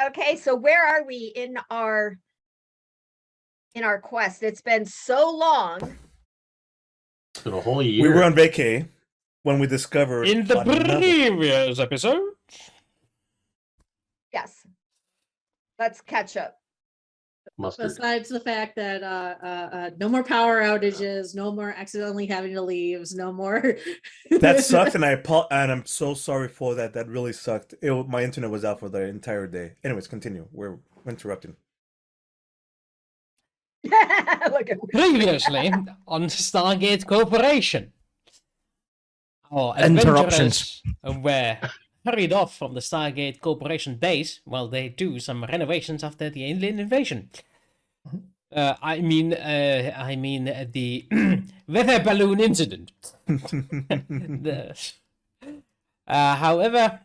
Okay, so where are we in our quest? It's been so long. It's been a whole year. We were on vacay when we discovered In the previous episode. Yes. Let's catch up. Mustard. Besides the fact that no more power outages, no more accidentally having to leave, no more. That sucked, and I'm so sorry for that. That really sucked. My internet was out for the entire day. Anyways, continue. We're interrupting. Look at Previously on Stargate Corporation. Our Interruptions. adventurers were hurried off from the Stargate Corporation base while they do some renovations after the alien invasion. I mean the weather balloon incident. However,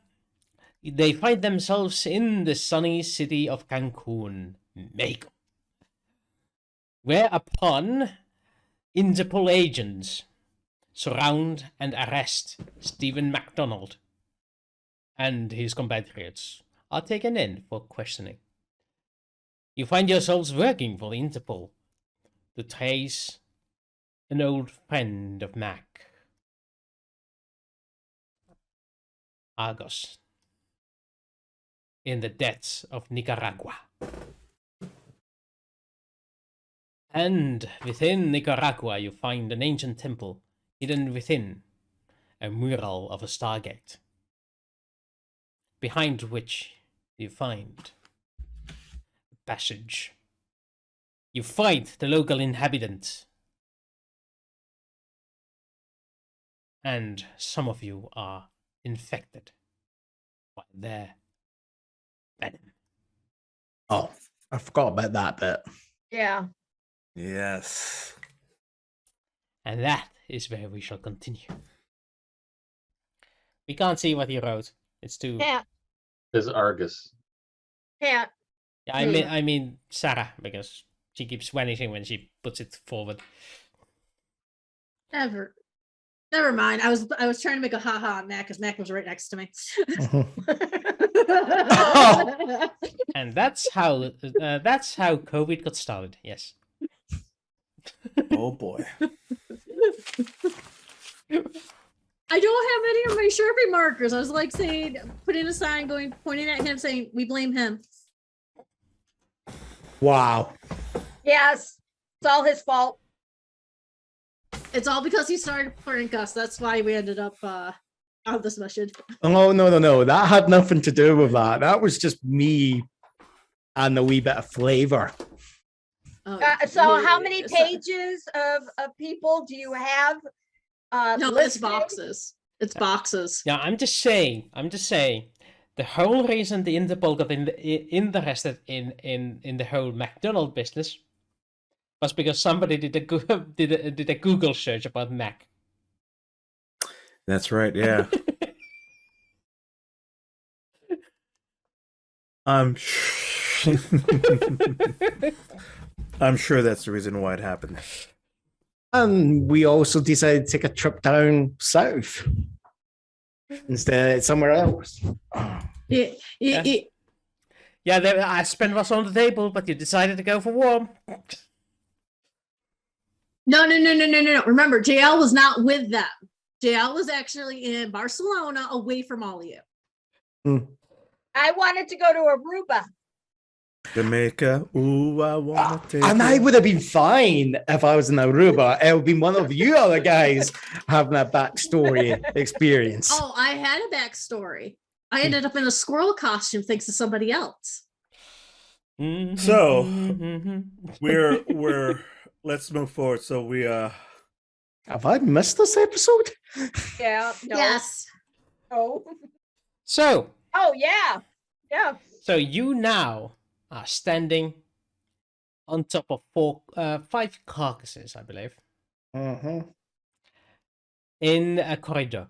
they find themselves in the sunny city of Cancun, Mexico. Whereupon Interpol agents surround and arrest Stephen MacDonald, and his compatriots are taken in for questioning. You find yourselves working for the Interpol to trace an old friend of Mac, Argos, in the depths of Nicaragua. And within Nicaragua you find an ancient temple hidden within a mural of a Stargate, behind which you find a passage. You fight the local inhabitants, and some of you are infected by their venom. Oh, I forgot about that bit. Yeah. Yes. And that is where we shall continue. We can't see what you wrote. It's too... Can't. Is Argus. Can't. Yeah, I mean Sarah, because she keeps vanishing when she puts it forward. Never mind. I was trying to make a haha on Mac because Mac was right next to me. And that's how COVID got started. Yes. Oh boy. I don't have any of my Sharpie markers. I was like saying, putting a sign, pointing at him, saying, "We blame him." Wow. Yes. It's all his fault. It's all because he started to prank us. That's why we ended up on this mission. Oh, no. That had nothing to do with that. That was just me and a wee bit of flavor. So how many pages of people do you have? No, it's listed? boxes. It's boxes. Yeah, I'm just saying. The whole reason the Interpol got interested in the whole MacDonald business was because somebody did a Google search about Mac. That's right. Yeah. I'm sure that's the reason why it happened. And we also decided to take a trip down south instead somewhere else. Yeah, I spent what's on the table, but you decided to go for warm. No. Remember, Jaelle was not with them. Jaelle was actually in Barcelona, away from all of you. I wanted to go to Aruba. Jamaica, ooh, I want to take And I would have been fine if I was in Aruba. It would have been one of you other guys having a backstory experience. Oh, I had a backstory. I ended up in a squirrel costume thanks to somebody else. So we're let's move forward. So we Have I missed this episode? Yeah. No. Yes. Oh. So. Oh yeah. Yeah. So you now are standing on top of 5 carcasses, I believe, in a corridor.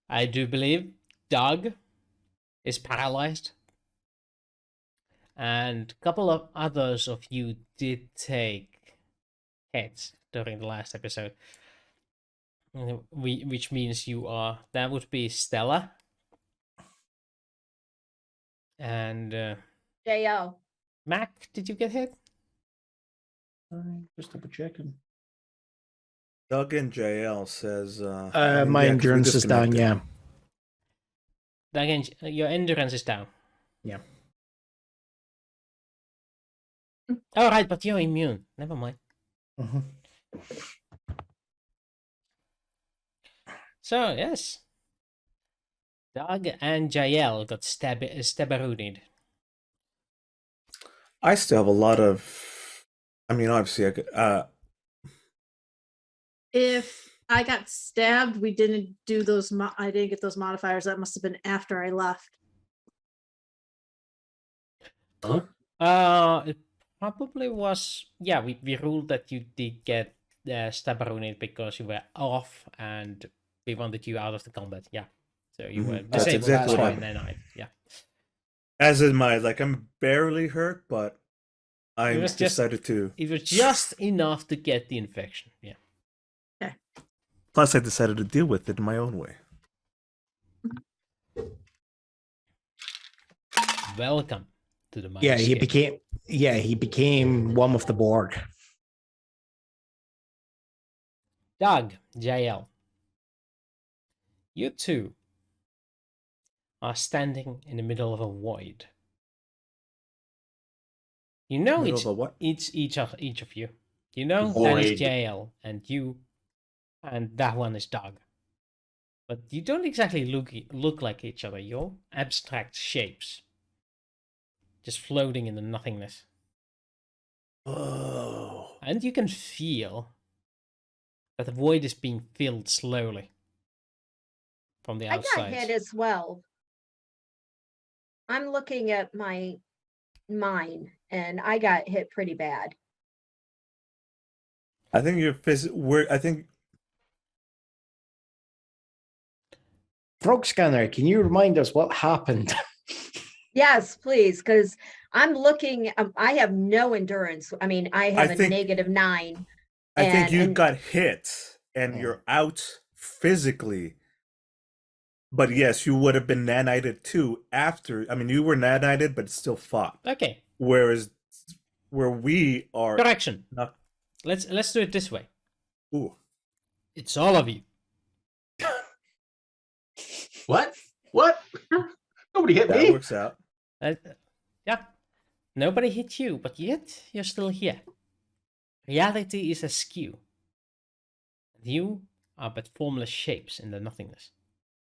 I do believe Doug is paralyzed, and a couple of others of you did take hits during the last episode, which means that would be Stella, And Jaelle. Mac, did you get hit? Just double checking. Doug and Jaelle says. My 'cause we endurance is down. disconnected. Yeah. Again, your endurance is down. Yeah. All right, but you're immune. Never mind. Mhm. So yes, Doug and Jaelle got stabberooted. I still have a lot of. I mean, obviously, I could. If I got stabbed, we didn't do those. I didn't get those modifiers. That must have been after I left. It probably was. Yeah, we ruled that you did get stabberooted because you were off, and we wanted you out of the combat. Yeah, so you were That's disabled. exactly That's what fine, then yeah. As in my, like, I'm barely hurt, but I It was just- decided to. It was just enough to get the infection. Yeah. Plus, I decided to deal with it in my own way. Welcome to the Yeah, he mindscape. became. Yeah, he became one with the board. Doug, Jaelle, you two are standing in the middle of a void. You know Middle it's of a what? each of you. You know that Void. is Jaelle, and you, and that one is Doug. But you don't exactly look like each other. You're abstract shapes, just floating in the nothingness. Oh. And you can feel that the void is being filled slowly from the I got outside. hit as well. I'm looking at mine, and I got hit pretty bad. I think you're I think. Frog Scanner, can you remind us what happened? Yes, please, because I'm looking. I have no endurance. I mean, I have a think- -9. I think you and- got hit and Yeah. you're out physically. But yes, you would have been nanited too after. I mean, you were nanited, but still fought. Okay, Whereas where we are correction. not. Let's do it this way. Ooh. It's all of you. What? What? Nobody hit That me. works out. Yeah, nobody hit you, but yet you're still here. Reality is askew. You are but formless shapes in the nothingness.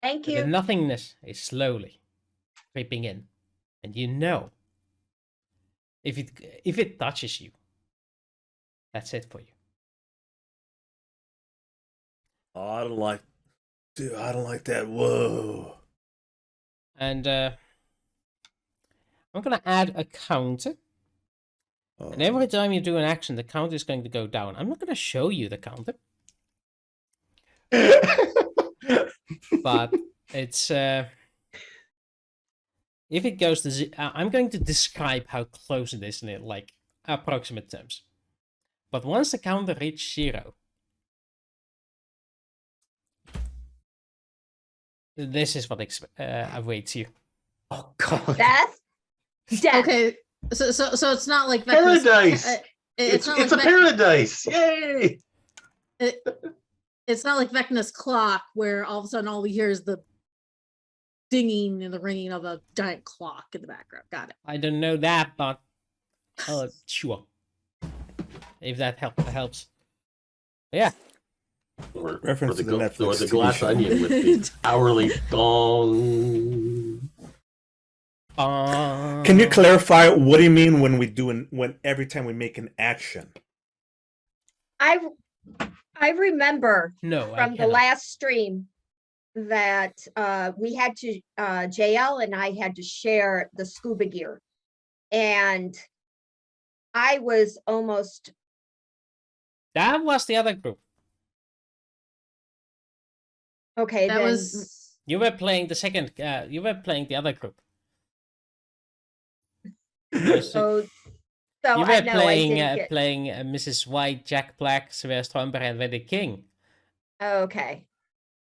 Thank And you. the nothingness is slowly creeping in, and you know, if it touches you, that's it for you. Oh, I don't like. Dude, I don't like that. Whoa. And I'm gonna add a counter. Oh. And every time you do an action, the counter is going to go down. I'm not going to show you the counter, but it's if it goes to I'm going to describe how close it is in like approximate terms. But once the counter reaches 0, this is what awaits you. Oh God. Death. Death. Okay, so it's not like Vecna's- Paradise. It's not It's like a paradise. Yay! It's not like Vecna's clock where all of a sudden all we hear is the dinging and the ringing of a giant clock in the background. Got it. I don't know that, but sure. If that helps. Yeah. Or, Reference or the, to the Netflix or the TV glass show. onion with the hourly gong. Can you clarify what do you mean when when every time we make an action? I remember No, I from the cannot. last stream that we had to Jaelle and I had to share the scuba gear, and I was almost That was the other group. okay. That then was You were playing the second. You were playing the other group. so. You I were know playing I didn't get, playing Mrs. White, Jack Black, Sylvester Stromberg, and Wendy King. okay.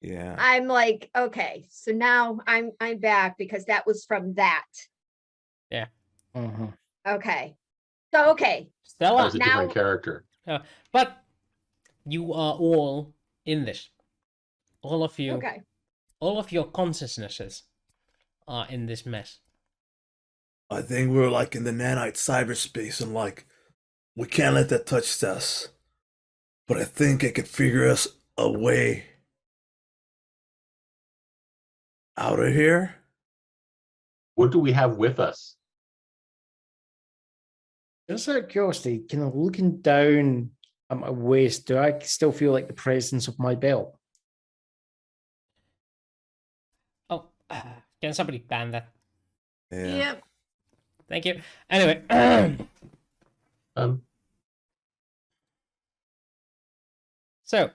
Yeah. I'm like, okay, so now I'm back because that was from that. Mhm. Okay. So, okay. That Stella, was a Now- different character. but you are all in this. All of you, Okay. all of your consciousnesses are in this mess. I think we're like in the nanite cyberspace and like we can't let that touch us. But I think I could figure us a way out of here. What do we have with us? Just out of curiosity, kind of looking down at my waist, do I still feel like the presence of my belt? Oh, can somebody ban that? Yeah. Yep. Thank you. Anyway, Um, so,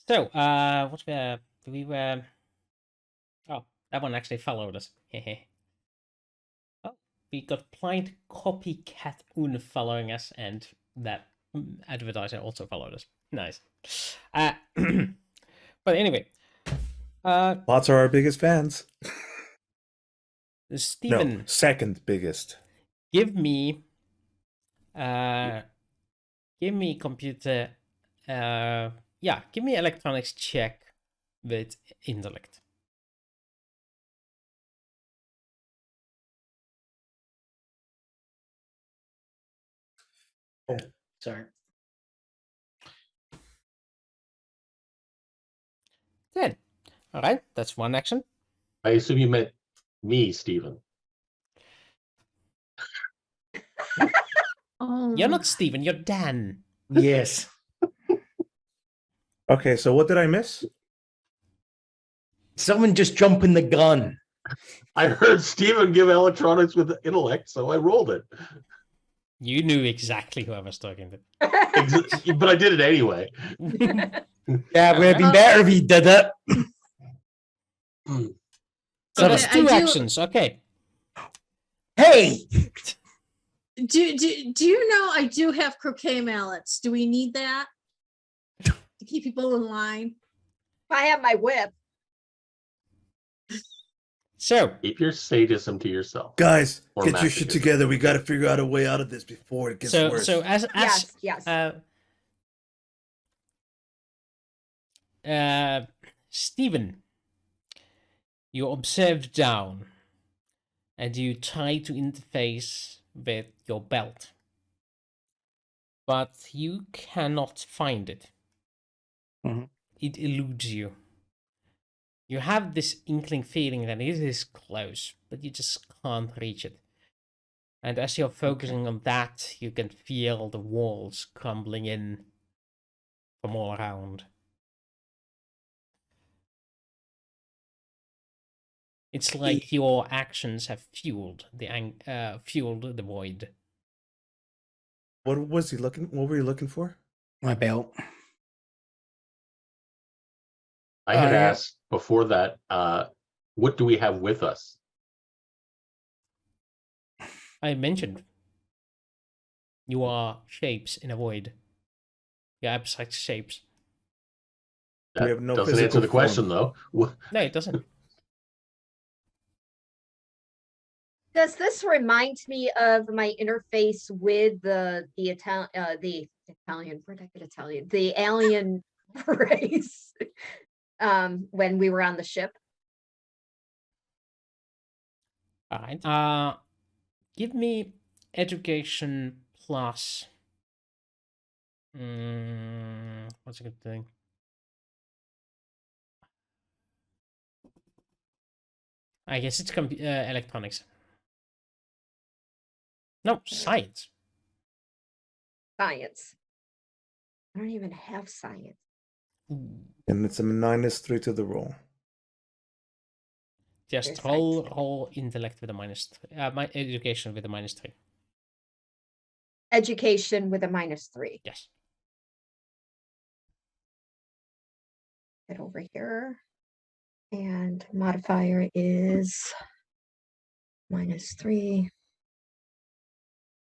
what do we oh, that one actually followed us. Oh, we got blind copycat following us, and that advertiser also followed us. Nice. But anyway, Bots are our biggest fans. Stephen, No, second biggest. give me computer, give me electronics check with intellect. Oh, sorry. 10. All right, that's one action. I assume you meant me, Stephen. Oh, You're not Steven, you're Dan. Yes. Okay, so what did I miss? Someone just jumping the gun. I heard Stephen give electronics with intellect, so I rolled it. You knew exactly who I was talking to. But I did it anyway. Yeah, it would have been better if he did it. So that's Okay, I two do- actions. Okay. Hey, do you know I do have croquet mallets? Do we need that to keep people in line? If I have my whip, So Keep your sadism to yourself. Guys, Or get your masochism. shit together. We got to figure out a way out of this before it gets worse. as yes. Stephen, you observe down, and you try to interface with your belt, but you cannot find it. Mhm. It eludes you. You have this inkling feeling that it is close, but you just can't reach it. And as you're focusing on that, you can feel the walls crumbling in from all around. It's like your actions have fueled the void. What was he looking? What were you looking for? my belt. I had yeah. asked before that, what do we have with us? I mentioned you are shapes in a void. You're abstract shapes. We That have no doesn't answer physical the question, form. though. No, it doesn't. does this remind me of my interface with the Italian, where'd I get Italian? The alien race when we were on the ship? All right. Give me education plus. What's a good thing? I guess it's electronics. No, science. Science. I don't even have science. And it's a -3 to the roll. Just There's roll intellect with a -3. My education with a -3. Education with a -3. Yes. Get over here. And modifier is -3.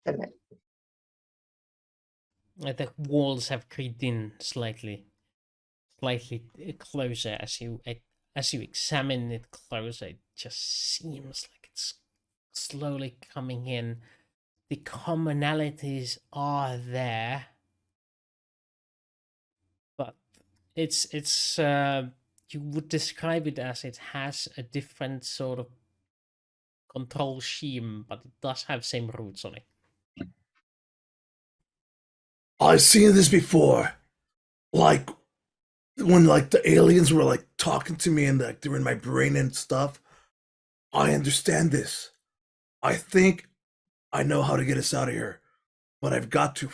Submit. The walls have creeped in slightly closer as you as you examine it closer, it just seems like it's slowly coming in. The commonalities are there, but it's you would describe it as it has a different sort of control scheme, but it does have same roots on it. I've seen this before. Like when like the aliens were like talking to me and like they're in my brain and stuff. I understand this. I think I know how to get us out of here, but I've got to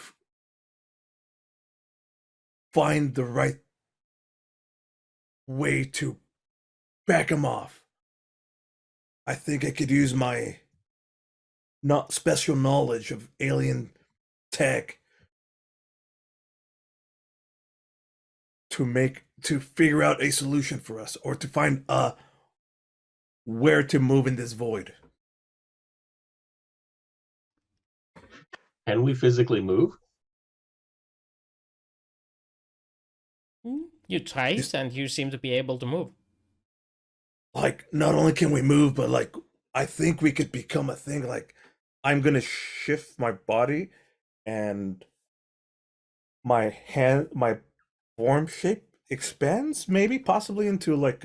find the right way to back him off. I think I could use my not special knowledge of alien tech to figure out a solution for us, or to find where to move in this void. Can we physically move? You tried, and you seem to be able to move. Like, not only can we move, but like I think we could become a thing. Like, I'm gonna shift my body and my form shape expands, maybe possibly into like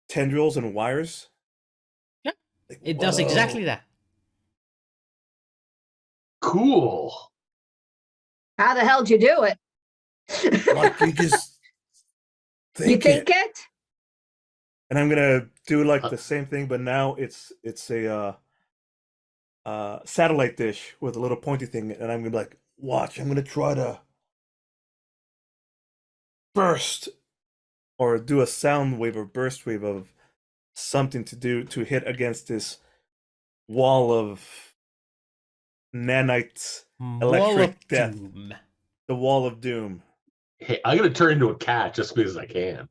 tendrils and wires. Yeah, Like, it does exactly that. Cool. How the hell did you do it? Like, you just think, You think it. it? And I'm gonna do like the same thing, but now it's a satellite dish with a little pointy thing, and I'm gonna be like, watch, I'm gonna try to burst or do a sound wave or burst wave of something to hit against this wall of nanites, Wall electric of death. doom. The wall of doom. Hey, I'm gonna turn into a cat just because I can.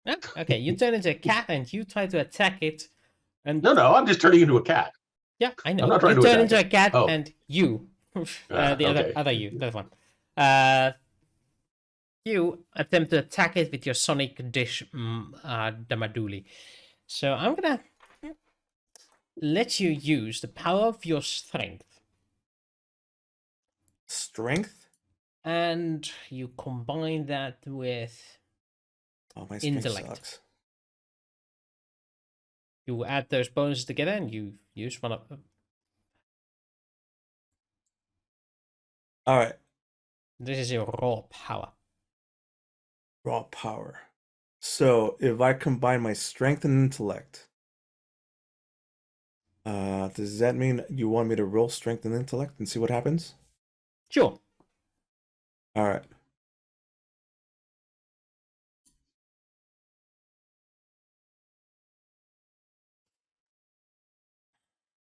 Yeah, okay, you turn into a cat and you try to attack it. And No, I'm just turning into a cat. yeah, I know. I'm not trying You to turn attack into a it. cat Oh. and you, the okay. other you, that one. You attempt to attack it with your sonic dish, Damaduli. So I'm gonna let you use the power of your strength, Strength? and you combine that with Oh, my strength Intellect. sucks. you add those bonuses together, and you use one of them. Alright, This is your raw power. raw power. So if I combine my strength and intellect, does that mean you want me to roll strength and intellect and see what happens? Sure. All right.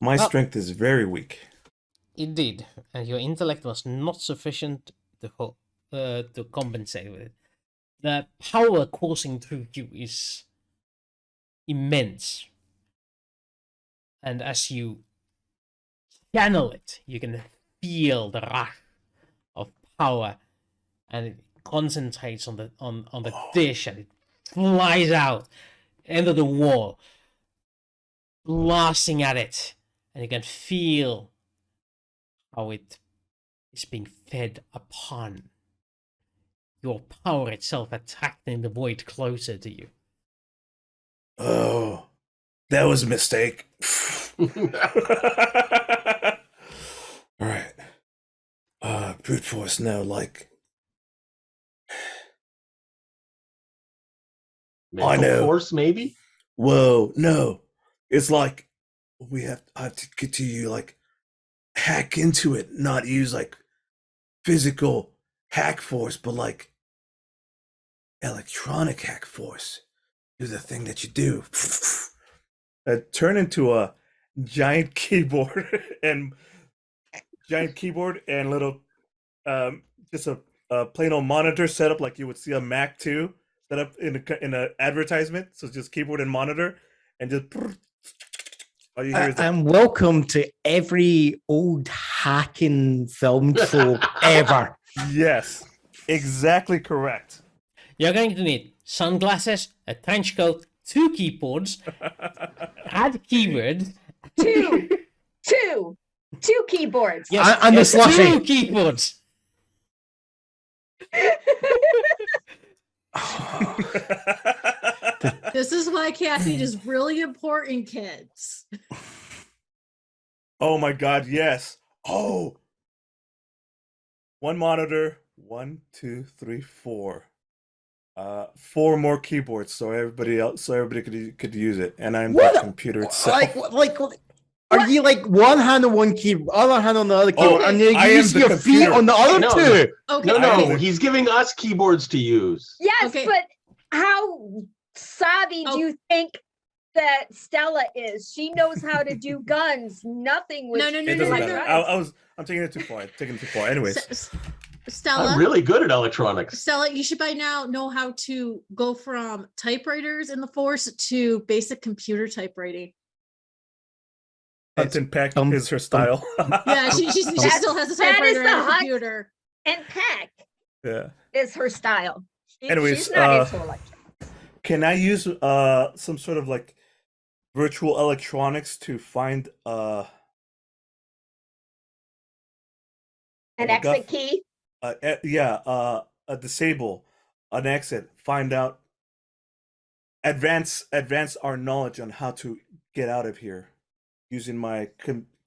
My Well- strength is very weak. Indeed, and your intellect was not sufficient to compensate with it. The power coursing through you is immense, and as you channel it, you can feel the rush of power, and it concentrates on the dish, and it flies out into the wall, blasting at it, and you can feel how it is being fed upon. Your power itself attracting the void closer to you. Oh, that was a mistake. All right. Brute force, no, like. Mental know. force, maybe? Whoa, no. It's like I have to get to you, like, hack into it, not use like physical hack force, but like electronic hack force. Do the thing that you do. Turn into a giant keyboard and little just a plain old monitor set up like you would see a Mac 2 set up in a advertisement. So just keyboard and monitor, and just all you hear is And welcome to every old hacking film trope ever. yes, exactly correct. You're going to need sunglasses, a trench coat, 2 keyboards, add keywords. Two keyboards. Yes, And the yes, slushy. 2 keyboards. This is why caffeine is really important, kids. Oh my god, yes. Oh. 1 monitor, 1, 2, 3, 4. 4 more keyboards so everybody could use it. And I'm the computer itself. Are you like one hand on one keyboard, other hand on the other keyboard, and then I you am use the your feet computer. on the other No, two? Okay. No, okay. he's giving us keyboards to use. Yes, Okay. but how savvy Oh. do you think that Stella is? She knows how to do guns. Nothing with No, no, no, It no, doesn't no, matter. no. I'm taking it too far. Anyways. Stella, I'm really good at electronics. Stella, you should by now know how to go from typewriters in the Force to basic computer typewriting. Hunting Pack Thumb- is her style. Yeah, she still has a That is typewriter the and a hunt. computer. and Peck Yeah. is her style. Anyways, she's not into electronics. Can I use some sort of like virtual electronics to find An MacGuff- exit key. a disable, an exit, find out, advance our knowledge on how to get out of here using my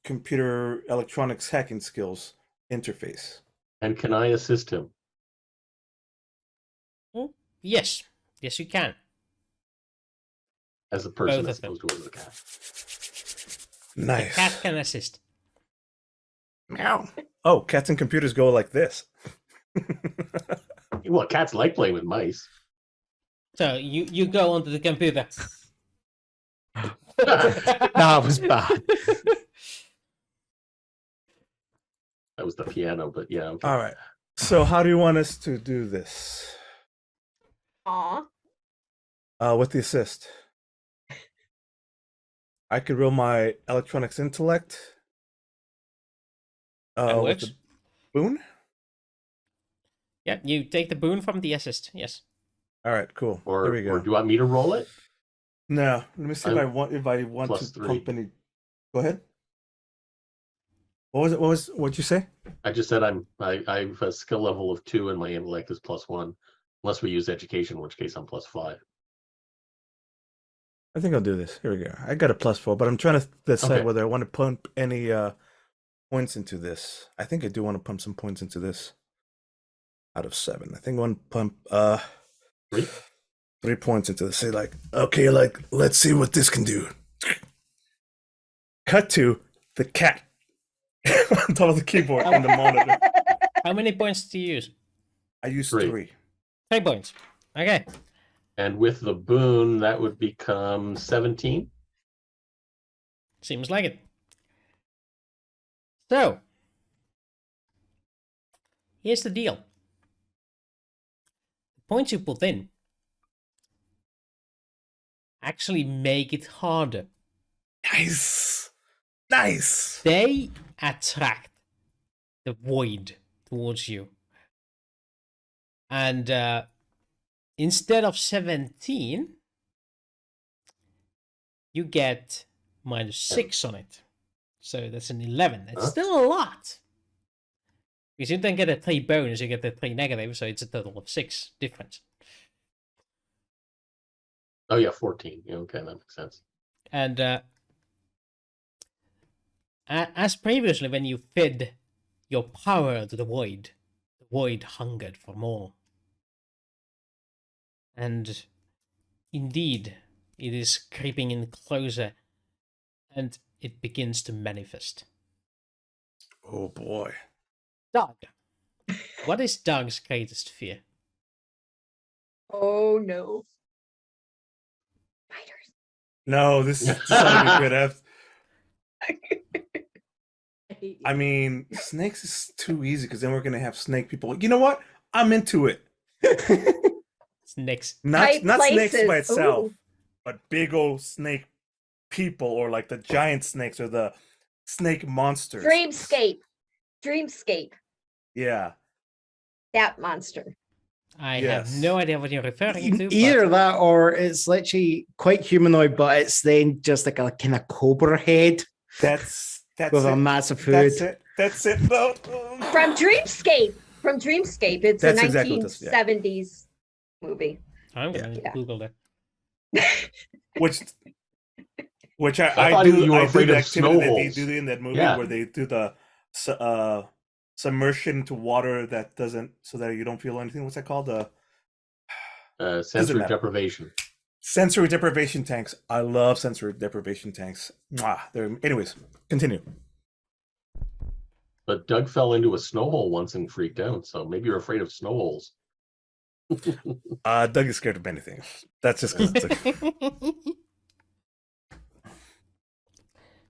computer electronics hacking skills interface. And can I assist him? Yes. Yes, you can. As a person Both as of them. opposed to as a cat. The Nice. cat can assist. Meow. Oh, cats and computers go like this. Well, cats like playing with mice. So you go onto the computer. That was bad. That was the piano, but yeah. Okay. All right. So how do you want us to do this? Aw. With the assist. I could roll my electronics intellect. That With works. the boon. Yeah, you take the boon from the assist. Yes. All right, cool. Or, there we go. or do you want me to roll it? No, let me see if I'm I want plus to 3. pump any. Go ahead. What was it? What'd you say? I just said I have a skill level of 2 and my intellect is +1. Unless we use education, in which case I'm +5. I think I'll do this. Here we go. I got a +4, but I'm trying to decide Okay. whether I want to pump any points into this. I think I do want to pump some points into this. Out of 7, I think I want to pump 3? 3 points into this. Say like, okay, like let's see what this can do. Cut to the cat on top of the keyboard and the monitor. How many points do you use? I use 3. 3. 3 points. Okay. And with the boon, that would become 17. Seems like it. So, here's the deal. The points you put in actually make it harder. Nice. Nice. They attract the void towards you. And instead of 17, you get -6 on it. So that's an 11. It's Huh? still a lot. Because you don't get a 3 bonus, you get the 3 negative, so it's a total of 6 difference. Oh yeah, 14. Yeah, okay, that makes sense. And as previously, when you fed your power to the void hungered for more. And indeed, it is creeping in closer, and it begins to manifest. Oh boy. Doug, what is Doug's greatest fear? Oh no. Spiders. No, this is gonna be good. I mean, snakes is too easy because then we're gonna have snake people. You know what? I'm into it. Snakes. Tight Not snakes by places. itself, Ooh. but big old snake people, or like the giant snakes or the snake monsters. Dreamscape. Dreamscape. Yeah. That monster. I Yes. have no idea what you're referring to. Either but that or it's literally quite humanoid, but it's then just like a kind of cobra head That's with it. a massive hood. That's it. No. From Dreamscape. From Dreamscape. It's That's a exactly what this- yeah. 1970s movie. I'm gonna Yeah. Google that. Which I I thought do. you were I do afraid the of activity that they snow do in that movie Yeah. where they do the submersion to water that doesn't, so that you don't feel anything. What's that called? The sensory matter. deprivation. sensory deprivation tanks. I love sensory deprivation tanks. Anyways, continue. But Doug fell into a snow hole once and freaked out, so maybe you're afraid of snow holes. Doug is scared of many things. That's just 'cause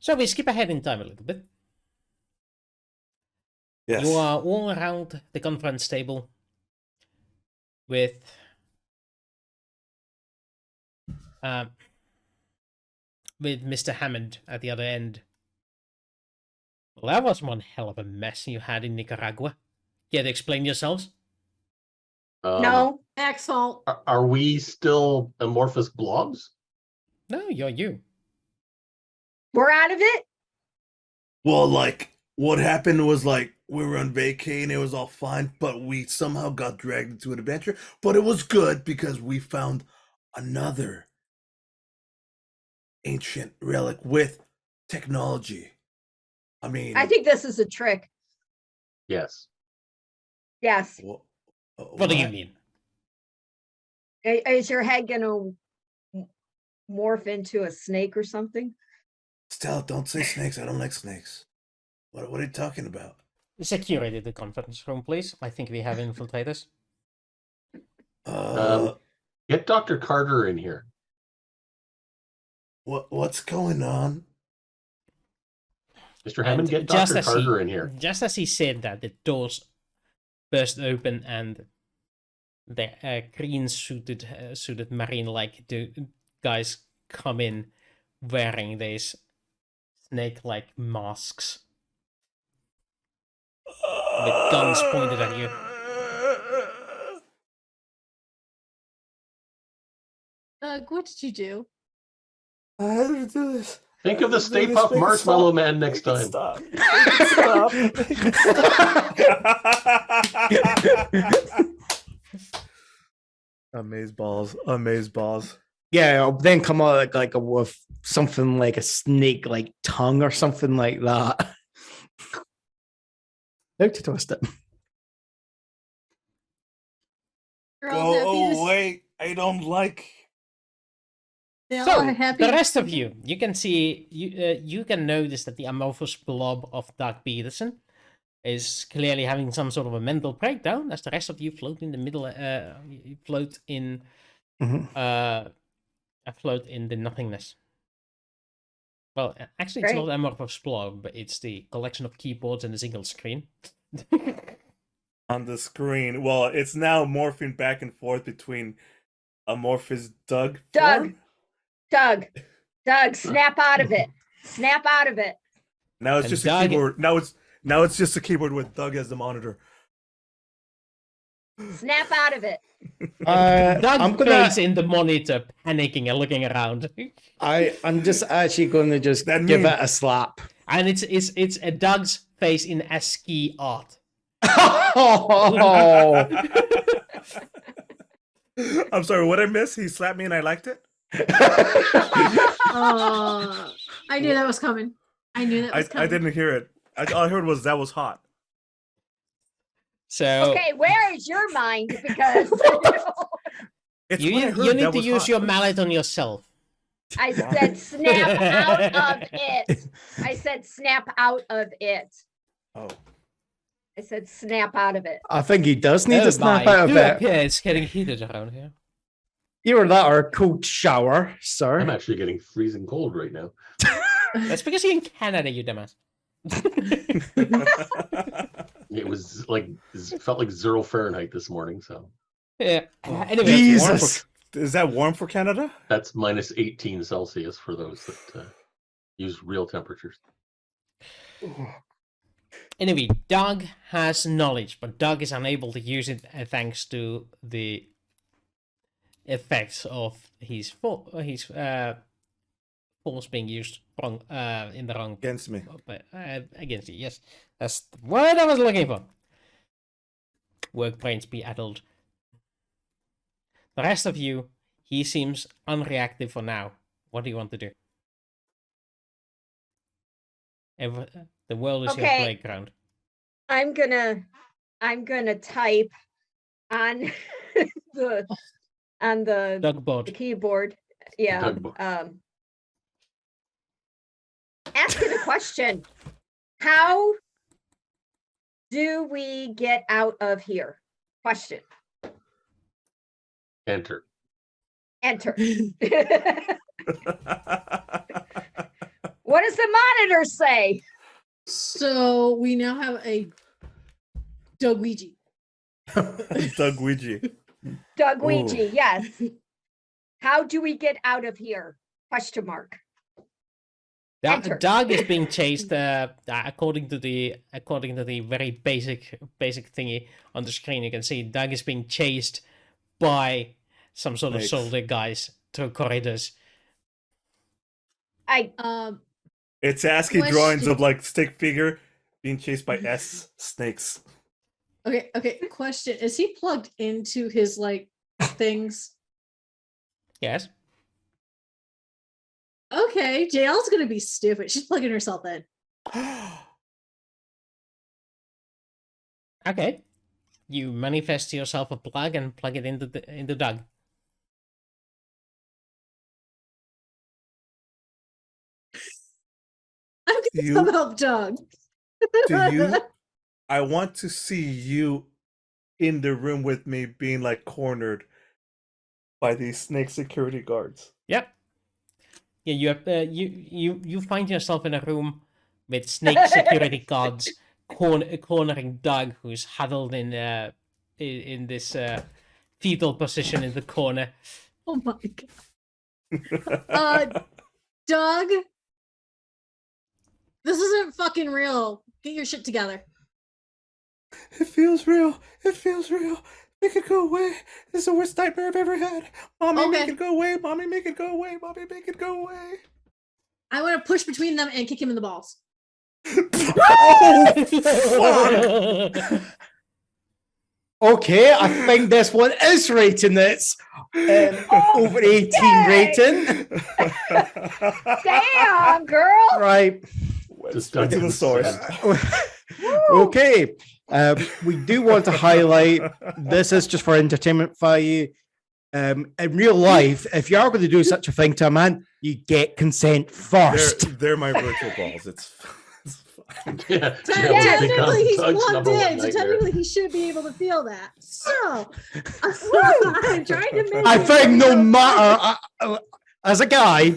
So we skip ahead in time a little bit. yes. You are all around the conference table with Mr. Hammond at the other end. Well, that was one hell of a mess you had in Nicaragua. Care to explain yourselves? No. Excellent. Are we still amorphous blobs? No, you're you. We're out of it? Well, like what happened was like we were on vacay and it was all fine, but we somehow got dragged into an adventure. But it was good because we found another ancient relic with technology. I mean, I think this is a trick. Yes. Yes. What do you mean? Is your head gonna morph into a snake or something? Stella, don't say snakes. I don't like snakes. What are you talking about? Security the conference room, please. I think we have infiltrators. Get Dr. Carter in here. What's going on? Mr. Hammond, And get Dr. Carter in here. Just as he said that, the doors burst open and the green suited marine-like guys come in wearing these snake-like masks with guns pointed at you. What did you do? I had to do this. Think of the Stay Puft Marshmallow Man next time. Stop. Stop. Amaze balls. Amaze balls. Yeah, it'll then come out like with something like a snake like tongue or something like that. How to twist it. You're all happy to Oh, wait. I don't like. They're So, all happy the to rest of see you can see, you can notice that the amorphous blob of Doug Peterson is clearly having some sort of a mental breakdown as the rest of you float in the middle, you float in, float in the nothingness. Well, actually, it's Great. not amorphous blob, but it's the collection of keyboards and a single screen. On the screen. Well, it's now morphing back and forth between amorphous Doug. Doug. form. Doug, snap out of it. Snap out of it. Now it's And just Doug- a keyboard. Now it's just a keyboard with Doug as the monitor. Snap out of it. Doug I'm gonna. plays in the monitor, panicking and looking around. I'm just actually going to just That give mean- it a slap. And it's a Doug's face in ASCII art. Oh, I'm sorry, what I missed? He slapped me and I liked it? Oh, I knew that was coming. I knew that was I coming. didn't hear it. All I heard was that was hot. So Okay, where is your mind? Because It's you what I heard need that to was use hot. your mallet on yourself. I said snap out of it. I said snap out of it. Oh. I said snap out of it. I think he does need Oh to snap my, out of do it. appear it's getting heated around here. Either that or a cold shower, sir. I'm actually getting freezing cold right now. That's because you're in Canada, you dumbass. It was like, it felt like 0 Fahrenheit this morning, so Yeah. Oh, Anyway, Jesus. Is that warm for Canada? that's minus 18 Celsius for those that use real temperatures. Anyway, Doug has knowledge, but Doug is unable to use it thanks to the effects of his force being used wrong in the wrong Against me. against you. Yes, that's the word I was looking for. Work brains be addled. The rest of you, he seems unreactive for now. What do you want to do? The world is your Okay. playground. I'm gonna type on the Doug the board. keyboard. Yeah. Doug Asking a question. How do we get out of here? Question. Enter. Enter. What does the monitor say? So we now have a Doug Ouija. Doug Ouija. Doug Ooh. Ouija, yes. How do we get out of here? Question mark. Enter. Doug is being chased. According to the very basic thingy on the screen, you can see Doug is being chased by some sort of Snakes. soldier guys through corridors. It's ASCII Question. drawings of like stick figure being chased by S snakes. Okay. Question: is he plugged into his like things? Yes. Okay, Jaelle's gonna be stupid. She's plugging herself in. Okay. You manifest yourself a plug and plug it into Doug. I'm gonna You- come help Doug. Do you? I want to see you in the room with me being like cornered by these snake security guards. Yep. Yeah, you have you find yourself in a room with snake security guards cornering Doug, who's huddled in this fetal position in the corner. Oh my god. Doug, this isn't fucking real. Get your shit together. It feels real. It feels real. Make it go away. This is the worst nightmare I've ever had. Mommy, Okay. make it go away. Mommy, make it go away. Mommy, make it go away. I want to push between them and kick him in the balls. Oh, fuck. Okay, I think this one is rating its over 18 dang. rating. Damn, girl. Right. Just Went to the source. Okay. We do want to highlight this is just for entertainment value. In real life, if you are going to do such a thing to a man, you get consent first. They're my virtual balls. It's fine. Yeah, Technically, he's Doug's plugged number one in, so nightmare. technically he should be able to feel that. So, I'm trying to make I it think no real. matter, as a guy,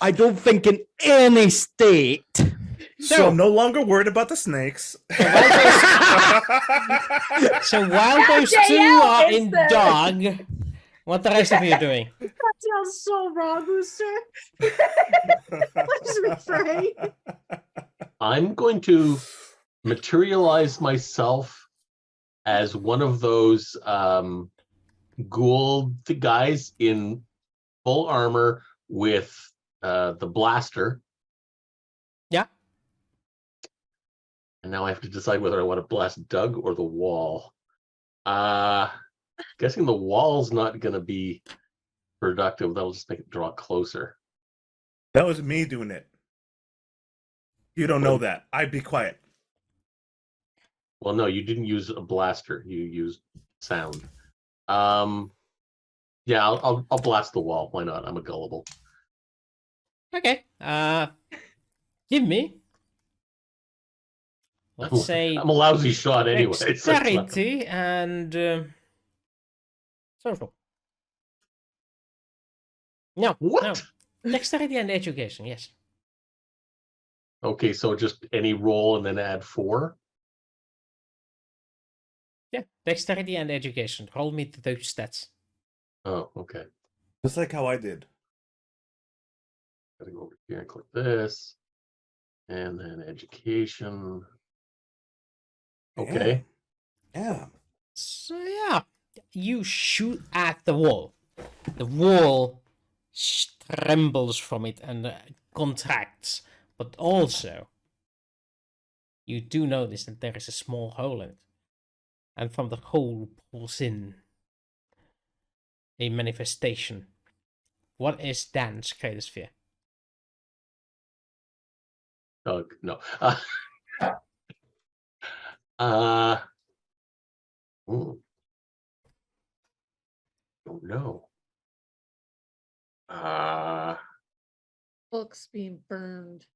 I don't think in any state. So I'm no longer worried about the snakes. So while those two Jaelle are is in the- Doug, what the rest of you are doing? That sounds so wrong, Wooster. Please refrain. I'm going to materialize myself as one of those ghoul guys in full armor with the blaster. Yeah. And now I have to decide whether I want to blast Doug or the wall. Guessing the wall's not going to be productive. That'll just make it draw closer. That was me doing it. You don't know that. I'd be quiet. Well, no, you didn't use a blaster. You used sound. Yeah, I'll blast the wall. Why not? I'm a gullible. Okay. Give me. Let's say I'm a lousy shot anyway. so it's not- dexterity and social. No. What? No. Dexterity and education. Yes. Okay, so just any roll and then add 4. Yeah. Dexterity and education. Roll me those stats. Oh, okay. Just like how I did. Gotta go over here and click this. And then education. Okay. Yeah. So yeah, you shoot at the wall. The wall trembles from it and contracts, but also you do notice that there is a small hole in it, and from the hole pulls in a manifestation. What is Dan's greatest fear? No. Uh, don't know. Books being burned.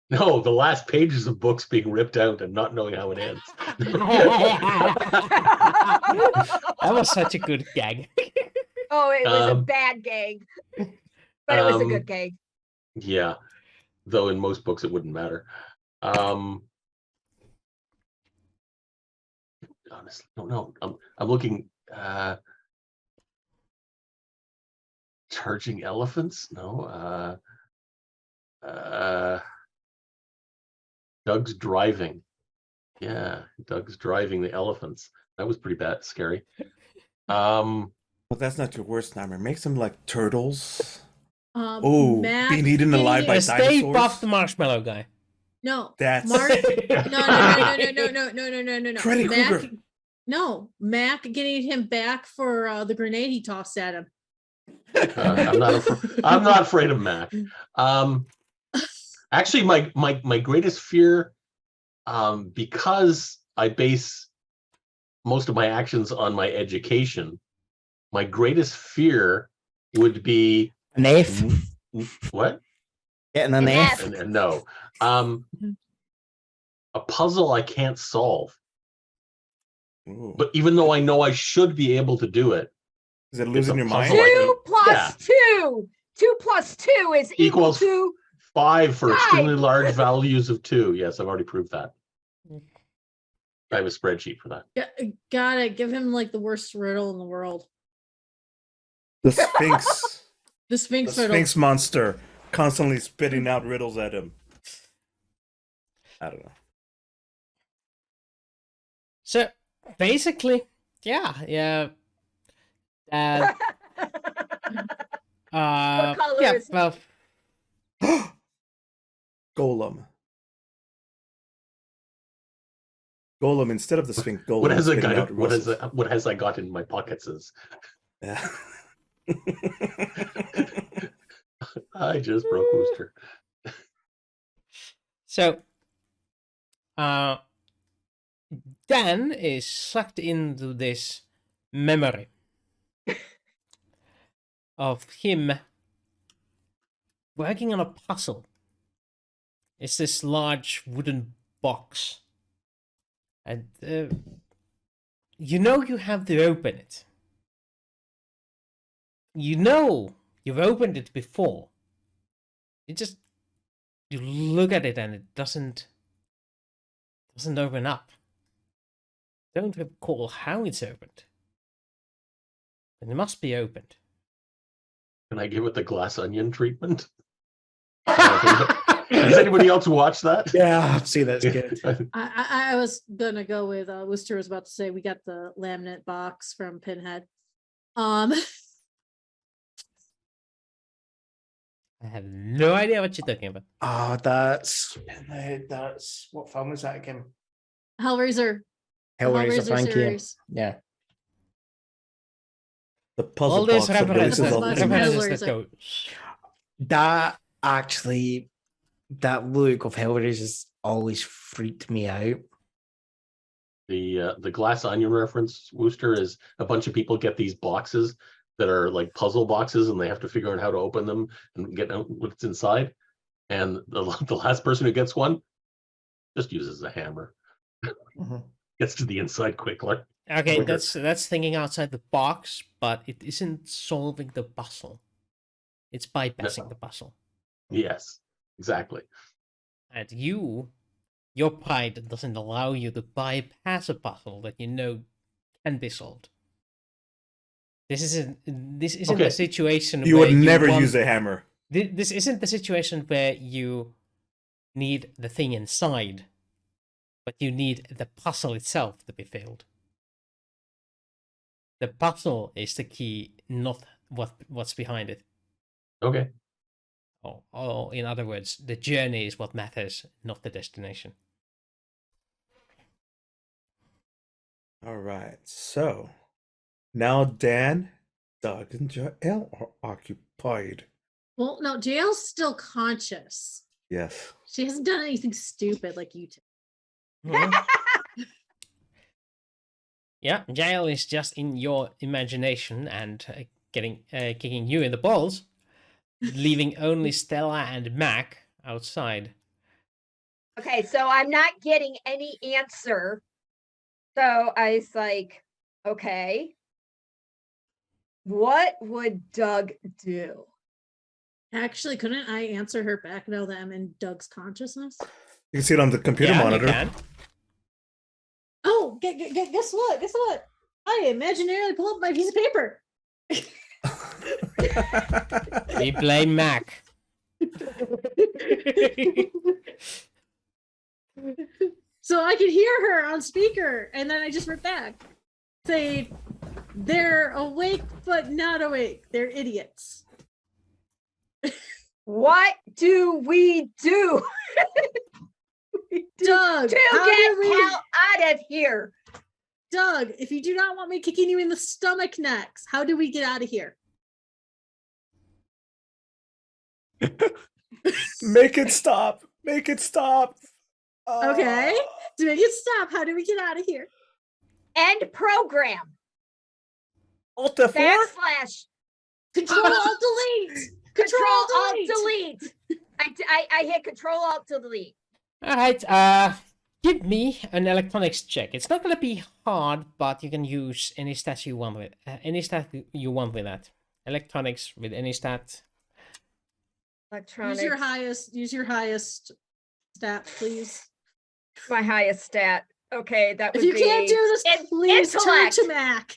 No, the last pages of books being ripped out and not knowing how it ends. That was such a good gag. Oh, it was a Um, bad gag, but it was a good gag. Yeah, though in most books it wouldn't matter. Honestly, don't know. I'm looking. Charging elephants? No. Doug's driving. Yeah, Doug's driving the elephants. That was pretty bad, scary. But that's not your worst nightmare. Make some like turtles. Mac being eaten alive by getting- Stay dinosaurs? buff the marshmallow guy. No, That's Mark. No. Freddy Mac, Krueger. no, Mac getting him back for the grenade he tossed at him. I'm not afraid of Mac. Actually, my greatest fear, because I base most of my actions on my education, my greatest fear would be An F. what? Getting an An F. F. And no, a puzzle I can't solve. Ooh. But even though I know I should be able to do it, Is it losing a your mind? puzzle. Like, 2 plus yeah. 2. 2 plus 2 is equal Equals to 5 for extremely Five. large values of 2. Yes, I've already proved that. I have a spreadsheet for that. Gotta give him like the worst riddle in the world. The Sphinx. The The Sphinx riddle. Sphinx monster constantly spitting out riddles at him. I don't know. So basically, yeah. what color Yeah, is it? well, Golem. Golem instead of the Sphinx. Golem. What has is I spitting got? out What has riddles. what has I got in my pockets? Is Yeah. I just broke Wooster. so Dan is sucked into this memory of him working on a puzzle. It's this large wooden box, and you know you have to open it. You know you've opened it before. You look at it and it doesn't open up. Don't recall how it's opened, but it must be opened. Can I give it the glass onion treatment? Has anybody else watched that? Yeah, I've seen that's good. I was gonna go with Wooster was about to say we got the laminate box from Pinhead. I have no idea what you're talking about. Oh, that's what film is that again? Hellraiser. Hellraiser, thank you. series. Yeah. The puzzle All these box that references, releases all Bugs the Bunny. images. references that go. That actually, that look of Hellraiser has always freaked me out. The glass onion reference, Wooster, is a bunch of people get these boxes that are like puzzle boxes, and they have to figure out how to open them and get out what's inside. And the last person who gets one just uses a hammer, Mhm. gets to the inside quickly. Okay, Quicker. that's thinking outside the box, but it isn't solving the puzzle. It's bypassing the puzzle. Yes, exactly. And your pride doesn't allow you to bypass a puzzle that you know can be solved. This isn't Okay. the situation You where would never want- use a hammer. This isn't the situation where you need the thing inside, but you need the puzzle itself to be filled. The puzzle is the key, not what's behind it. Okay. Oh, in other words, the journey is what matters, not the destination. All right. So now Dan, Doug, and Jaelle are occupied. Well, no, Jaelle's still conscious. Yes. She hasn't done anything stupid like you two. Yeah, Jaelle is just in your imagination and kicking you in the balls, leaving only Stella and Mac outside. Okay, so I'm not getting any answer. So I was like, okay, what would Doug do? Actually, couldn't I answer her back now that I'm in Doug's consciousness? You can see it on the computer Yeah, you monitor. can. Oh, guess what? Guess what? I imaginarily pull up my piece of paper. We blame Mac. So I could hear her on speaker, and then I just wrote back, say, they're awake but not awake. They're idiots. What do we do? Doug, To how get do we- hell out of here. Doug, if you do not want me kicking you in the stomach next, how do we get out of here? Make it stop. Make it stop. Okay. To make it stop, how do we get out of here? End program. Alt F4? Backslash. Control Alt Delete. Control Alt Delete. I hit Control Alt Delete. All right, give me an electronics check. It's not gonna be hard, but you can use any stat you want with that. Electronics with any stat. Electronics. Use your highest stat, please. My highest stat. Okay, that would If you be can't do this, please turn intellect. to Mac.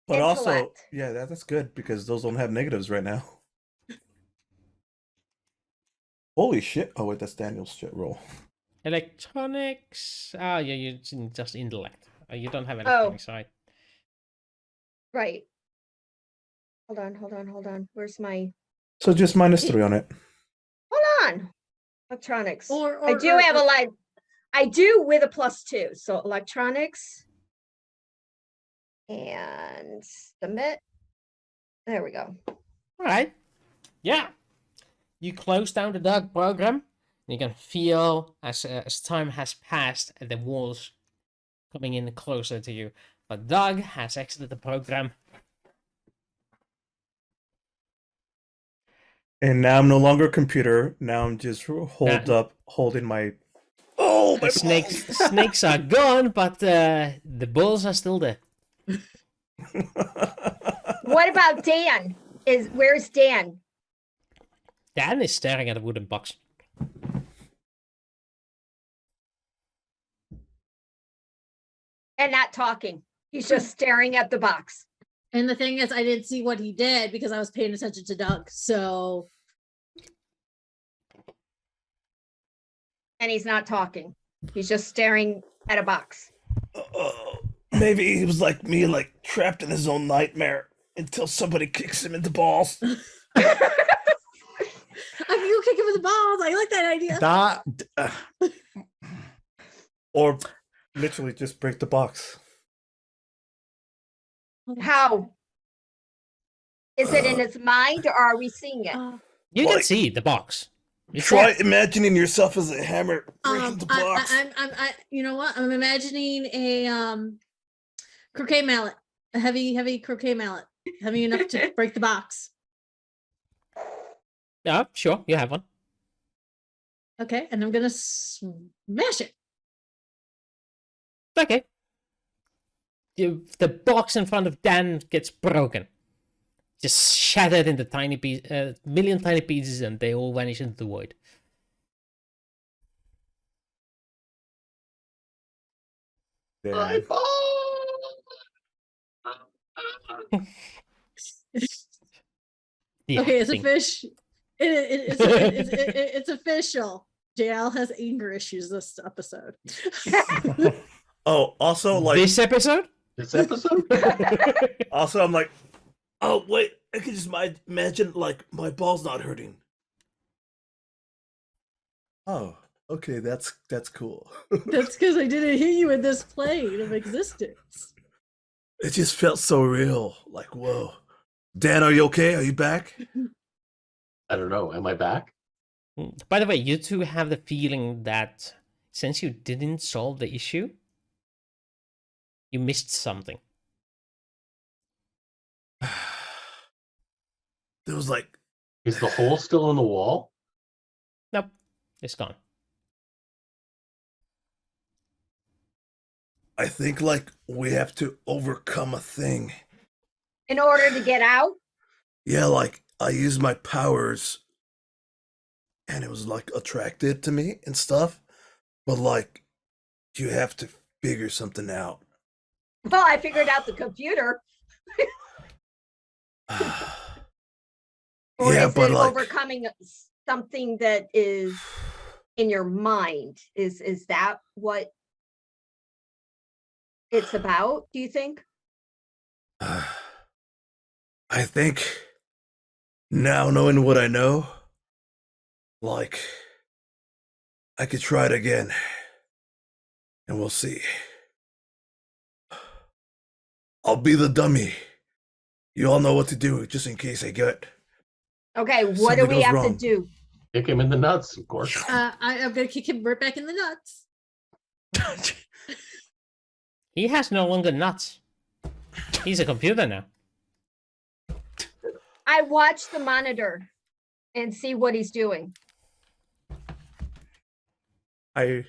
But also, Intellect. yeah, that's good because those don't have negatives right now. Holy shit. Oh, wait, that's Daniel's shit roll. Electronics. Ah, yeah, you just intellect. You don't have electronics, right? Right. Hold on. Where's my So just -3 on it. hold on. Electronics. Or I do have a line. I do with a +2. So electronics. And submit. There we go. All right. Yeah. You close down the Doug program. You can feel as time has passed, the walls coming in closer to you. But Doug has exited the program. And now I'm no longer a computer. Now I'm just holding my. Oh, my Snakes, snakes are gone, but the balls are still there. What about Dan? Where's Dan? Dan is staring at a wooden box. And not talking. He's just staring at the box. And the thing is, I didn't see what he did because I was paying attention to Doug. So And he's not talking. He's just staring at a box. Maybe he was like me, like trapped in his own nightmare until somebody kicks him in the balls. I can go kick him in the balls. I like that idea. Or literally just break the box. How? Is it in his mind or are we seeing it? You can Like- see the box. It's Try there. imagining yourself as a hammer breaking the box. You know what? I'm imagining a croquet mallet, a heavy croquet mallet, heavy enough to break the box. Yeah, sure, you have one. Okay, and I'm gonna smash it. Okay. The box in front of Dan gets broken. Just shattered into million tiny pieces, and they all vanish into the void. Damn. The Okay, it's a acting. fish. It's official. Jaelle has anger issues this episode. Oh, also like This episode? This episode? also I'm like, oh wait, I can just imagine like my ball's not hurting. Oh, okay, that's cool. That's because I didn't hit you in this plane of existence. It just felt so real. Like, whoa. Dan, are you okay? Are you back? I don't know. Am I back? By the way, you two have the feeling that since you didn't solve the issue, you missed something. There was like, Is the hole still in the wall? Nope, it's gone. I think like we have to overcome a thing. In order to get out? Yeah, like I used my powers and it was like attracted to me and stuff. But like you have to figure something out. Well, I figured out the computer. Or Yeah, is but it like overcoming something that is in your mind? Is that what it's about, do you think? I think now knowing what I know, like I could try it again. And we'll see. I'll be the dummy. You all know what to do, just in case I get. Okay, what Something do we goes have wrong. to do? Kick him in the nuts, of course. I'm gonna kick him right back in the nuts. He has no longer nuts. He's a computer now. I watch the monitor and see what he's doing. I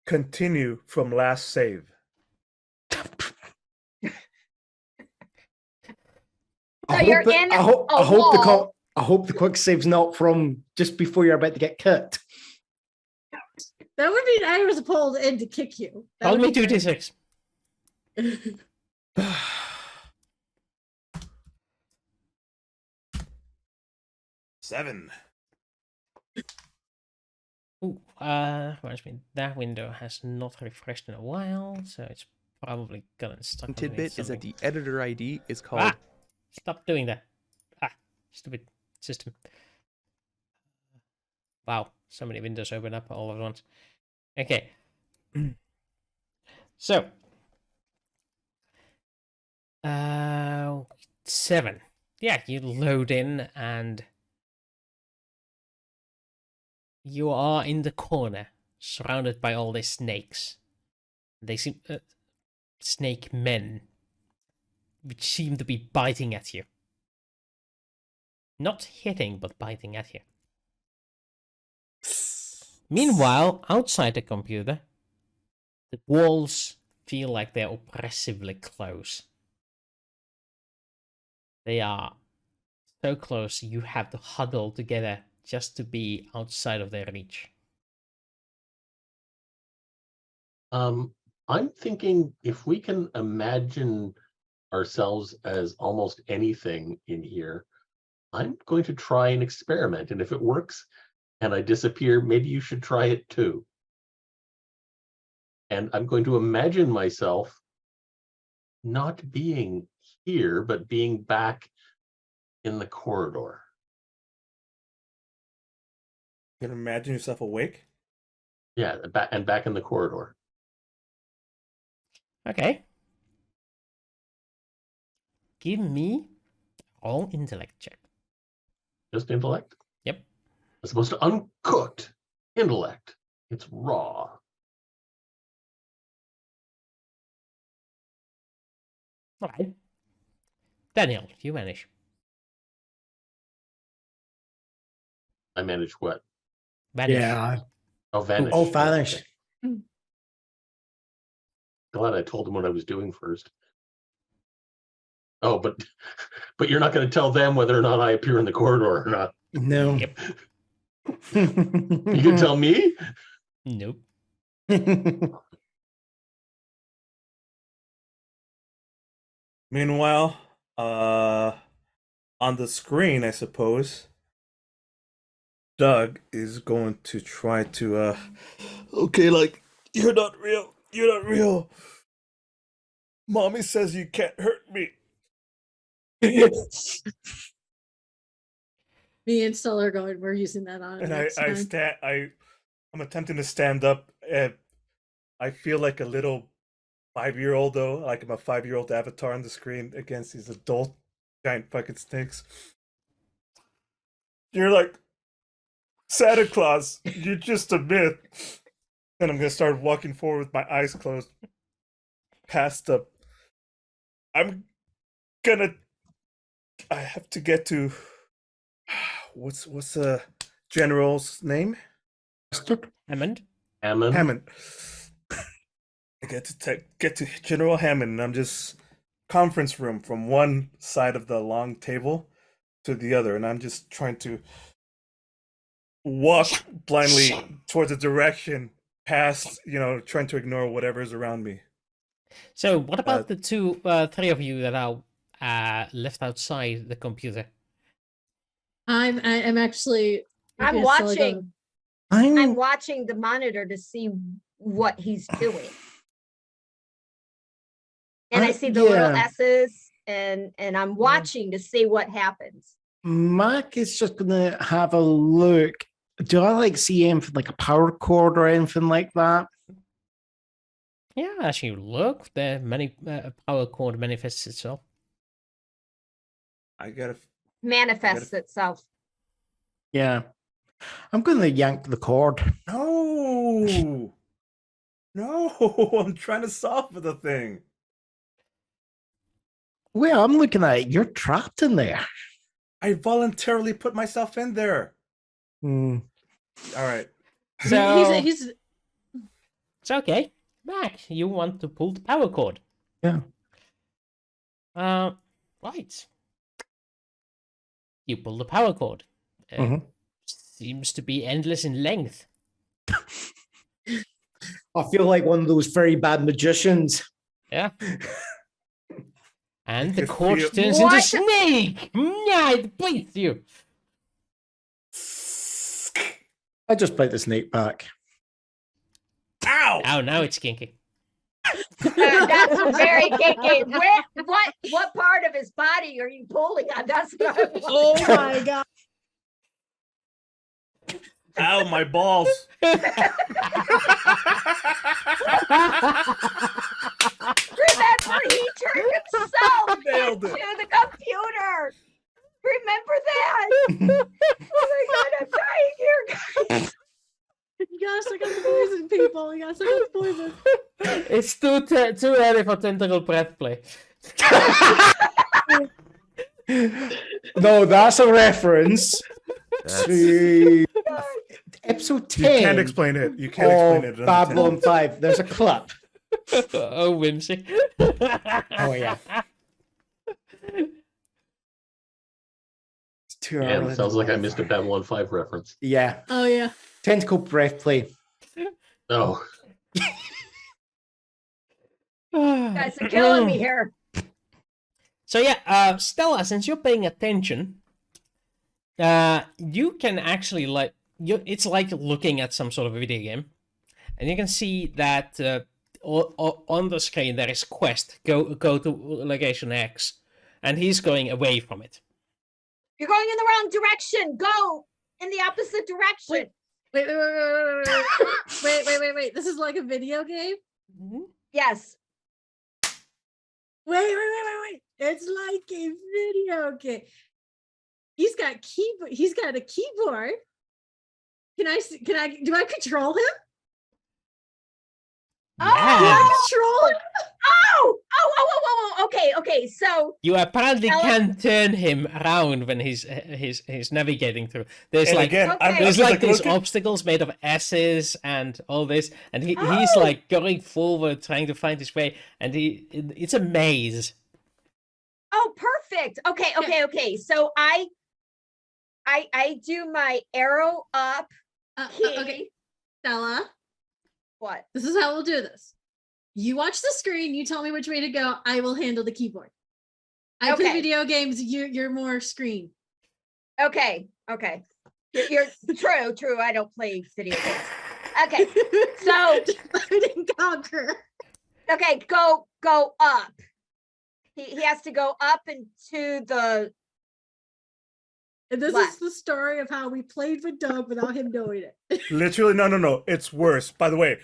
continue from last save. So you're in I hope, a I hope the wall. I hope the quick save's not from just before you're about to get kicked. That would mean I was pulled in to kick you. That Roll would me be great. 2d6. Seven. Ooh, reminds me, that window has not refreshed in a while, so it's probably gotten stuck. underneath Tidbit is that something. the editor ID is called Ah! Stop doing that. Ah, stupid system. Wow, so many windows open up all at once. Okay. So. 7. Yeah, you load in and you are in the corner, surrounded by all these snakes. They seem snake men, which seem to be biting at you. Not hitting, but biting at you. Meanwhile, outside the computer, the walls feel like they're oppressively close. They are so close you have to huddle together just to be outside of their reach. I'm thinking if we can imagine ourselves as almost anything in here, I'm going to try an experiment. And if it works and I disappear, maybe you should try it too. And I'm going to imagine myself not being here, but being back in the corridor. You can imagine yourself awake? Yeah, back in the corridor. Okay. Give me all intellect check. Just intellect? Yep. As opposed to uncooked intellect. It's raw. Alright. Daniel, you manage. I managed what? Vanish. Yeah. Oh, vanish. Oh, vanish. Okay. Glad I told them what I was doing first. Oh, but you're not going to tell them whether or not I appear in the corridor or not. No. Yep. You can tell me? Nope. Meanwhile, on the screen, I suppose, Doug is going to try to okay, like, you're not real. You're not real. Mommy says you can't hurt me. Me and Stella are going. We're using that on. And next time. I'm attempting to stand up. I feel like a little 5-year-old though, like I'm a 5-year-old avatar on the screen against these adult giant fucking snakes. You're like Santa Claus. You're just a myth. And I'm gonna start walking forward with my eyes closed. Past the. I have to get to. What's the general's name? Hammond. Hammond. I get to General Hammond, and I'm just conference room from one side of the long table to the other, and I'm just trying to walk blindly towards a direction past, trying to ignore whatever's around me. So, what about the three of you that are left outside the computer? I'm actually. I'm watching. I'm watching the monitor to see what he's doing. And I see the little S's, and I'm watching to see what happens. Mac is just gonna have a look. Do I see anything like a power cord or anything like that? Yeah, as you look, the many power cord manifests itself. Manifests itself. Yeah. I'm gonna yank the cord. No, I'm trying to solve the thing. Well, I'm looking at it. You're trapped in there. I voluntarily put myself in there. Hmm. All right. So He's it's okay. Mac, you want to pull the power cord? Yeah. Right. You pull the power cord. Mhm. Seems to be endless in length. I feel like one of those very bad magicians. Yeah. And the can cord feel- turns into a snake. Yeah, it bites you. I just bite the snake back. Ow! Oh, now it's kinky. That's very kinky. What part of his body are you pulling on? That's what I want. oh my god. Ow, my balls. Remember, he turned himself Nailed into it. the computer. Remember that? Oh my god, I'm dying here, guys. You gotta suck up the poison, people. You gotta suck up the poison. It's too early for tentacle breath play. No, that's a reference to episode 10 You can't explain it. You can't explain it. of Babylon 5. There's a clip. Oh, whimsy. Oh, yeah. It's too And early. sounds like I missed a Babylon 5 reference. Yeah. Oh yeah. Tentacle breath play. Oh, Guys are killing me here. So yeah, Stella, since you're paying attention, you can actually it's like looking at some sort of video game, and you can see that on the screen there is quest. Go to location X, and he's going away from it. You're going in the wrong direction. Go in the opposite direction. Wait. Wait. This is like a video game? Yes. Wait. It's like a video game. He's got a keyboard. Do I control him? Oh, Control him? Oh. Okay. So You apparently Stella- can turn him around when he's navigating through. There's and like again, Okay. I'm there's just like these looking- obstacles made of S's and all this, and he's Oh. like going forward, trying to find his way, and it's a maze. oh, perfect. Okay. So I do my arrow up key. Okay, Stella, What? this is how we'll do this. You watch the screen, you tell me which way to go, I will handle the keyboard. I play Okay. video games, you're more screen. Okay. You're true. I don't play video games. Okay, so Divide and conquer. okay, go up. He has to go up into the. And this Left. is the story of how we played with Doug without him knowing it. Literally, no. It's worse. By the way,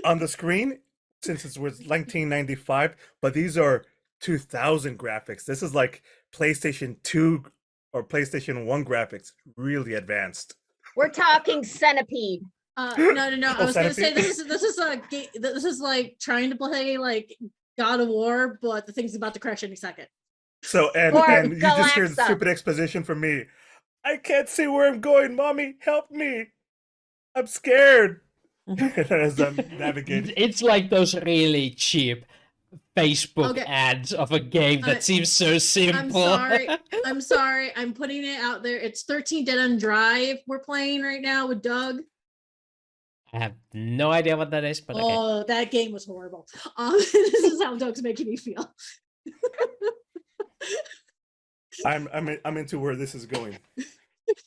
on the screen, since it was 1995, but these are 2000 graphics. This is like PlayStation 2 or PlayStation 1 graphics, really advanced. We're talking Centipede. No. I Oh, was gonna say Centipede. this is like trying to play like God of War, but the thing's about to crash any second. So and Or you just hear the Galaxa. stupid exposition from me. I can't see where I'm going, mommy. Help me. I'm scared. As I'm navigating. It's like those really cheap Facebook Okay. ads of a game that seems so simple. I'm sorry. I'm putting it out there. It's 13 Dead End Drive we're playing right now with Doug. I have no idea what that is, but okay. Oh, that game was horrible. This is how Doug's making me feel. I'm into where this is going.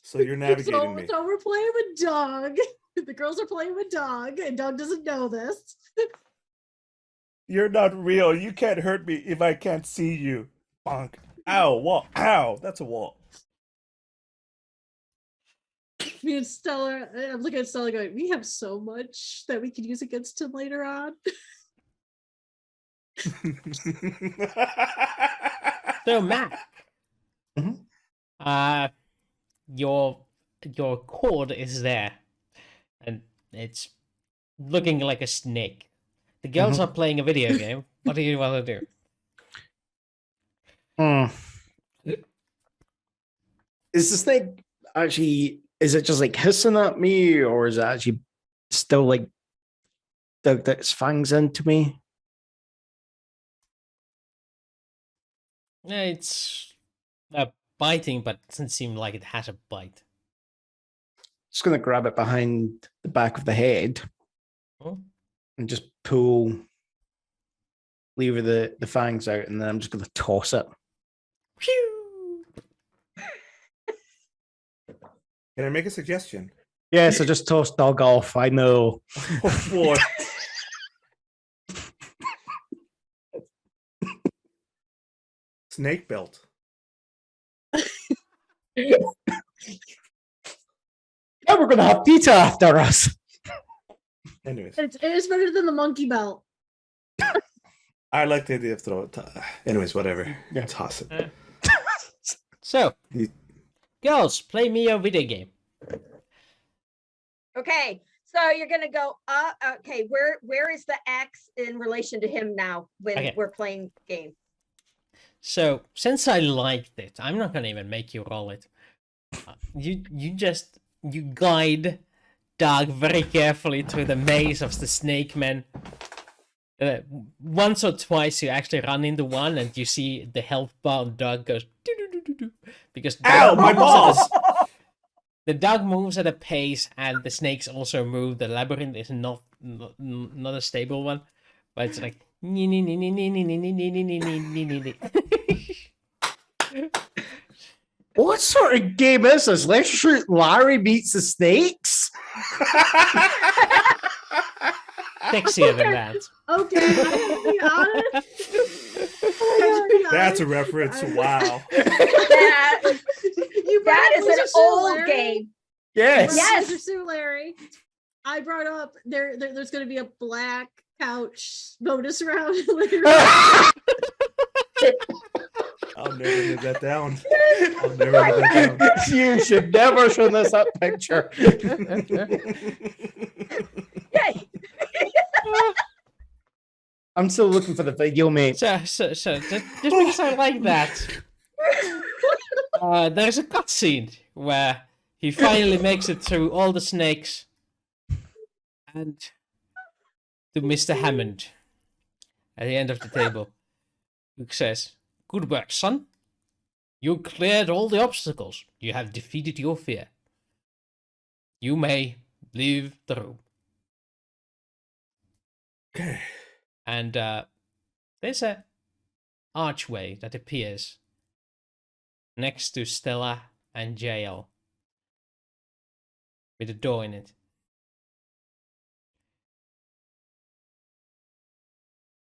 So you're navigating me. So we're playing with Doug. The girls are playing with Doug, and Doug doesn't know this. You're not real. You can't hurt me if I can't see you. Bonk. Ow, wall. Ow, that's a wall. Me and Stella, I'm looking at Stella going, we have so much that we could use against him later on. So Matt, Mhm. your cord is there, and it's looking like a snake. The girls are playing a video game. What do you want to do? Is the snake actually? Is it just like hissing at me, or is it actually still like dug its fangs into me? Yeah, it's biting, but it doesn't seem like it has a bite. Just gonna grab it behind the back of the head Oh. and just pull, lever the fangs out, and then I'm just gonna toss it. Phew! Can I make a suggestion? Yeah, so just toss dog off. I know. Oh boy. Snake belt. Yeah, we're gonna have PETA after us. Anyways, It is better than the monkey belt. I like the idea of throw it. Anyways, whatever. Yeah. Toss it. So, You- girls, play me a video game. Okay, so you're gonna go up. Okay, where is the X in relation to him now when Okay. we're playing game? So, since I liked it, I'm not gonna even make you roll it. You guide Doug very carefully through the maze of the snake men. Once or twice, you actually run into one, and you see the health bar on Doug goes do because Ow, my balls! the dog moves at a pace, and the snakes also move. The labyrinth is not a stable one, but it's like. What sort of game is this? Let's shoot Larry beats the snakes. Sexier than that. Okay, I'm gonna be honest. That's a reference. Wow. That, You brought that up is Loser an Sue, old Larry. game. Yes. Yes. Loser Sue, Larry. I brought up there's going to be a black couch bonus round later. I'll never live that down. I'll never live that down. You should never show this that picture. Yay. I'm still looking for the video, mate. So just because I like that, there's a cutscene where he finally makes it through all the snakes and to Mr. Hammond at the end of the table, who says, "Good work, son. You cleared all the obstacles. You have defeated your fear. You may leave the room." Okay. And there's a archway that appears next to Stella and Jaelle. with a door in it.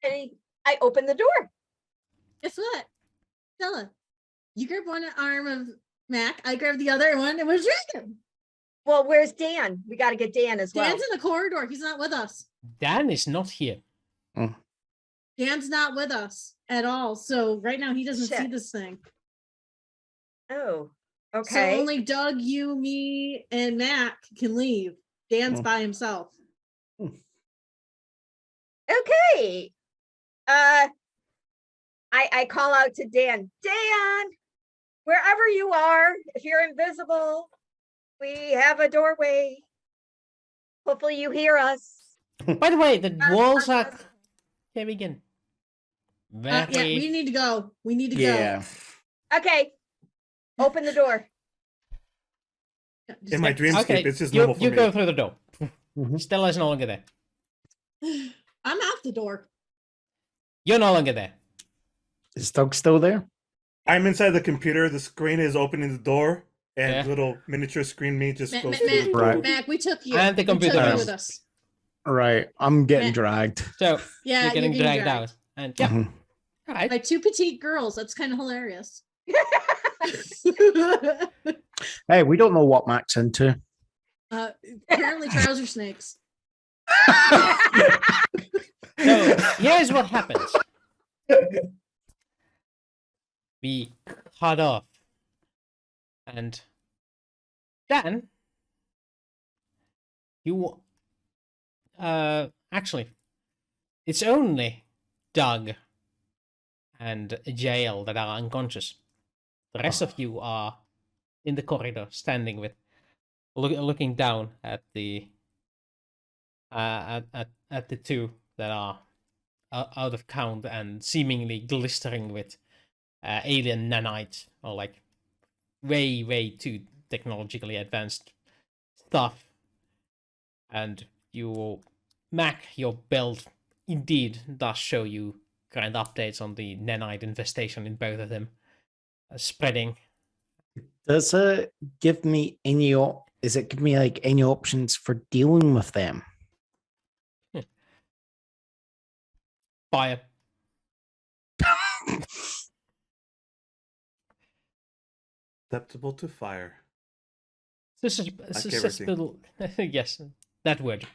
And I open the door. Guess what? Stella, you grab one arm of Mac, I grab the other one, and we're drinking. Well, where's Dan? We got to get Dan as well. Dan's in the corridor. He's not with us. Dan is not here. Dan's not with us at all. So right now he doesn't see Shit. this thing. Oh, So okay. only Doug, you, me, and Mac can leave. Dan's by himself. Okay. I call out to Dan. Dan, wherever you are, if you're invisible, we have a doorway. Hopefully you hear us. By the way, the walls are caving in. Yeah, we need to go. We need to Yeah. Okay. Open the door. go. In my dreamscape, Okay, it's just you, normal for you me. go through the door. Mhm. Stella's no longer there. I'm out the door. You're no longer there. Is Doug still there? I'm inside the computer. The screen is opening the door, and Yeah. little miniature screen me just Mac, goes Mac, through the Mac, door. Right. Mac, we took you. And the We took computer you is- with us. Right. I'm getting Matt. dragged. So Yeah, you're getting being dragged out. And yeah, Mhm. all right. By two petite girls. That's kind of hilarious. Hey, we don't know what Mac's into. Apparently trouser snakes. So here's what happens. We cut off. And Dan, you actually it's only Doug and Jaelle that are unconscious. The rest of you are in the corridor, standing with looking down at the at the two that are out of count and seemingly glistering with alien nanite or like way too technologically advanced stuff. And you, Mac, your belt indeed does show you current updates on the nanite infestation in both of them spreading. Does it give me any? Is it give me like any options for dealing with them? Fire. Susceptible to fire. Susceptible. Yes, that word.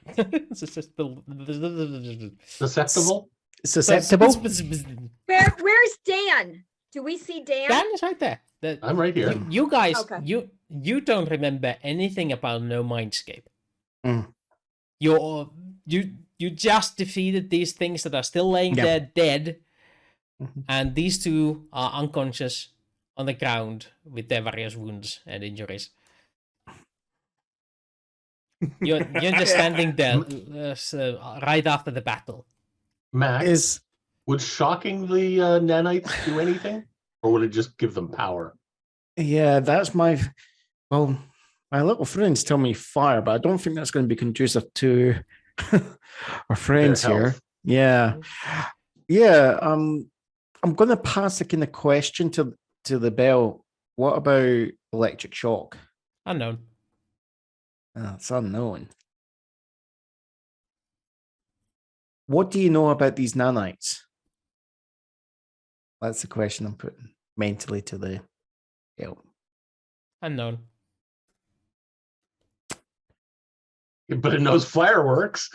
Susceptible. Susceptible? Susceptible. Where's Dan? Do we see Dan? Dan is right there. I'm right here. You guys, Okay. you don't remember anything about No Mindscape. Mm. You just defeated these things that are still laying Yeah. there dead, Mhm. and these two are unconscious on the ground with their various wounds and injuries. You're just standing there right after the battle. Mac, Is would shocking the nanites do anything? Or would it just give them power? yeah, that's my my little friends tell me fire, but I don't think that's going to be conducive to our friends here. health. Yeah, yeah. I'm going to pass the kind of question to the bell. What about electric shock? Unknown. It's unknown. What do you know about these nanites? That's the question I'm putting mentally to the bell. Unknown. But it knows fireworks.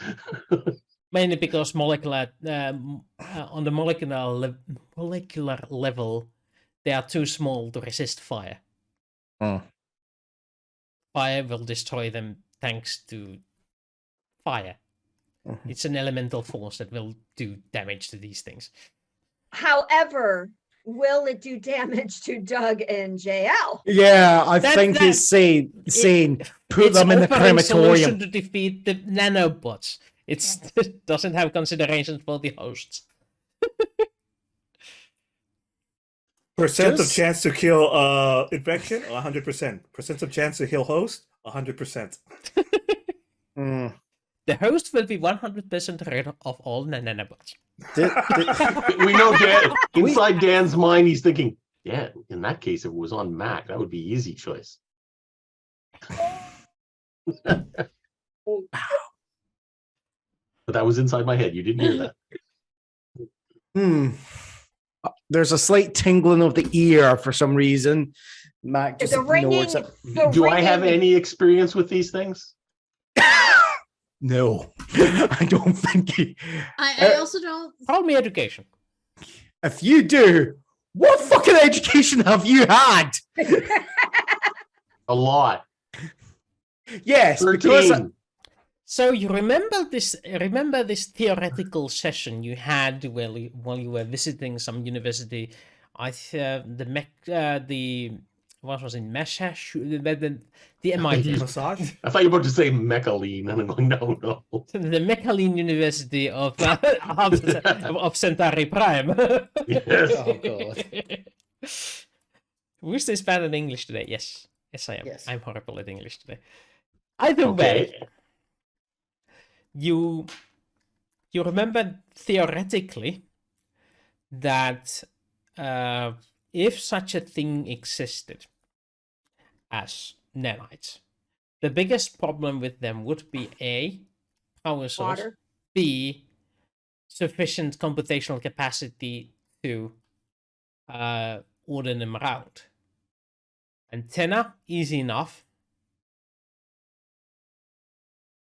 Mainly because molecular on the molecular level, they are too small to resist fire. Oh. Fire will destroy them thanks to fire. Mhm. It's an elemental force that will do damage to these things. However, will it do damage to Doug and Jaelle? Yeah, I That- think that- he's saying put It's them in the offering solution crematorium. to defeat the nanobots. It doesn't have considerations for the hosts. Percent of Just- chance to kill infection, 100%. Percent of chance to heal host, 100%. Mm. The host will be 100% rid of all nanobots. We know Dan inside Dan's mind, he's thinking, yeah, in that case, if it was on Mac, that would be easy choice. But that was inside my head. You didn't hear that. There's a slight tingling of the ear for some reason. Mac just The ignores ringing. it. The Do I have ringing- any experience with these things? No, I don't think he. I also don't. Roll me education. If you do, what fucking education have you had? A lot. Yes, because 13. So you remember this? Remember this theoretical session you had while you were visiting some university? The what was it? The MIT, Massage? I thought you were about to say Mechaline, and I'm going, no. the Mechalin University of Centauri Prime. Yes. Oh, God. Wooster is bad at English today. Yes, I am. Yes. I'm horrible at English today. Either way, Okay. you remember theoretically that if such a thing existed as nanites, the biggest problem with them would be A, power source, Water. B, sufficient computational capacity to order them around. Antenna, easy enough.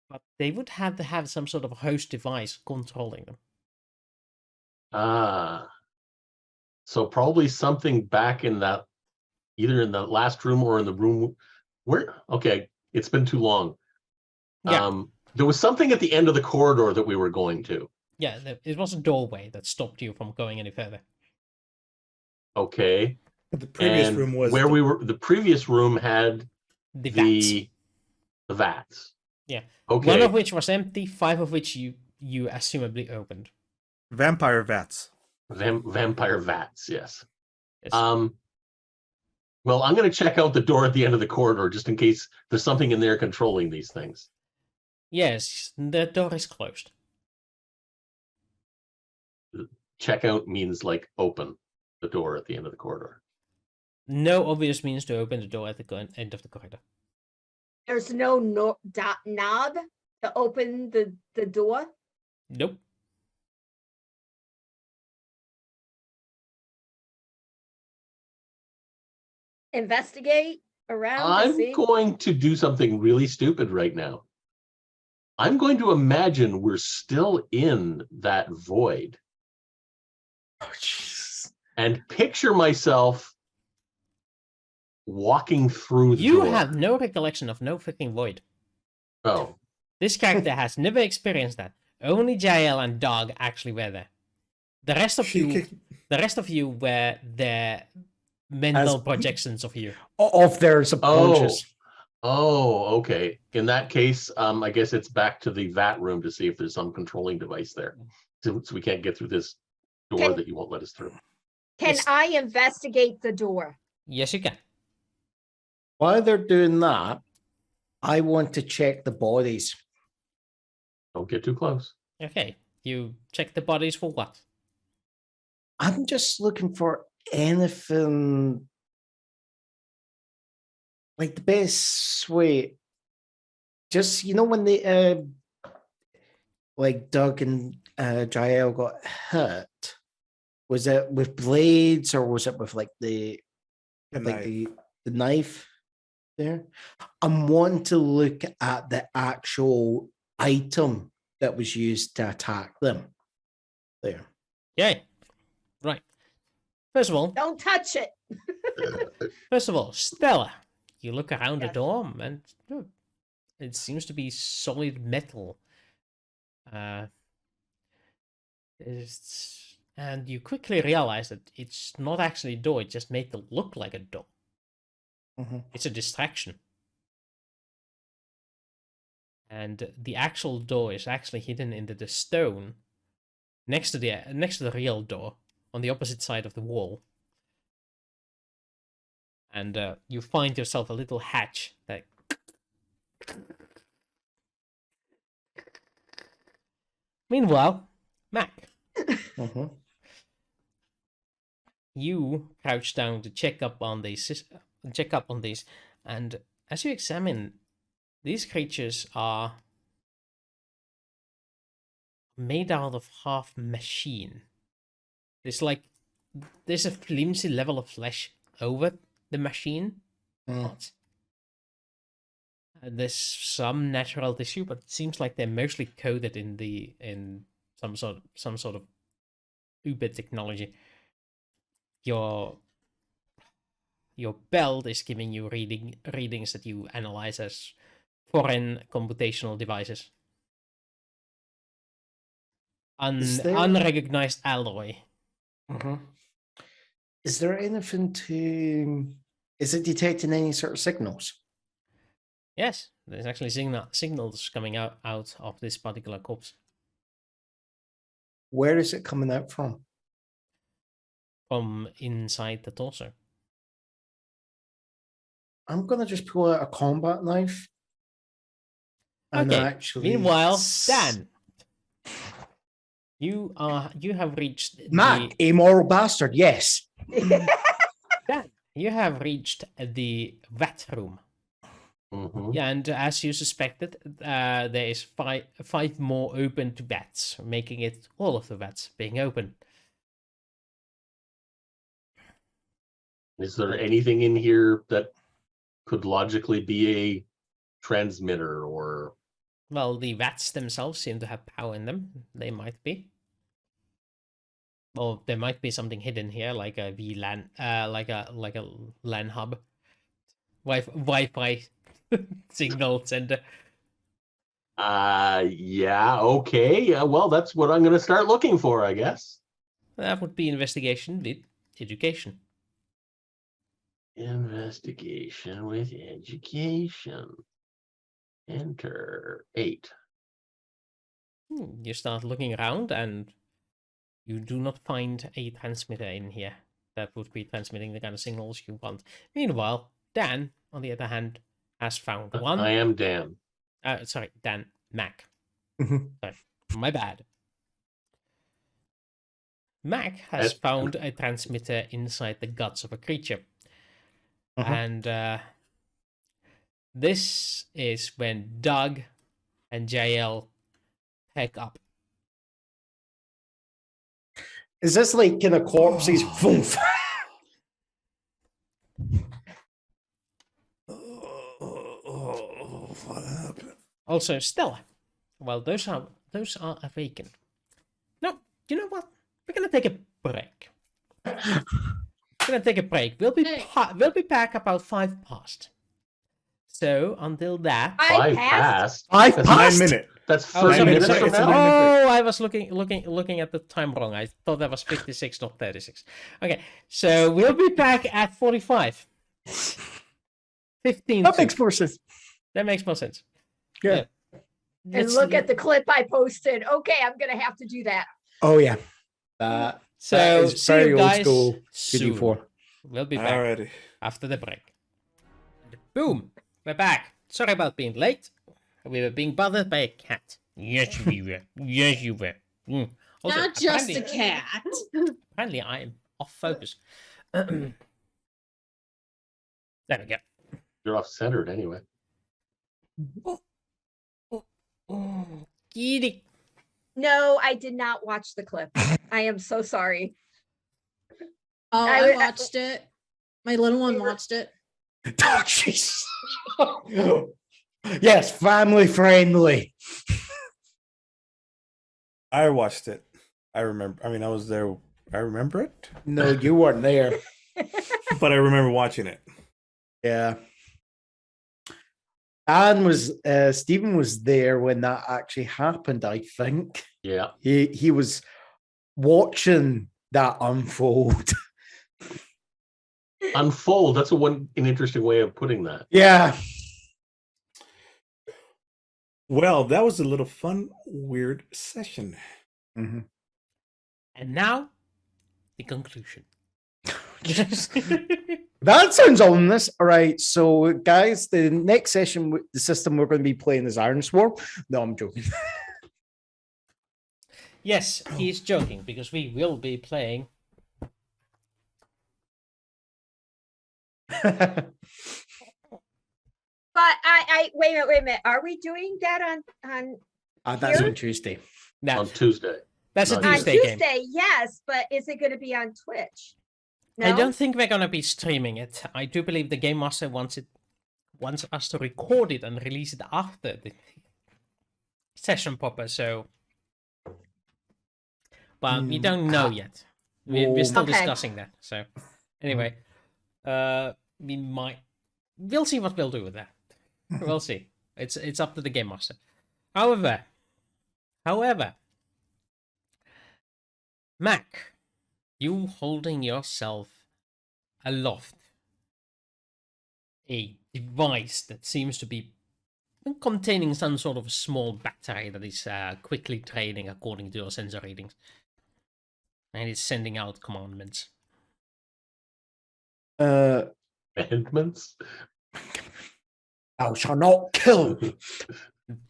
But they would have to have some sort of host device controlling them. So probably something back in that, either in the last room or in the room where, okay, it's been too long. Yeah. There was something at the end of the corridor that we were going to. Yeah, it was a doorway that stopped you from going any further. Okay. The previous And room was where we were. The previous room had The vats. the vats. Yeah. Okay. One of which was empty, 5 of which you assumably opened. vampire vats. Vampire vats. Yes. Yes. Well, I'm going to check out the door at the end of the corridor just in case there's something in there controlling these things. Yes, the door is closed. Check out means like open the door at the end of the corridor. No obvious means to open the door at the end of the corridor. There's no knob to open the door. Nope. Investigate around to I'm see. going to do something really stupid right now. I'm going to imagine we're still in that void Oh, jeez. and picture myself walking through the You door. have no recollection of no freaking void. Oh, This character has never experienced that. Only Jaelle and Dog actually were there. The rest of you were the mental As- projections of you. Of their subconscious. Oh, okay. In that case, I guess it's back to the vat room to see if there's some controlling device there. So we can't get through this door Can- that you won't let us through. Can Yes. I investigate the door? Yes, you can. While they're doing that, I want to check the bodies. Don't get too close. Okay. You check the bodies for what? I'm just looking for anything like the best way. Just when they like Doug and Jaelle got hit, was it with blades or was it with like the knife there? I'm wanting to look at the actual item that was used to attack them. There. Yay. Right. First of all, Don't touch it. Stella, you look around the Yes. door and it seems to be solid metal. And you quickly realize that it's not actually a door, it just made it look like a door. Mhm. It's a distraction. And the actual door is actually hidden into the stone next to the real door on the opposite side of the wall. And you find yourself a little hatch that Meanwhile, Mac, Mhm. you crouch down to check up on these, and as you examine these creatures are made out of half machine. There's a flimsy level of flesh over the machine. But there's some natural tissue, but it seems like they're mostly coated in some sort of uber technology. Your belt is giving you readings that you analyze as foreign computational devices. Is there- Unrecognized alloy. Is there anything to? Is it detecting any sort of signals? Yes, there's actually signals coming out of this particular corpse. Where is it coming out from? From inside the torso. I'm gonna just pull out a combat knife. And Okay. actually, Meanwhile, Dan, you have reached Mac, a moral bastard. Yes. Dan, you have reached the vat room. Mhm. Yeah, and as you suspected, there is five more open to vats, making it all of the vats being open. Is there anything in here that could logically be a transmitter or? Well, the vats themselves seem to have power in them. They might be. Or there might be something hidden here, like a VLAN, like a LAN hub, Wi-Fi signal sender. Yeah, okay. Well, that's what I'm gonna start looking for, I guess. That would be investigation with education. Investigation with education. Enter 8. You start looking around and you do not find a transmitter in here that would be transmitting the kind of signals you want. Meanwhile, Dan, on the other hand, has found one. I am Dan. Sorry, Dan, Mac. Mhm. Sorry, my bad. Mac has found a transmitter inside the guts of a creature. And this is when Doug and Jaelle pick up. Is this like kind of corpses? Foof. What happened? Also, Stella. Well, those are vacant. No, you know what? We're gonna take a break. We'll be back about 5 past. So until that, 5 past. I've That's passed. 9 minutes. That's Oh, 30 sorry, minutes sorry, from it's a now. minute. oh, I was looking at the time wrong. I thought that was 56, not 36. Okay, so we'll be back at 45. 15. That makes more sense. That makes more sense. Yeah. And look at the clip I posted. Okay, I'm gonna have to do that. Oh yeah. That So is see very you old guys school. soon. GD4. We'll be back Alrighty. after the break. Boom, we're back. Sorry about being late. We were being bothered by a cat. Yes, we were. Yes, you were. Also, Not just a apparently- cat. Apparently, I am off focus. There we go. You're off centered anyway. Giddy. No, I did not watch the clip. I am so sorry. Oh, I I would- watched it. My little one watched it. Oh, jeez. Yes, family friendly. I watched it. I remember. I mean, I was there. I remember it, No, you weren't there. but I remember watching it. Yeah. Stephen was there when that actually happened, I think. Yeah. He was watching that unfold. Unfold. That's an interesting way of putting that. Yeah. Well, that was a little fun, weird session. Mm-hmm. And now, the conclusion. That sounds ominous. All right. So, guys, the next session, the system we're going to be playing is Iron Swarm. No, I'm joking. Yes, he's joking because we will be playing. But I wait a minute. Are we doing that on That's Here? on Tuesday. No, On Tuesday. that's a On on Tuesday game. Tuesday? Yes, but is it going to be on Twitch? I No? don't think we're gonna be streaming it. I do believe the game master wants us to record it and release it after the session proper. So, but we don't know yet. We're still Okay. discussing that. So, anyway, we'll see what we'll do with that. We'll see. It's up to the game master. However, Mac, you holding yourself aloft a device that seems to be containing some sort of small battery that is quickly draining according to your sensor readings. And it's sending out commandments. Amendments? Thou shalt not kill.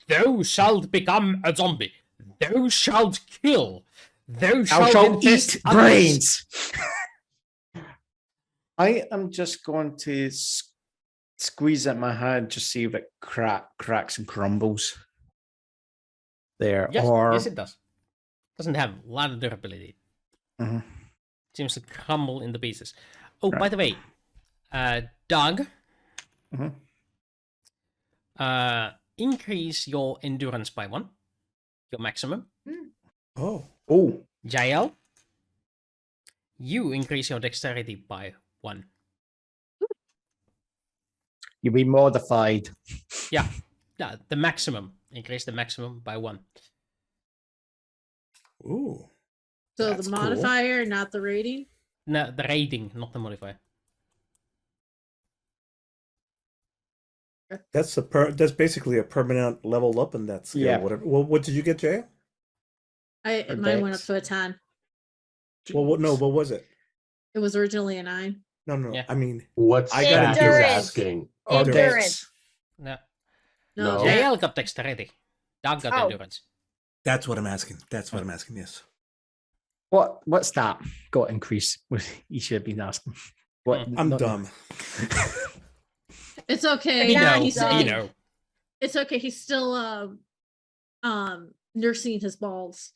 Thou shalt become a zombie. Thou shalt kill. Thou Thou shalt shalt infest eat others. brains. I am just going to squeeze at my hand, just see if it cracks and crumbles. There, Yes, it does. Doesn't have a lot of durability. Mhm. Seems to crumble into pieces. Oh, by Right. the way, Doug, Mhm. increase your endurance by 1, your maximum. Oh, Oh, Jaelle, you increase your dexterity by 1. you'll be modified. Yeah, the maximum. Increase the maximum by 1. ooh. So That's the cool. modifier, not the rating. No, the rating, not the modifier. That's that's basically a permanent level up in that skill. Yeah. Whatever. Well, what did you get, Jay? Or Mine went up dex. to a 10. Well, what? No, what was it? It was originally a 9. No. Yeah. I mean, What's I got that you're endurance. asking? Oh, Endurance. No. No, No. Jack. Jaelle got dexterity. Doug got Oh. endurance. that's what I'm asking. That's what I'm asking. Yes. What's that got increase? You should have been asking. What? I'm not- dumb. It's okay. We Yeah, know, he's we done. know. It's okay. He's still nursing his balls.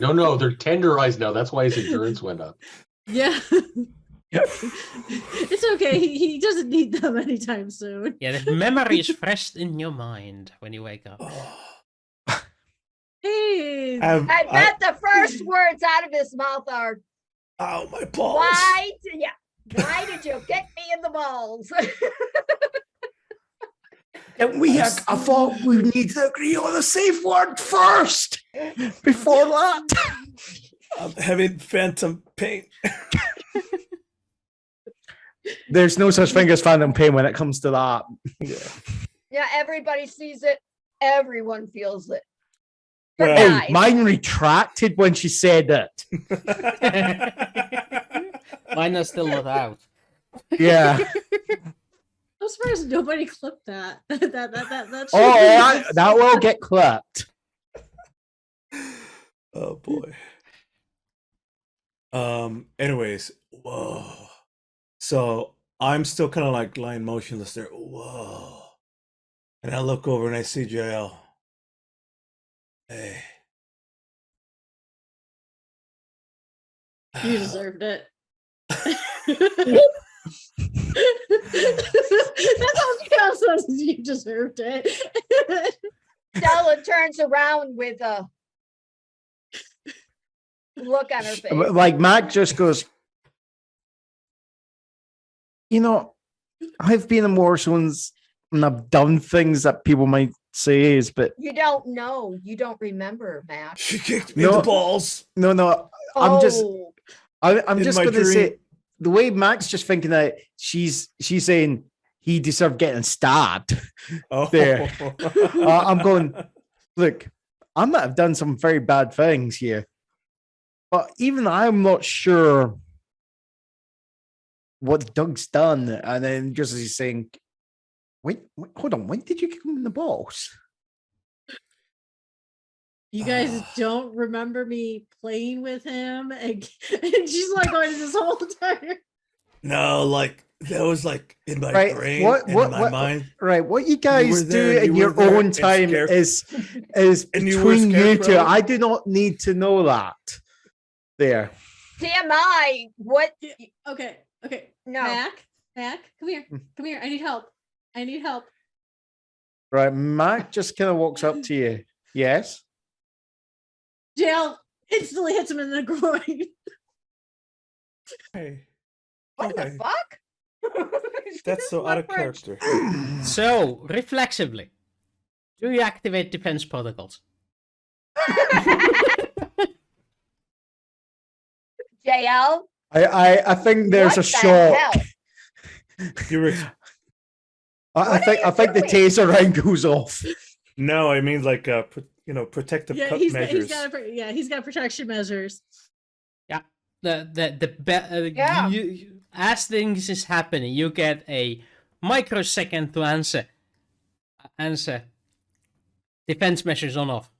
No, they're tenderized now. That's why his endurance went up. Yeah. It's okay. He doesn't need them anytime soon. Yeah, the memory is fresh in your mind when you wake up. Hey. I bet the first words out of his mouth are, Ow, my balls. why did you get me in the balls? And I thought we need to agree on a safe word first before that. I'm having phantom pain. There's no such thing as phantom pain when it comes to that. Yeah, everybody sees it. Everyone feels it. But Well, Hey, guys, mine retracted when she said it. Mine are still not out. Yeah. I'm surprised nobody clipped that. That That will get clipped. Oh boy. Anyways, whoa. So I'm still kind of like lying motionless there. Whoa. And I look over and I see Jaelle. Hey. You deserved it. That's all Cal says is you deserved it. Stella turns around with a look on her face. Like Mac just goes, I've been in war zones and I've done things that people might say is, but You don't know. You don't remember, Matt. She kicked me in the balls. no, I'm just Oh, I'm In just my going to say dream. the way Mac's just thinking that she's saying he deserved getting stabbed. Oh. There. I'm going, look, I might have done some very bad things here, but even I'm not sure what Doug's done. And then just as he's saying, wait, hold on, when did you kick him in the balls? You guys don't remember me playing with him, and she's like going this whole time. No, like that was like in my Right, brain what- and what- in my what- mind. Right, what you were guys there, do in you were your there, own and time Scare- is And you were between you two. Scarecrow? I do not need to know that. There. TMI, what? Okay, okay. No. Mac, come here. Come here. I need help. I need help. Right, Mac just kind of walks up to you. Yes. Jaelle instantly hits him in the groin. Hey, What the okay. fuck? That's so out of character. So, reflexively, do you activate defense protocols? JL, I think there's what a the shot. hell? You were I think the taser round goes off. no, I mean like protective Yeah, cut he's measures. he's got protection measures. Yeah. As things is happening, you get a microsecond to answer. Defense measures on off.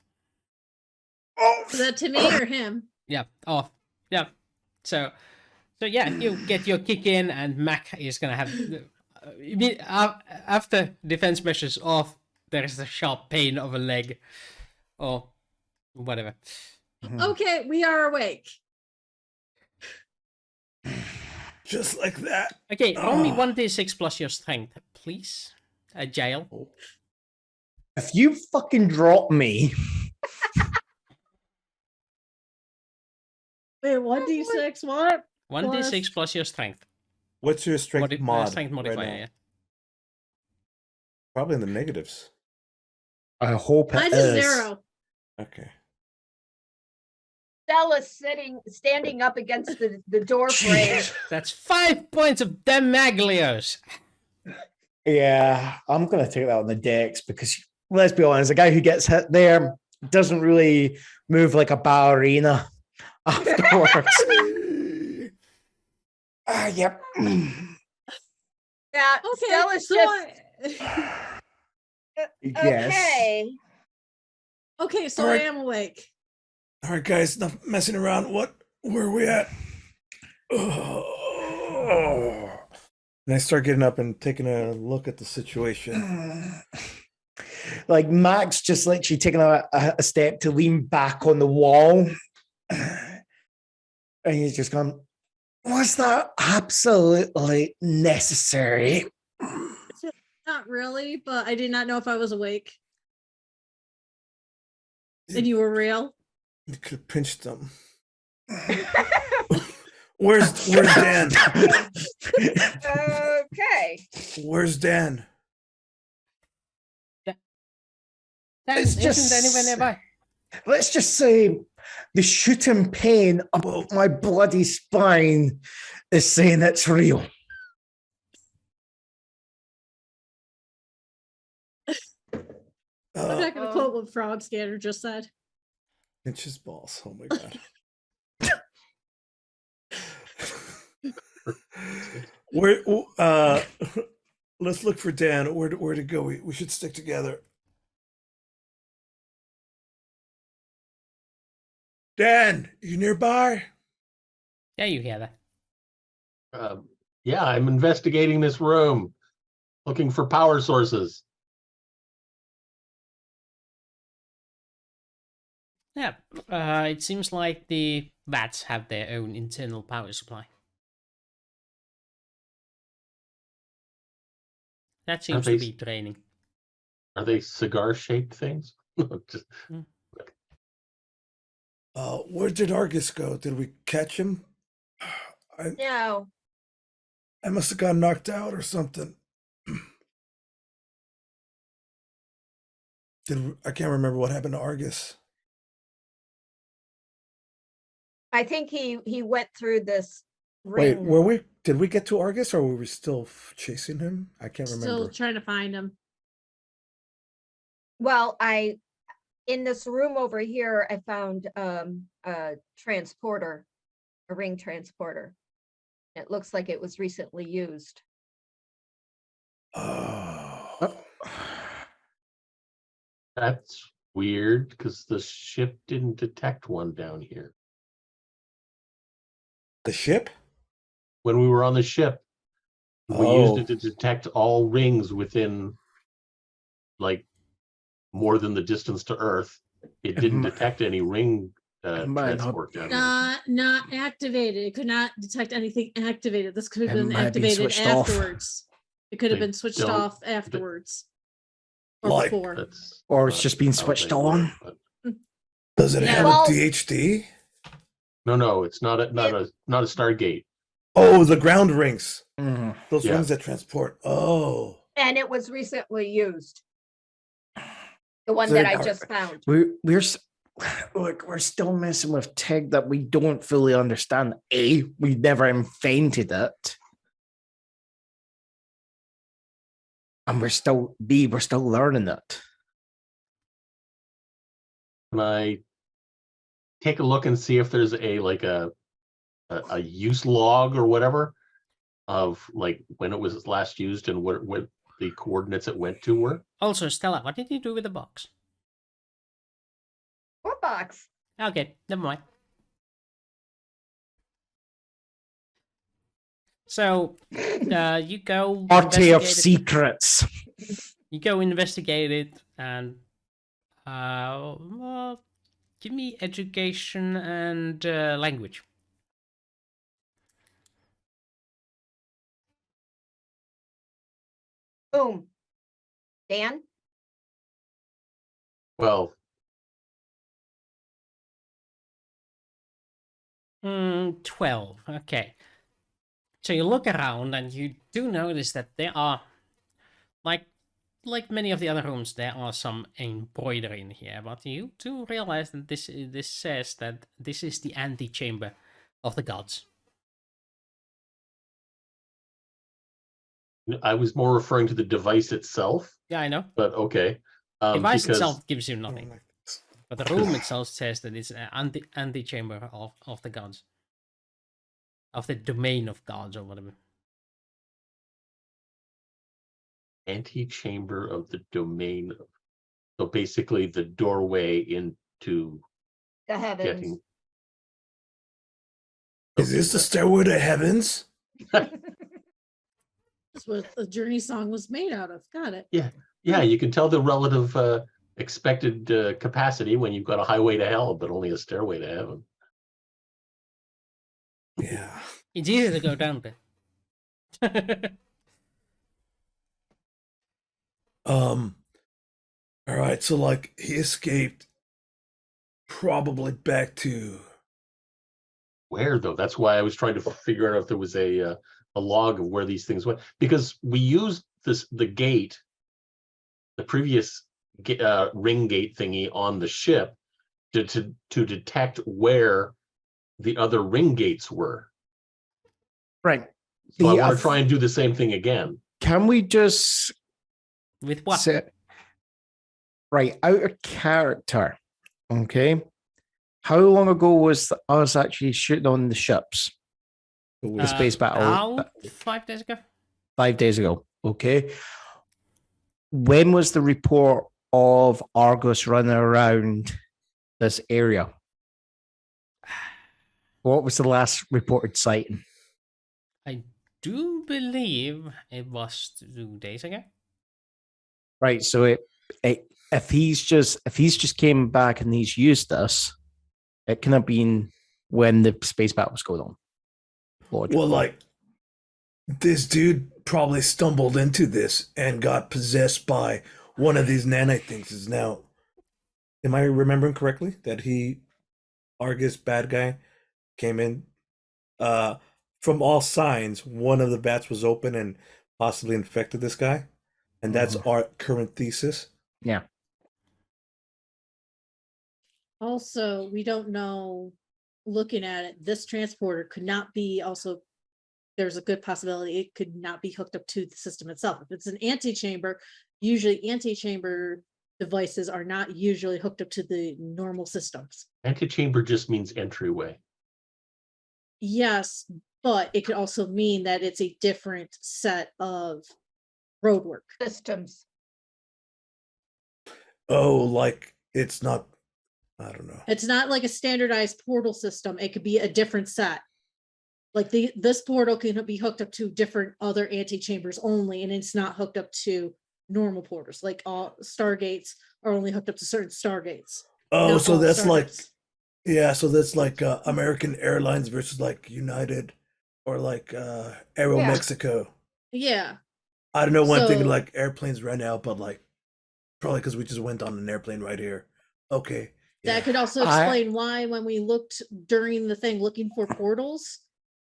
Is that to me or him? Yeah, off. Yeah. So yeah, you get your kick in, and Mac is gonna have. After defense measures off, there is the sharp pain of a leg, or whatever. Okay, we are awake. Just like that. Okay, roll me 1d6 plus your strength, please. Jaelle. If you fucking drop me, Wait, 1d6, what? 1d6 plus your strength. What's your strength mod? Strength right modifier, now? yeah. Probably in the negatives. I hope it Mine's is. a 0. Okay. Stella's standing up against the door frame. That's 5 points of demaglios. Yeah, I'm gonna take that on the decks because let's be honest, the guy who gets hit there doesn't really move like a ballerina afterwards. Yep. Yeah, Okay, Stella's so just Yes. okay. okay, so Alright. I am awake. All right, guys, enough messing around. Where are we at? And I start getting up and taking a look at the situation. Like Max just literally taking a step to lean back on the wall. And he's just gone, was that absolutely necessary? Not really, but I did not know if I was awake. And you were real? You could have pinched them. Where's Dan? Okay. Where's Dan? That It's isn't just- anywhere nearby. Let's just say the shooting pain of my bloody spine is saying it's real. I'm not going to quote what Frog Scanner just said. Pinch his balls. Oh my god. Where? Let's look for Dan. Where to go? We should stick together. Dan, you nearby? Yeah, you hear that. Yeah, I'm investigating this room, looking for power sources. Yeah, it seems like the vats have their own internal power supply. That seems to they- be draining. Are they cigar-shaped things? Just, Where did Argus go? Did we catch him? No. I must have got knocked out or something. I can't remember what happened to Argus. I think he went through this Wait, ring. did we get to Argus or were we still chasing him? I can't remember. Still trying to find him. Well, in this room over here, I found a transporter, a ring transporter. It looks like it was recently used. Oh. that's weird because the ship didn't detect one down here. The ship? when we were on the ship. We used it to detect all rings within like more than the distance to Earth. It didn't detect any ring transport down here. Not activated. It could not detect anything activated. This could have It been might have been activated switched off. afterwards. It could have They been switched don't- off afterwards. Or Like- before. That's Or it's not just been how switched they on. work, Does it Yeah. have Well- a DHD? no, it's not a Stargate. Oh, the ground rings. Mhm. Those Yeah. rings that transport. Oh. And it was recently used. The one So that they I are- just found. Look, we're still messing with tech that we don't fully understand. A, we never invented it. And we're still learning it. Can I take a look and see if there's a use log or whatever of like when it was last used and what the coordinates it went to were? Also, Stella, what did you do with the box? What box? Okay, never mind. So, you go Party of investigate it. secrets. You go investigate it, and well, give me education and language. Boom. Dan? Well, 12. Okay. So you look around and you do notice that there are, like many of the other rooms, there are some embroidery in here. But you do realize that this says that this is the antechamber of the gods. I was more referring to the device itself, Yeah, I know. but okay. Device Because itself gives you nothing, but the room itself says that it's an antechamber of the gods, of the domain of gods or whatever. antechamber of the domain. So basically the doorway into The heavens. getting. Is this the stairway to heavens? That's what the Journey song was made out of. Got it. Yeah, you can tell the relative expected capacity when you've got a highway to hell, but only a stairway to heaven. Yeah. It's easy to go down there. All right, so like he escaped probably back to Where though? That's why I was trying to figure out if there was a log of where these things went, because we used the gate, the previous ring gate thingy on the ship to detect where the other ring gates were. Right. So I The want oth- to try and do the same thing again. Can we just With what? say, right, out of character, okay? How long ago was us actually shooting on the ships? The space battle? About 5 days ago. 5 days ago. Okay. When was the report of Argus running around this area? What was the last reported sighting? I do believe it was 2 days ago. Right. So if he's just came back and he's used this, it could have been when the space battle was going on. Logical. well, like this dude probably stumbled into this and got possessed by one of these nanite things. Is now, am I remembering correctly that Argus bad guy came in? From all signs, one of the bats was open and possibly infected this guy, and that's our current thesis. Yeah. Also, we don't know, looking at it, this transporter could not be also, there's a good possibility it could not be hooked up to the system itself. If it's an antechamber, usually antechamber devices are not usually hooked up to the normal systems. Antechamber just means entryway. Yes, but it could also mean that it's a different set of roadwork. Systems. Oh, like it's not. I don't know. It's not like a standardized portal system. It could be a different set. Like this portal can be hooked up to different other antechambers only, and it's not hooked up to normal portals. Like all Stargates are only hooked up to certain Stargates. Oh, not so all that's like, Stargates. yeah, so that's like American Airlines versus like United or like Aeromexico. Yeah. I don't know one thing So- like airplanes right now, but like probably because we just went on an airplane right here. Okay. That Yeah. could also explain why when we looked during the thing looking for portals,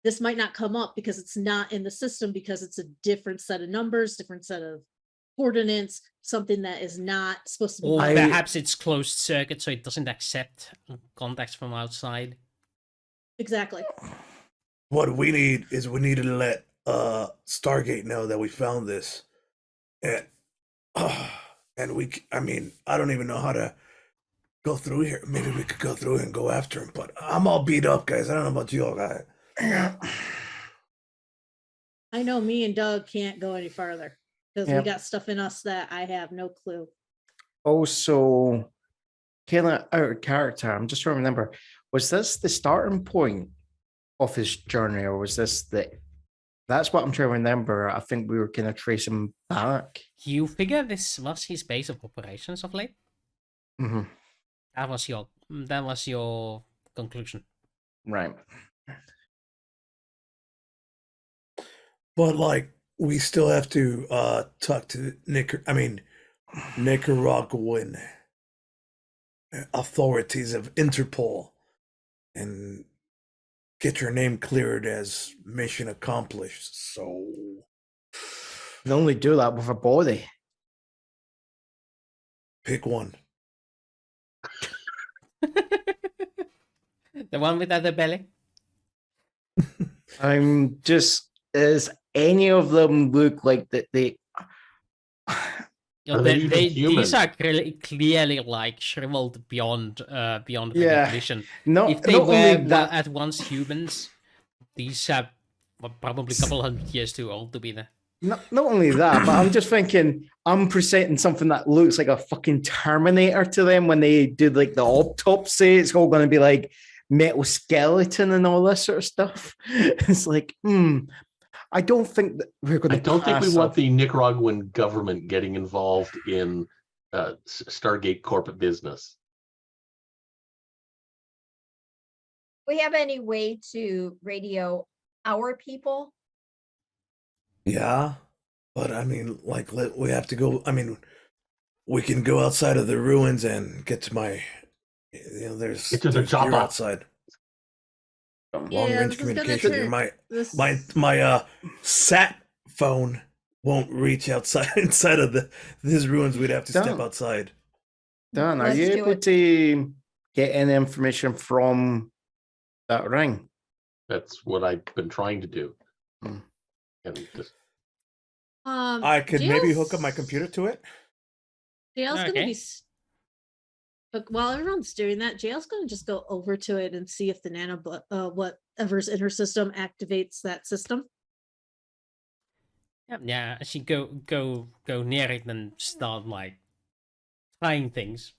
this might not come up because it's not in the system, because it's a different set of numbers, different set of coordinates, something that is not supposed to be. Or I- perhaps it's closed circuit, so it doesn't accept contacts from outside. Exactly. What we need is we need to let Stargate know that we found this. And I mean, I don't even know how to go through here. Maybe we could go through and go after him, but I'm all beat up, guys. I don't know about you all guys. I know me and Doug can't go any farther because we Yep. got stuff in us that I have no clue. Also, kind of out of character. I'm just trying to remember. Was this the starting point of his journey, or was this the? That's what I'm trying to remember. I think we were kind of tracing back. You figure this was his base of operations of late? Hmm. That was your conclusion. Right. But like we still have to talk to Nicaraguan authorities of Interpol and get your name cleared as mission accomplished. So They only do that with a body. pick one. The one without the belly? I'm just. Does any of them look like that they? Are they even human? These are clearly like shriveled beyond Yeah. recognition. Not, If they not were only well, that. at once humans, these are probably a couple hundred years too old to be there. Not only that, but I'm just thinking I'm presenting something that looks like a fucking Terminator to them when they do like the autopsy. It's all going to be like metal skeleton and all this sort of stuff. It's like, I don't think that we're going to. I don't think we want the Nicaraguan government getting involved in Stargate Corp business. We have any way to radio our people? Yeah, but I mean, like, we have to go. I mean, we can go outside of the ruins and get to my. There's Get to the there's gear chopper. outside. Long Yeah, range this is gonna communication. turn- My This- my sat phone won't reach inside of these ruins. We'd have to step Don't. outside. Dan, are Let's you do able it. to get any information from that ring? That's what I've been trying to do. Hmm. And just I could maybe hook up my Jaelle's- computer to it. Jaelle's Okay. gonna be. But while everyone's doing that, Jaelle's gonna just go over to it and see if the whatever's in her system activates that system. Yeah, she go near it and start like trying things.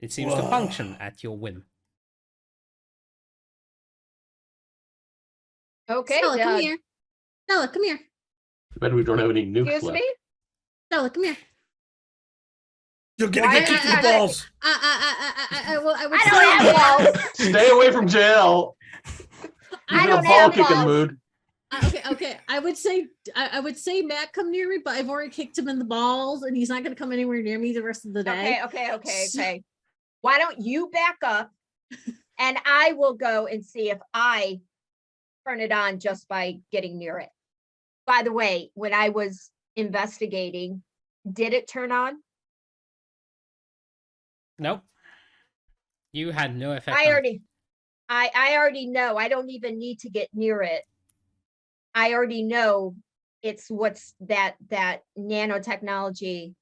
It seems to function at your whim. Okay, Stella, come here. Stella, come here. bet we don't have any nukes excuse left. me? Stella, come here. You're gonna Why- get kicked in the I- balls. I would I say don't have balls. Stay away from Jaelle. I He's in a don't ball have kicking balls. mood. Okay. I would say Matt come near me, but I've already kicked him in the balls, and he's not going to come anywhere near me the rest of the day. Okay. Why don't you back up and I will go and see if I turn it on just by getting near it. By the way, when I was investigating, did it turn on? Nope. You had no effect. I on it. already know. I don't even need to get near it. I already know it's what's that nanotechnology.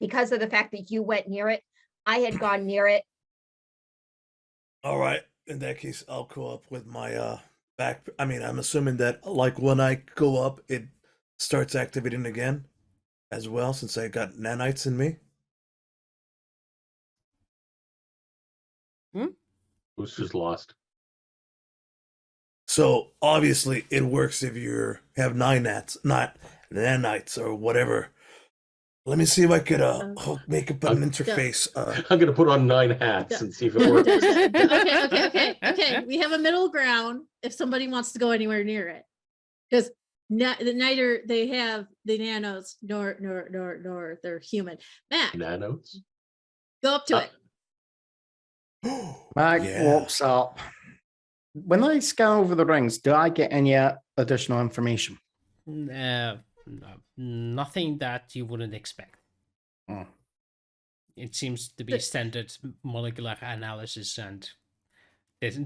Because of the fact that you went near it, I had gone near it. All right. In that case, I'll go up with my back. I mean, I'm assuming that like when I go up, it starts activating again as well, since I got nanites in me. Wooster's lost. So obviously it works if you have nanites or whatever. Let me see if I could make up an interface. I'm gonna put on 9 hats and see if it works. Okay. We have a middle ground if somebody wants to go anywhere near it. Because neither they have the nanos nor they're human. Mac, Nanos? go up to it. Mac Yeah. walks up. When I scan over the rings, do I get any additional information? No, nothing that you wouldn't expect. Hmm. It seems to be standard molecular analysis and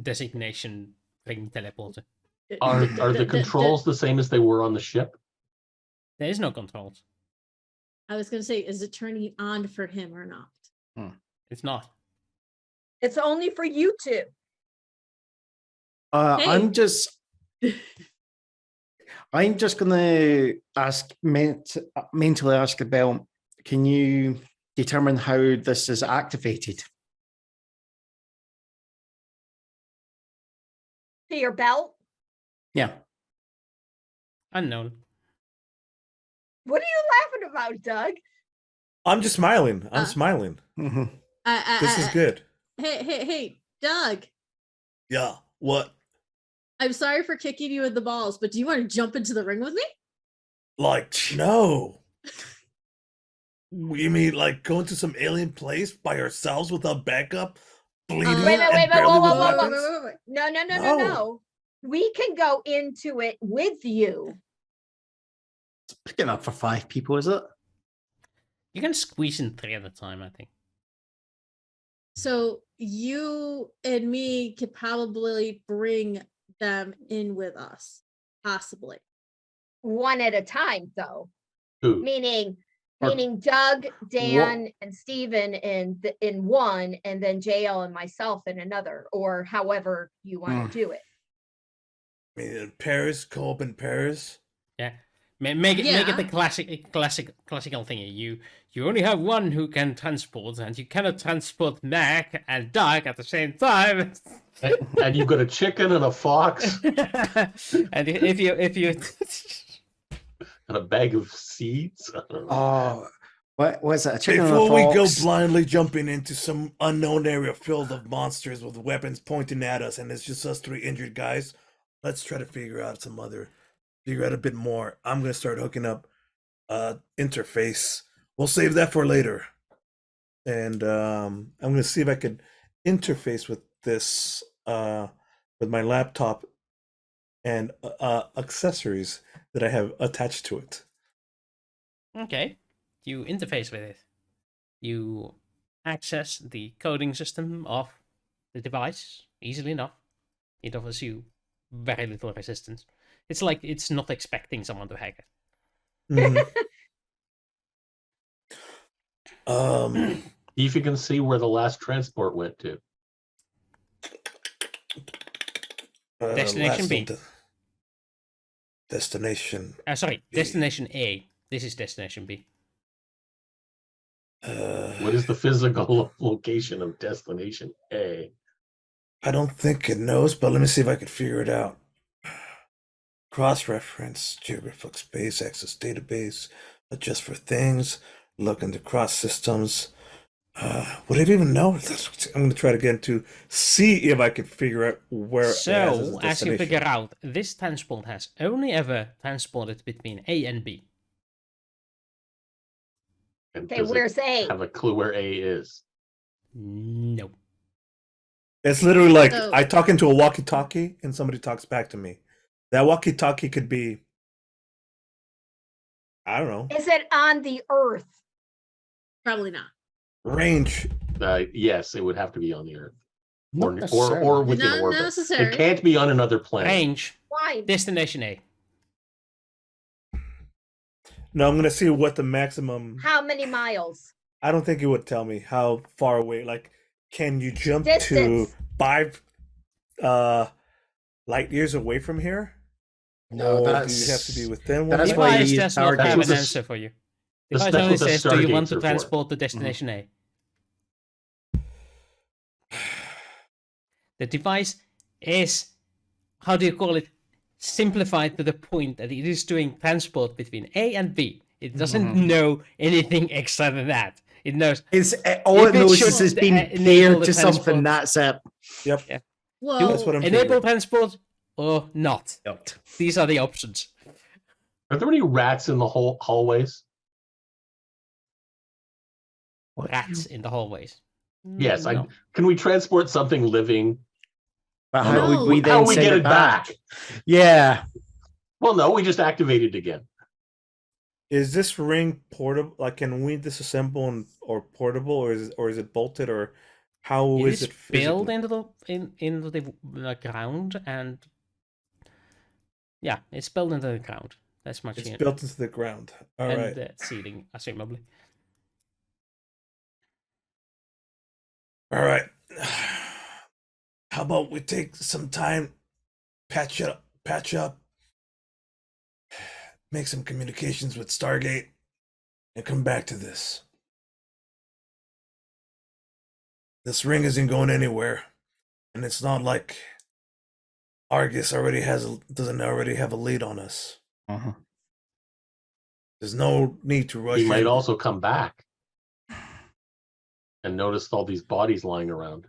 designation ring teleporter. Are the controls the same as they were on the ship? There is no controls. I was going to say, is it turning on for him or not? It's not. It's only for you two. I'm just gonna mentally ask the bell. Can you determine how this is activated? To your belt. Yeah. Unknown. What are you laughing about, Doug? I'm just smiling. I'm smiling. Mhm. This is good. Hey, Doug. Yeah. What? I'm sorry for kicking you in the balls, but do you want to jump into the ring with me? Like, no. You mean like going to some alien place by ourselves without backup? Bleeding Wait, and barely with whoa. weapons? No. We can go into it with you. It's big enough for 5 people, is it? You can squeeze in 3 at a time, I think. So you and me could probably bring them in with us, possibly. One at a time, though. Who? Meaning Or- Doug, Dan, and Steven in one, and then Jaelle and myself in another, or however you want to do it. I mean, in Paris, Corp in Paris. Yeah. Make it the classical thingy. You only have one who can transport, and you cannot transport Mac and Doug at the same time. And you've got a chicken and a fox And if you and a bag of seeds. I don't know. Oh, what was it? A chicken and a Before we go fox? blindly jumping into some unknown area filled of monsters with weapons pointing at us, and it's just us 3 injured guys, let's try to figure out a bit more. I'm gonna start hooking up interface. We'll save that for later. And I'm gonna see if I can interface with this with my laptop and accessories that I have attached to it. Okay, you interface with it. You access the coding system of the device easily enough. It offers you very little resistance. It's like it's not expecting someone to hack it. If you can see where the last transport went to. Destination B. Destination. Sorry, B. Destination A. This is Destination B. What is the physical location of Destination A? I don't think it knows, but let me see if I can figure it out. Cross-reference, geographic space, access database, adjust for things, look into cross systems. Would I even know? I'm going to try to get into, see if I can figure out where it has its So, as you destination. figure out, this transport has only ever transported between A and B. And Okay, does it where's A? have a clue where A is? No. It's literally like So- I talk into a walkie-talkie and somebody talks back to me. That walkie-talkie could be, I don't know, Is it on the Earth? Probably not. range. Yes, it would have to be on the Earth. Not Or necessarily. within Not orbit. necessary. It can't be on another planet. Range. Why? Destination A. No, I'm gonna see what the maximum. How many miles? I don't think it would tell me how far away. Like, can you jump Distance. to 5 light years away from here? No, Or that's do you have to be within one? that's light- why you Device use does not Stargate. have what an the- answer for you. That's Device only what the says, do you want Stargates to are for. transport to Destination A? The device is, how do you call it, simplified to the point that it is doing transport between A and B. It doesn't know anything extra than that. It knows All If it it knows should is it's been enable paired the to something. transport. That's it. Yep. Yeah. Well, That's what I'm enable figuring. transport or not. Yep. These are the options. Are there any rats in the hallways? Rats in the hallways. Yes. No. Can we transport something living? But how No. would we How then we send get it it back? back? Yeah. Well, no, we just activate it again. Is this ring portable? Like, can we disassemble or portable, or is it bolted, or how It is is it built physically? into the ground, and yeah, it's built into the ground. That's much. It's built into the ground. All and right. the ceiling, assumably. All right. How about we take some time, patch up, make some communications with Stargate, and come back to this. This ring isn't going anywhere, and it's not like Argus doesn't already have a lead on us. Uh-huh. There's no need to rush He might in. also come back and notice all these bodies lying around.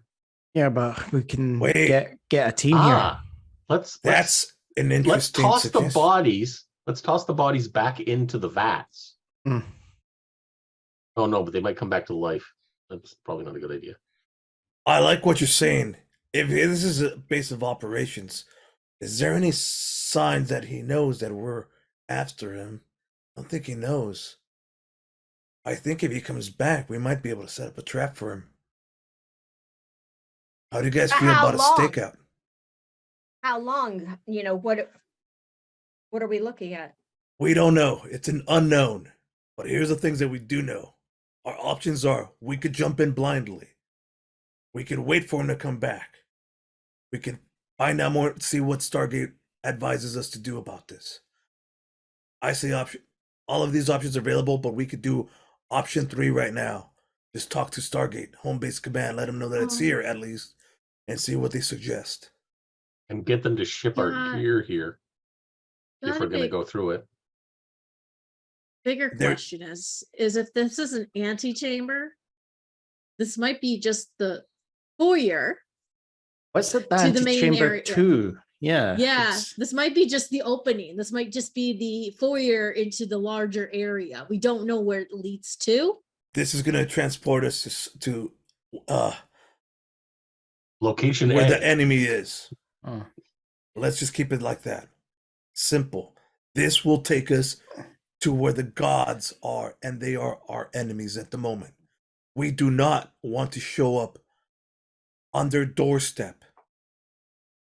Yeah, but we can Wait. get a team here. Let's That's an let's interesting toss the suggestion. bodies. Let's toss the bodies back into the vats. Mm. Oh no, but they might come back to life. That's probably not a good idea. I like what you're saying. If this is a base of operations, is there any signs that he knows that we're after him? I don't think he knows. I think if he comes back, we might be able to set up a trap for him. How do you guys feel How about a long? stakeout? How long? What are we looking at? We don't know. It's an unknown. But here's the things that we do know. Our options are we could jump in blindly. We could wait for him to come back. We can find out more, see what Stargate advises us to do about this. I say all of these options are available, but we could do option 3 right now. Just talk to Stargate, home base command, let them know that it's here at least, and see what they suggest. And get them to ship our Yeah. gear here if Got we're a going to big- go through it. Bigger There- question is if this is an antechamber, this might be just the foyer. What's the To the main chamber area. 2? Yeah. Yeah, it's- this might be just the opening. This might just be the foyer into the larger area. We don't know where it leads to. This is going to transport us to Location where A. the enemy is. Oh. Let's just keep it like that. Simple. This will take us to where the gods are, and they are our enemies at the moment. We do not want to show up on their doorstep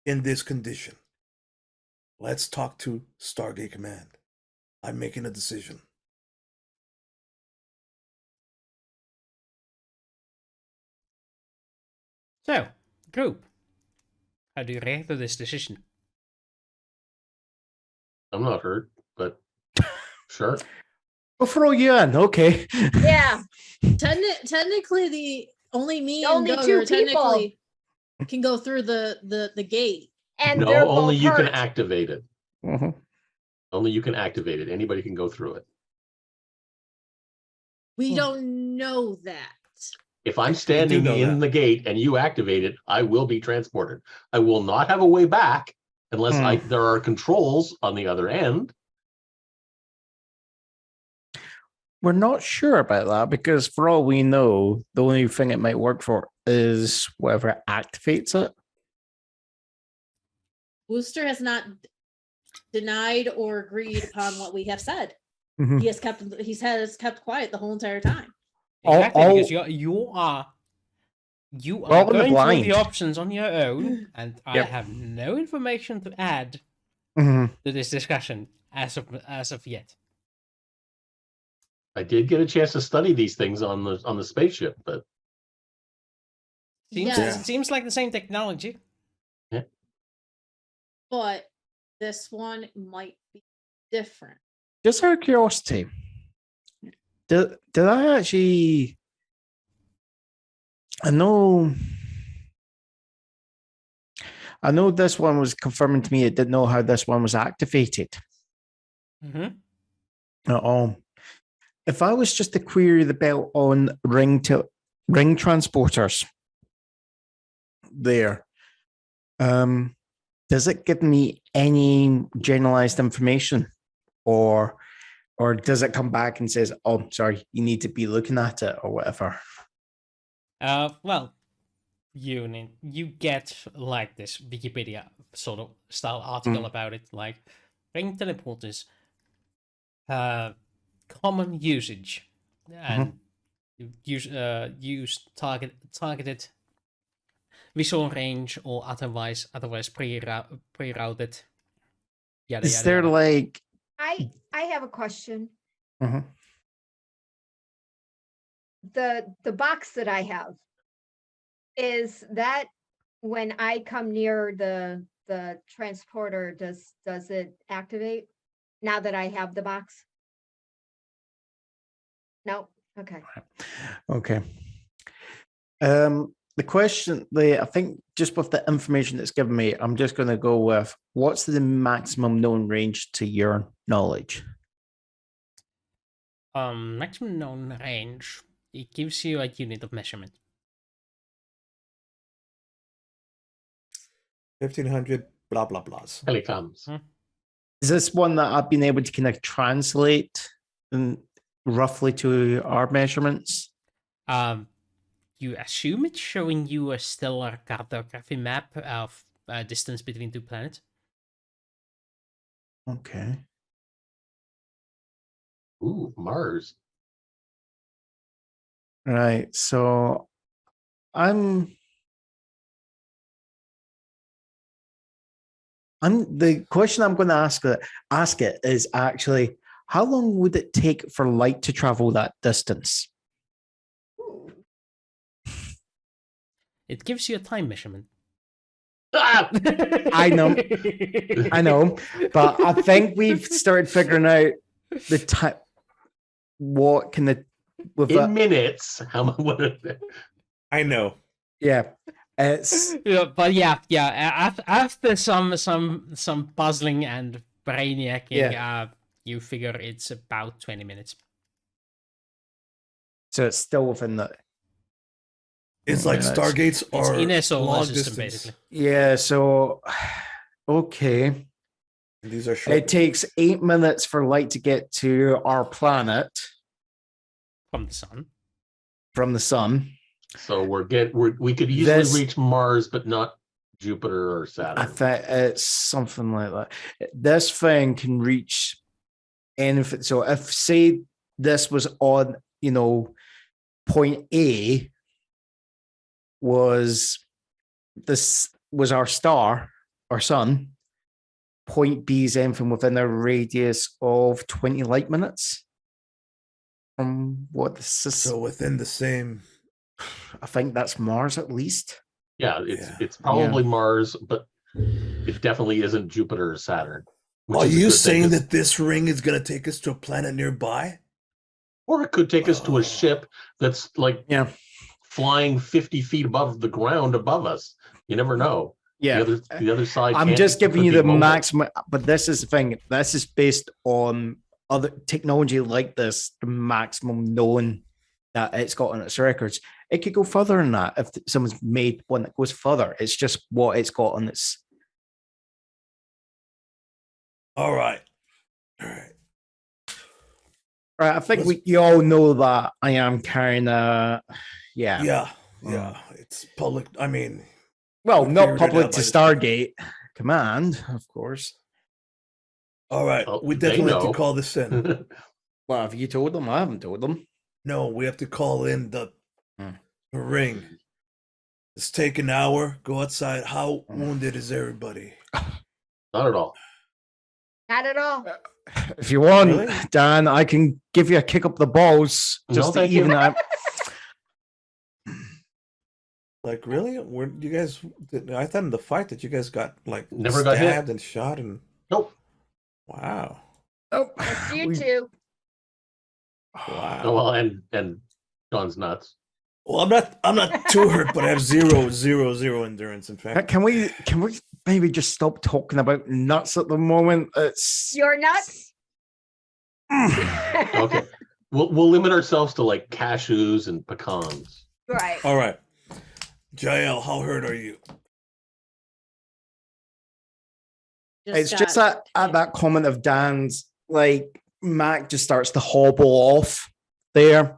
in this condition. Let's talk to Stargate Command. I'm making a decision. So, group, how do you react to this decision? I'm not hurt, but sure. We'll throw you in. Okay. Yeah, Technically, the only me Only and two Duggar people. technically can go through the gate. and No, they're only both you can hurt. activate it. Mhm. Only you can activate it. Anybody can go through it. We don't know that. If I'm standing know in that. the gate and you activate it, I will be transported. I will not have a way back unless there are controls on the other end. We're not sure about that because, for all we know, the only thing it might work for is whatever activates it. Wooster has not denied or agreed upon what we have said. Mhm. He has kept quiet the whole entire time. Exactly, all- because you are We're all in the going through blind. the options on your own, and I Yep. have no information to add Mhm. to this discussion as of yet. I did get a chance to study these things on the spaceship, but Yes, Seems like the same technology. but this one might be different. Just out of curiosity, did I actually? I know I know this one was confirming to me it didn't know how this one was activated Mm-hmm. at all. If I was just to query the belt on ring transporters there, does it give me any generalized information, or does it come back and says, "Oh, sorry, you need to be looking at it," or whatever? Well, you get like this Wikipedia sort of style article about it, like ring teleporters, common usage, and use targeted visual range or otherwise pre-routed. Yada, Is yada, there yada. like? I have a question. Mhm. The box that I have, is that when I come near the transporter, does it activate now that I have the box? No. Okay. Okay. The question, I think just with the information that's given me, I'm just going to go with what's the maximum known range to your knowledge? Maximum known range. It gives you a unit of measurement. 1,500 blah blah blahs. Telecoms. Is this one that I've been able to kind of translate roughly to our measurements? You assume it's showing you a stellar cartography map of distance between two planets. Okay. Ooh, Mars. Right. So the question I'm going to ask it is actually, how long would it take for light to travel that distance? It gives you a time measurement. Ah! I know, but I think we've started figuring out the time. What can the In minutes. What is it? I know. Yeah, it's But yeah. After some puzzling and brainiacking, you figure it's about 20 minutes. so it's still within the. It's like Yeah, Stargates It's are in a solar long system, distance. basically. Yeah. So, okay. These are short. It takes 8 minutes for light to get to our planet From the sun. from the sun. So we could easily This- reach Mars, but not Jupiter or I Saturn. think it's something like that. This thing can reach anything. So if say this was on, point A was our star, our sun. Point B is anything within a radius of 20 light minutes. From what this is, So within the same. I think that's Mars at least. Yeah, it's probably Mars, but it definitely isn't Jupiter or Saturn. Are you saying that this ring is going to take us to a planet nearby? Or it could take us to a ship that's like flying 50 feet above the ground above us. You never know. Yeah. The other side. I'm just giving you the maximum, but this is the thing. This is based on other technology like this, the maximum known that it's got on its records. It could go further than that if someone's made one that goes further. It's just what it's got on its. All right. Right. I think you all know that I am carrying a. Yeah. It's public. I mean. Well, not public to Stargate command, of course. All right. We definitely have to call this in. Well, have you told them? I haven't told them. No, we have to call in the ring. Let's take an hour, go outside. How wounded is everybody? Not at all. Not at all. If you want, Really? Dan, I can give you a kick up the balls just to even out. Like, really? Were you guys? I thought in the fight that you guys got like Never got hit. stabbed and shot and. Nope. Wow. Oh, That's you two. Wow. Oh, well, and John's nuts. Well, I'm not too hurt, but I have zero endurance. In fact, Can we maybe just stop talking about nuts at the moment? It's You're nuts. Okay. We'll limit ourselves to like cashews and pecans. Right. all right. Jaelle, how hurt are you? It's just got- at that comment of Dan's, like Mac just starts to hobble off there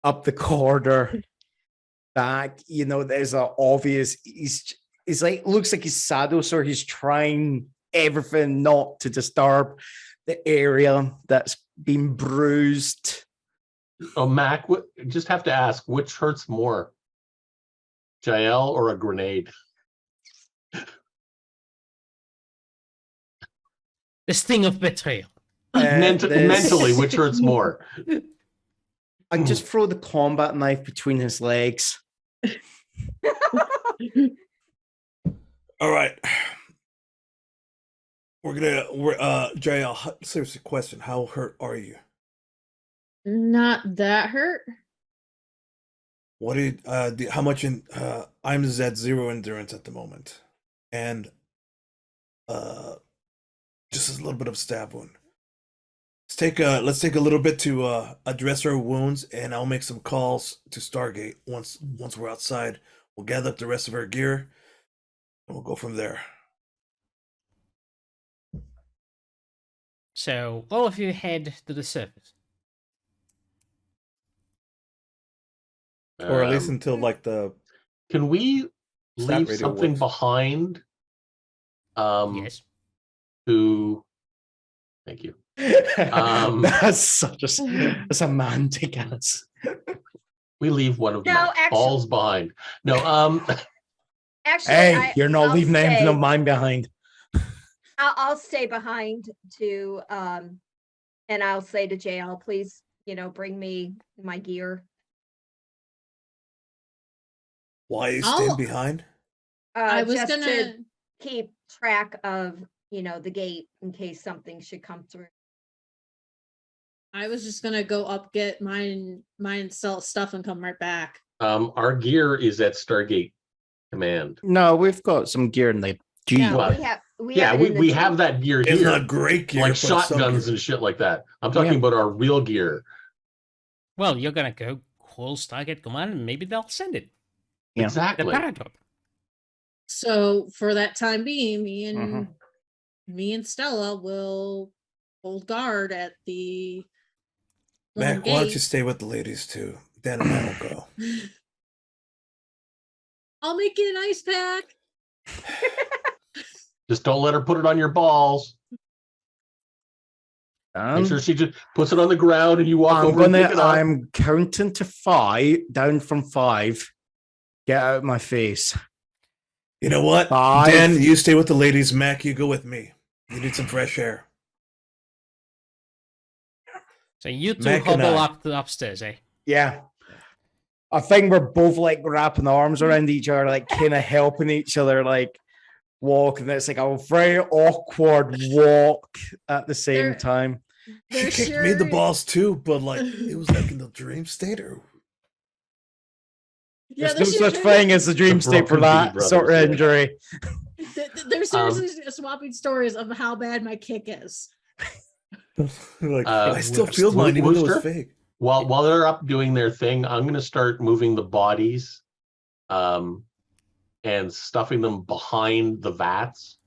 up the corridor back. You know, there's a obvious. He's like looks like he's saddle, so he's trying everything not to disturb the area that's been bruised. Oh, Mac, just have to ask, which hurts more, Jaelle or a grenade? The sting of betrayal. Mentally, which hurts more? I just throw the combat knife between his legs. All right. We're Jaelle, seriously, question: how hurt are you? Not that hurt. What did how much in I'm at 0 endurance at the moment, and just a little bit of stab wound. Let's take a little bit to address our wounds, and I'll make some calls to Stargate once we're outside. We'll gather up the rest of our gear, and we'll go from there. So all of you head to the surface. Or at least Um, until like the Can we Stat leave radio something works. behind? Yes. To thank you. That's that's a man take us. We leave one of No, my actually- balls behind. No, Actually, Hey, you're not I'll leaving anything stay- of mine behind. I'll stay behind to and I'll say to Jaelle, please, bring me my gear. why you I'll- stand behind. I was Just gonna. to keep track of, the gate in case something should come through. I was just gonna go up, get mine, sell stuff, and come right back. our gear is at Stargate Command. No, we've got some gear in the Jeep. No, Well, we have we Yeah, have it we, in the we Jeep. have that gear It's here, not great gear, like but some shotguns gear. and shit like that. I'm talking Yeah. about our real gear. Well, you're gonna go call Stargate Command, and maybe they'll send it. Yeah. The Exactly. paradrop. So for that time being, me Mhm. and Stella will hold guard at the Mac, long why don't you gate. stay with the ladies too? Dan and I will go. I'll make it an ice pack. Just don't let her put it on your balls. Make sure she just puts it on the ground and you walk over and pick it up. I'm counting to 5, down from 5. Get out of my face. You know what? 5. Dan, you stay with the ladies. Mac, you go with me. You need some fresh air. So you two Mac and hobble I. up the upstairs, eh? Yeah. I think we're both like wrapping arms around each other, like kind of helping each other, like walk. And it's like a very awkward walk at the same There- time. She There kicked me in the sure- balls too, but like it was like in the dream state or Yeah, There's no there's such thing as the dream state for broken that Bee sort of Brothers, yeah. injury. They're seriously swapping stories of how bad my kick is. like I still Wo- feel mine even though Wooster? it's fake. While they're up doing their thing, I'm gonna start moving the bodies, and stuffing them behind the vats,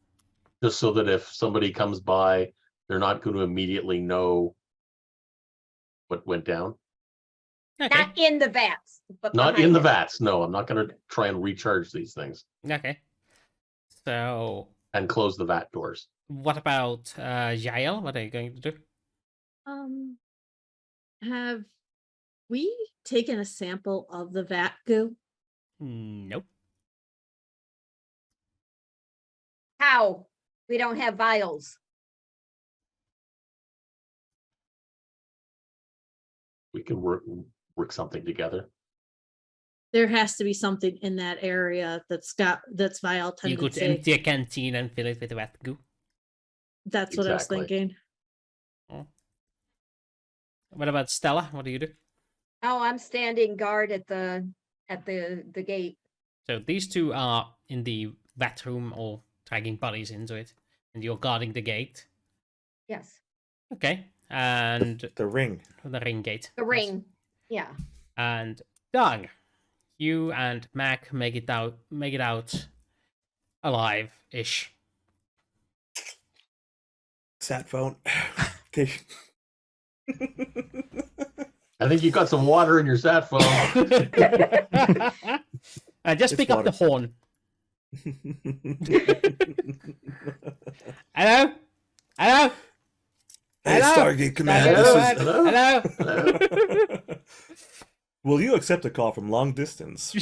just so that if somebody comes by, they're not going to immediately know what went down. Okay. Not in the vats, but Not in behind the it. vats. No, I'm not going to try and recharge these things Okay. So and close the vat doors. what about Jaelle? What are you going to do? Have we taken a sample of the vat goo? Nope. How? We don't have vials. We can work something together. There has to be something in that area that's vial You could tendency. empty a canteen and fill it with rat goo. That's what I was Exactly. thinking. What about Stella? What do you do? Oh, I'm standing guard at the gate. So these two are in the vat room or dragging bodies into it, and you're guarding the gate. Yes. Okay, and The ring. the ring gate. The yes. ring. Yeah. And Doug, you and Mac make it out alive-ish. Sat phone. Okay. I think you got some water in your sat phone. And just It's pick up the water. horn. Hello? Hello? Hey, Hello? Stargate Command. Hello? This is. Hello? Hello? Will you accept a call from long distance?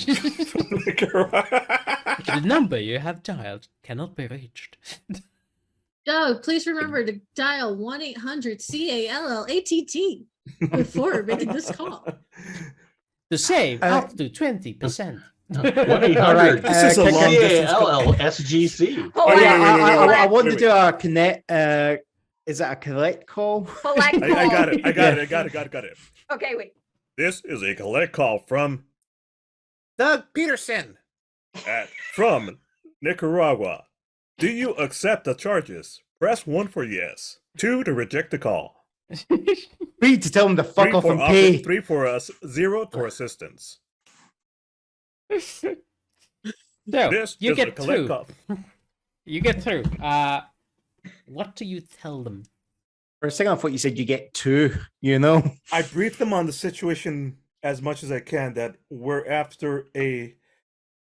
The number you have dialed cannot be reached. Doug, please remember to dial 1-800-CALLATT before making this call. To save up to 20%. 1-800 This is a long distance call. CALLSGC. Oh, wait, yeah, wait, wait, I collect- want to do a connect. Is it a collect call? collect I got it. call. I got it. Okay, wait. This is a collect call from Doug Peterson from Nicaragua. Do you accept the charges? Press 1 for yes. 2 to reject the call. 3 to tell him to fuck 3 off for and pay. 3 for us. 0 for assistance. So This you is a get collect through. call. You get through. What do you tell them? For a second, I thought you said you get 2. You know. I briefed them on the situation as much as I can that we're after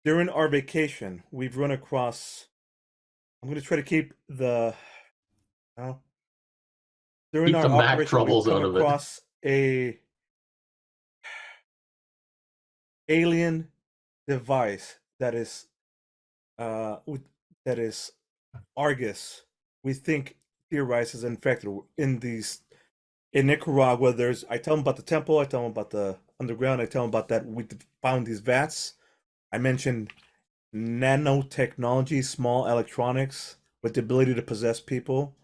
during our vacation, we've run across. I'm going to try to keep the. During Keep our the Mac operation, troubles we've out come of it. across a alien device that is Argus. We think theorizes infected in Nicaragua. I tell them about the temple. I tell them about the underground. I tell them about that we found these vats. I mentioned nanotechnology, small electronics with the ability to possess people.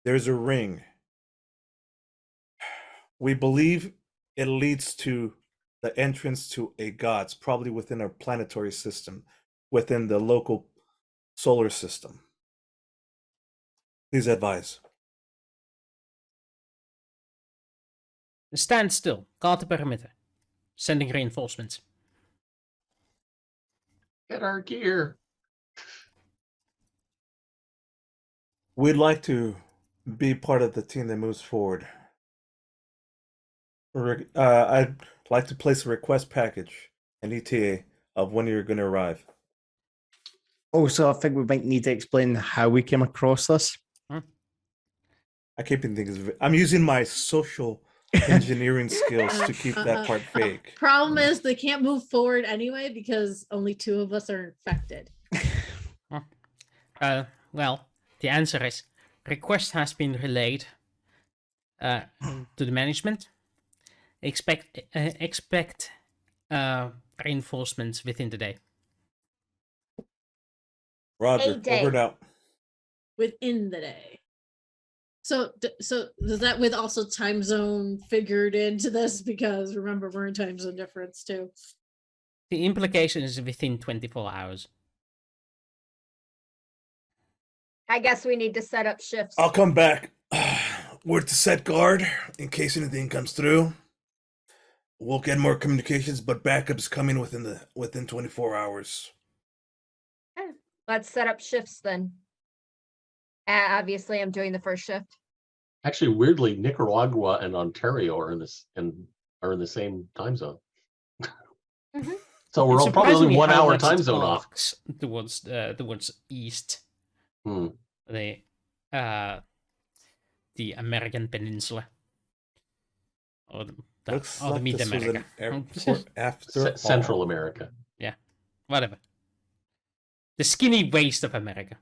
There's a ring. We believe it leads to the entrance to a god's, probably within our planetary system, within the local solar system. Please advise. Stand still. Guard the perimeter. Sending reinforcements. Get our gear. We'd like to be part of the team that moves forward. I'd like to place a request package, an ETA, of when you're going to arrive. Also, I think we might need to explain how we came across this. I keep thinking I'm using my social engineering skills to keep that part fake. Problem is they can't move forward anyway because only 2 of us are infected. Well, the answer is request has been relayed to the management. Expect reinforcements within the day. Roger, A day. over and out. Within the day. So is that with also time zone figured into this? Because remember, we're in time zone difference too. The implication is within 24 hours. I guess we need to set up shifts. I'll come back. We're to set guard in case anything comes through. We'll get more communications, but backup's coming within 24 hours. Let's set up shifts then. Obviously, I'm doing the first shift. Actually, weirdly, Nicaragua and Ontario are in the same time zone. Mhm. So we're It's all probably only surprising me 1 how hour much time it zone off. arcs towards east. Hmm. The American Peninsula. Or the Looks or the like Mid this was an America. airport after Central all. America. Whatever. The skinny waist of America.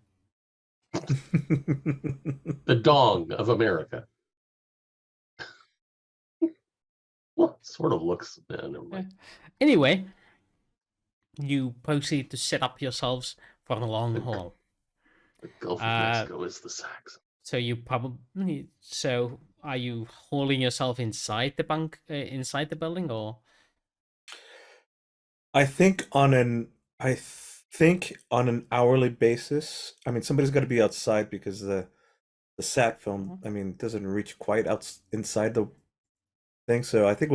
The dong of America. Well, sort of looks. Never mind. Anyway, you proceed to set up yourselves for the long The- haul. The Gulf of Uh, Mexico is the Saxon. So you probably are you hauling yourself inside the inside the building, or? I think on an hourly basis. I mean, somebody's got to be outside because the sat film, I mean, doesn't reach quite out inside the thing. So I think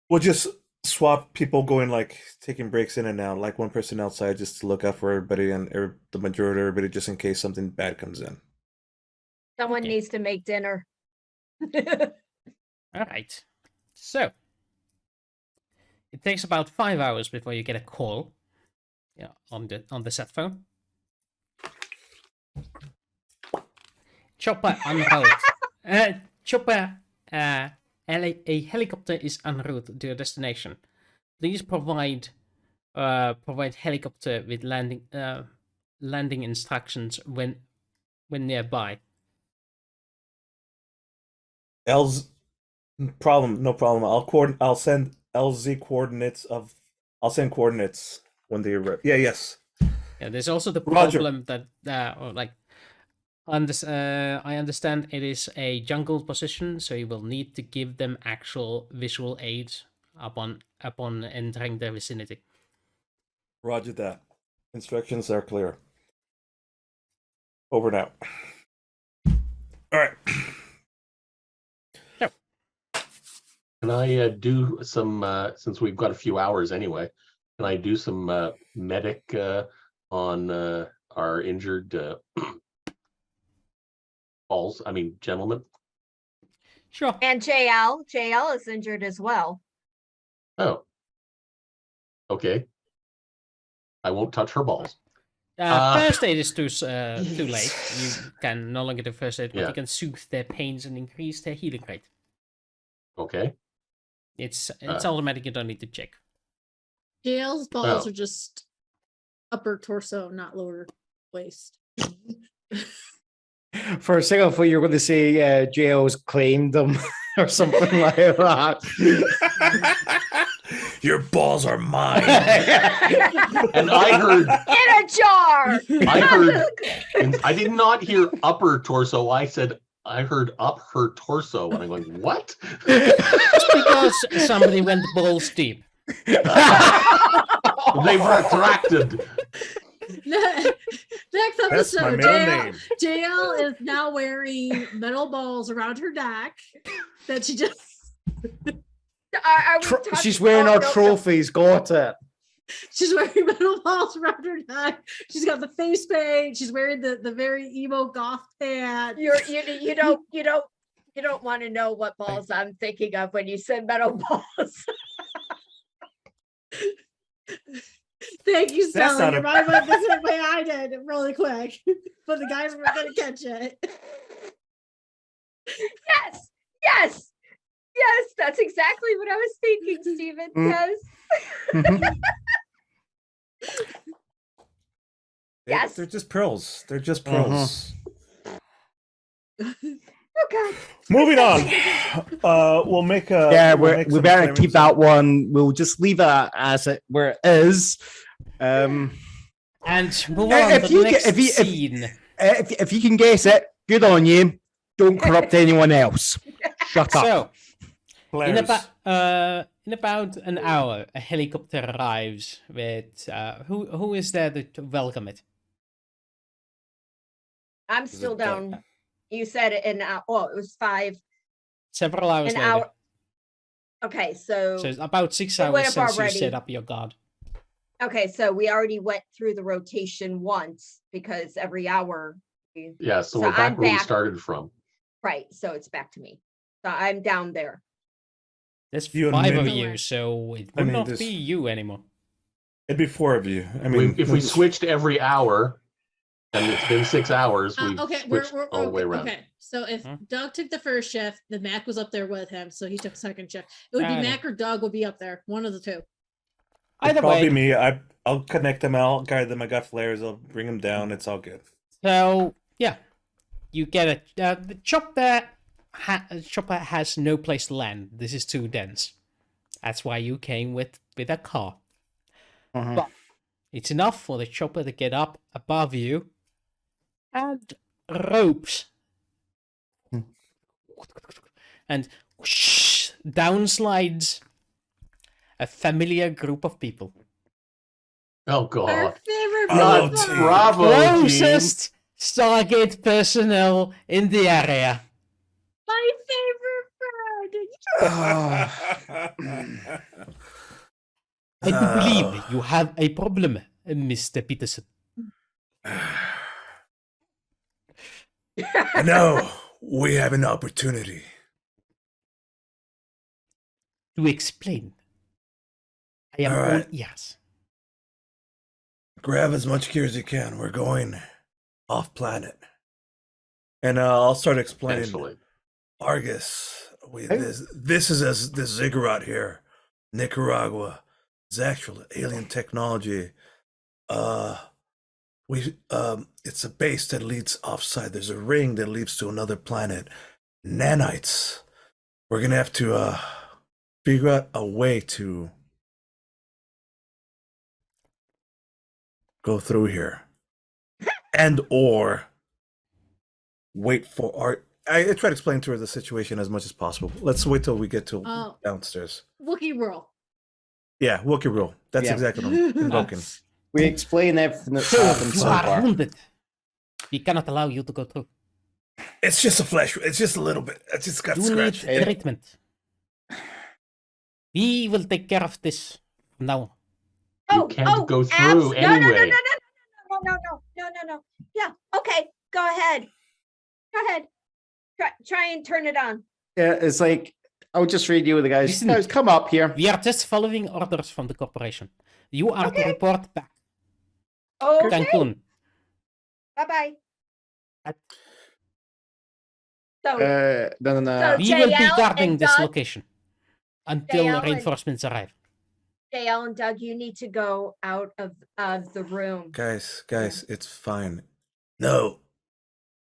we'll just swap people going, like, taking breaks in and out, like one person outside just to look out for everybody and the majority of everybody, just in case something bad comes in. Someone Okay. needs to make dinner. All right. So it takes about 5 hours before you get a call. Yeah, on the set phone. Chopper en route. Chopper. A helicopter is en route to your destination. Please provide helicopter with landing instructions when nearby. No problem. I'll send LZ coordinates I'll send coordinates when they arrive. Yes. Yeah, there's also the Roger. problem that I understand it is a jungle position, so you will need to give them actual visual aids upon entering the vicinity. Roger that. Instructions are clear. Over now. All right. Can I do some, since we've got a few hours anyway, can I do some medic on our injured gentlemen? Sure. And Jaelle is injured as well. Oh. Okay. I won't touch her balls. First aid is too late. You can no longer do first aid, but Yeah. you can soothe their pains and increase their healing rate. Okay. It's automatic. You don't need to check. Jaelle's balls Oh. are just upper torso, not lower waist. For a second, I thought you were going to say Jaelle's claimed them or something like that. Your balls are mine. And I heard, In a jar. I did not hear upper torso. I heard up her torso, and I'm going, what? It's because somebody went balls deep. They've retracted. Next That's my episode, middle name. Jaelle is now wearing metal balls around her neck that she just. Are we touching- She's wearing oh, our no, no. trophies. Got it. She's wearing metal balls around her neck. She's got the face paint. She's wearing the very emo goth pants. You don't want to know what balls I'm thinking of when you said metal balls. Thank you, That's Stella. not You a- might went the same way I did, really quick, but the guys weren't gonna catch it. Yes, that's exactly what I was thinking, Stephen. Mm. Yes. Mhm. Yes. They're just pearls. They're just Uh-huh. pearls. Oh God. Moving on. We'll make a. Yeah, we'll we make some better keep claims. that one. We'll just leave it as it where it is. And move Uh, on if to the you next get- if you- if- scene. If you can guess it, good on you. Don't corrupt anyone else. Shut up. So, in Players. about an hour, a helicopter arrives with who is there to welcome it? I'm Is still it, down. You said it it was 5 Several hours an later. hour. Okay, so So it's about 6 It went hours up since you set already. up your guard. okay, so we already went through the rotation once because every hour. Yeah, so So we're back I'm where we back. started from. Right, so it's back to me. So I'm down there. There's You and 5 of Min- you, so it I would mean, not this- be you anymore. It'd be 4 of you. I mean, If we switched every hour, and it's been 6 hours, we've Okay, switched all the way around. okay. So if Huh? Doug took the first shift, then Mac was up there with him, so he took second shift. It would be Okay. Mac or Doug would be up there, one of the two. Either probably way, me. I'll connect them. I'll guide them. I got flares. I'll bring them down. It's all good. so yeah, you get it. The chopper has no place to land. This is too dense. That's why you came with a car. Uh-huh. But it's enough for the chopper to get up above you, and ropes and whoosh, down slides a familiar group of people. Oh Our God. favorite Oh, people. team. Bravo, team. Closest Stargate personnel in the area. My favorite friend. I do believe you have a problem, Mr. Peterson. No, we have an opportunity. To explain. I am All all right. ears. Grab as much gear as you can. We're going off planet. And I'll start explaining. Potentially. Argus, this is this ziggurat here, Nicaragua. It's actual alien technology. It's a base that leads offside. There's a ring that leads to another planet. Nanites. We're gonna have to figure out a way to go through here, and or wait for our. I try to explain to her the situation as much as possible. Let's wait till we get to Oh. downstairs. Wookiee roll. Yeah, Wookiee rule. That's Yeah. exactly what I'm invoking. We explain everything that's Sir, happened you so are far. wounded. We cannot allow you to go through. It's just a flesh. It's just a little bit. I just got You scratched. need treatment. We will take care of this from now on. You can't go through anyway. No. Yeah, okay, go ahead. Go ahead. Try and turn it on. Yeah, it's like, I'll just read you with the guys. Listen. Guys, come up here. We are just following orders from the corporation. You are to Okay. report back. Okay, Cancun. bye-bye. So, No. We will be Jaelle guarding and this Doug- location until Jaelle and- reinforcements arrive. Jaelle and Doug, you need to go out of the room. Guys, it's fine. No,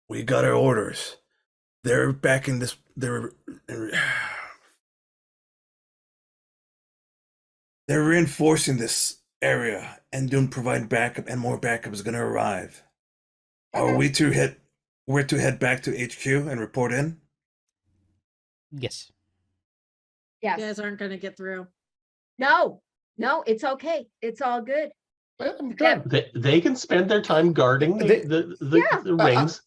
we got our orders. They're back in this. They're reinforcing this area and doing provide backup, and more backup is going to arrive. Are we to head? We're to head back to HQ and report in. Yes. You Yes. guys aren't gonna get through. No, it's okay. It's all good. Well, I'm Yeah. good. They can spend their time guarding the Yeah. rings.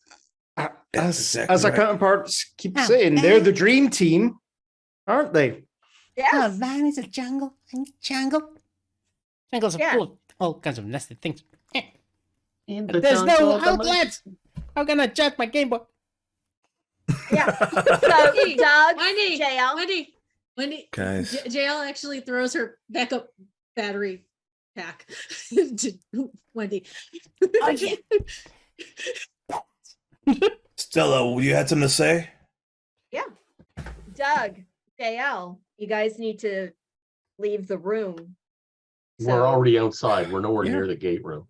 That's As exactly our right. counterparts keep Oh, saying, they're the dream team, aren't they? Yes. man, it's a jungle. Jungle. Jungles are Yeah. full of all kinds of nasty things. In But there's no jungle, the outlets. How can I charge my Game Boy? Yeah. So Doug, Wendy, Jaelle, Wendy, Guys. Jaelle actually throws her backup battery pack to Wendy. Oh, yeah. Stella, you had something to say? Doug, Jaelle, you guys need to leave the room. We're already outside. We're nowhere Yeah. near the gate room.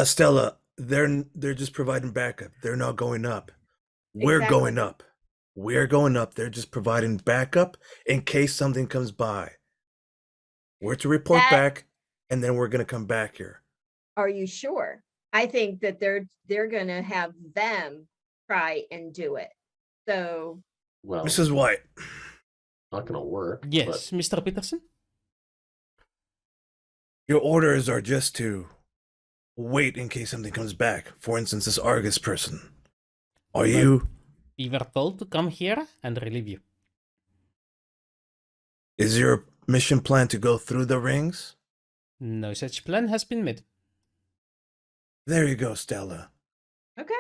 Stella, they're just providing backup. They're not going up. We're Exactly. going up. We're going up. They're just providing backup in case something comes by. We're to report That- back, and then we're gonna come back here. Are you sure? I think that they're gonna have them try and do it. So Well, Mrs. White, not gonna work. Yes, Mr. Peterson. your orders are just to wait in case something comes back. For instance, this Argus person. Are you? We were told to come here and relieve you. Is your mission plan to go through the rings? No such plan has been made. There you go, Stella. okay.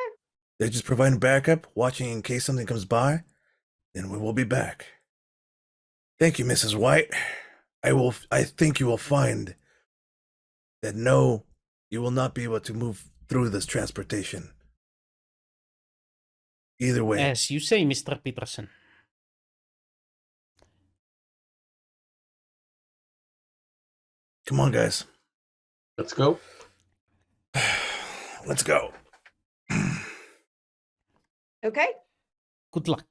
They're just providing backup, watching in case something comes by. Then we will be back. Thank you, Mrs. White. I think you will find that no, you will not be able to move through this transportation. Either way. As you say, Mr. Peterson. Come on, guys. Let's go. Let's go. Okay. Good luck.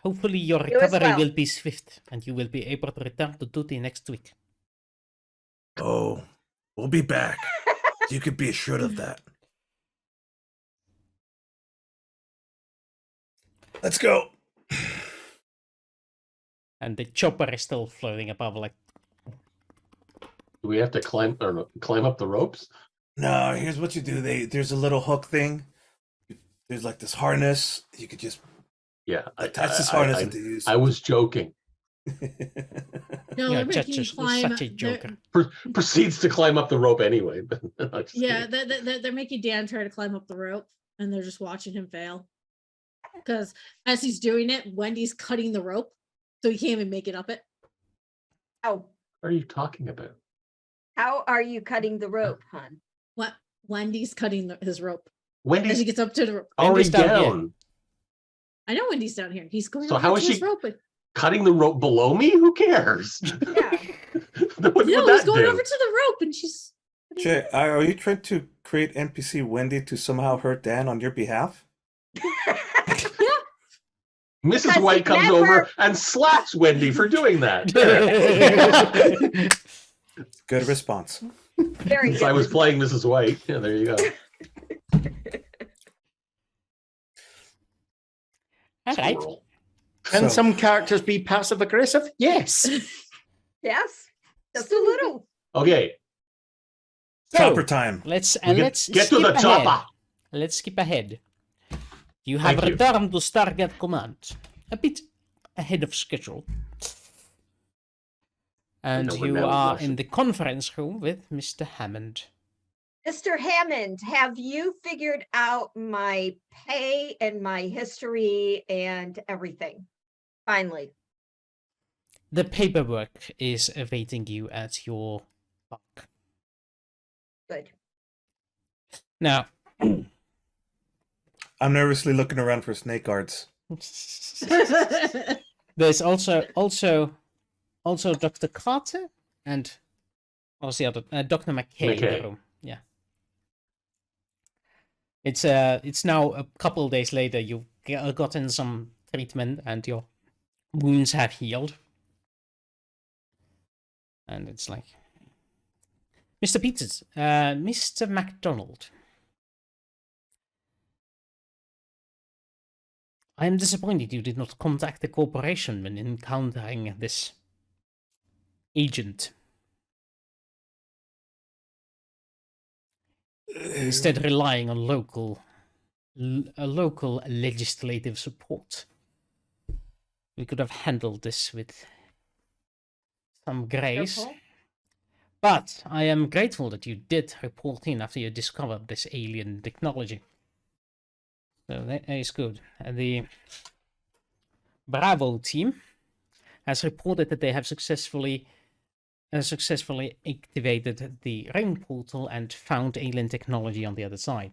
Hopefully your You as recovery well. will be swift and you will be able to return to duty next week. Oh, we'll be back. You could be assured of that. Let's go. And the chopper is still floating above, like, Do we have to climb up the ropes? No, here's what you do. There's a little hook thing. There's like this harness. You could just Yeah, attach this harness that they use. I was joking. No, yeah, they're making you climb. such a joker. Proceeds to climb up the rope anyway. But Yeah, they're making Dan try to climb up the rope, and they're just watching him fail. Because as he's doing it, Wendy's cutting the rope, so he can't even make it up it. Oh, What are you talking about? how are you cutting the rope, hon? What? Wendy's cutting his rope as he Wendy's gets up to the rope. already Wendy's down here. down. I know Wendy's down here. He's going So up how to is his she- rope. Cutting the rope below me? Who cares? Yeah. What would No, he's that going do? over to the rope, and she's. Jay, are you trying to create NPC Wendy to somehow hurt Dan on your behalf? Mrs. Because White he comes never- over and slaps Wendy for doing that. Good response. Very Since I was good. playing Mrs. White. Yeah, there you go. All right. Squirrel. Can So- some characters be passive aggressive? Yes. Yes, just a little. Okay, Chopper time. Let's we let's get to skip the ahead. chopper. Let's skip ahead. You have Thank you. returned to Stargate Command a bit ahead of schedule. And know we're you now are rushing. in the conference room with Mr. Hammond. Mr. Hammond, have you figured out my pay and my history and everything? Finally. The paperwork is awaiting you at your bunk. Good. Now, I'm nervously looking around for snake guards. there's also Dr. Carter and what was the other? Dr. McKay in the McKay. room. Yeah. It's now a couple of days later. You've gotten some treatment and your wounds have healed. And it's like, Mr. Peters, Mr. MacDonald. I am disappointed you did not contact the corporation when encountering this agent. Instead, relying on local legislative support. We could have handled this with some grace. Careful. But I am grateful that you did report in after you discovered this alien technology. So that is good. And the Bravo team has reported that they have successfully activated the ring portal and found alien technology on the other side.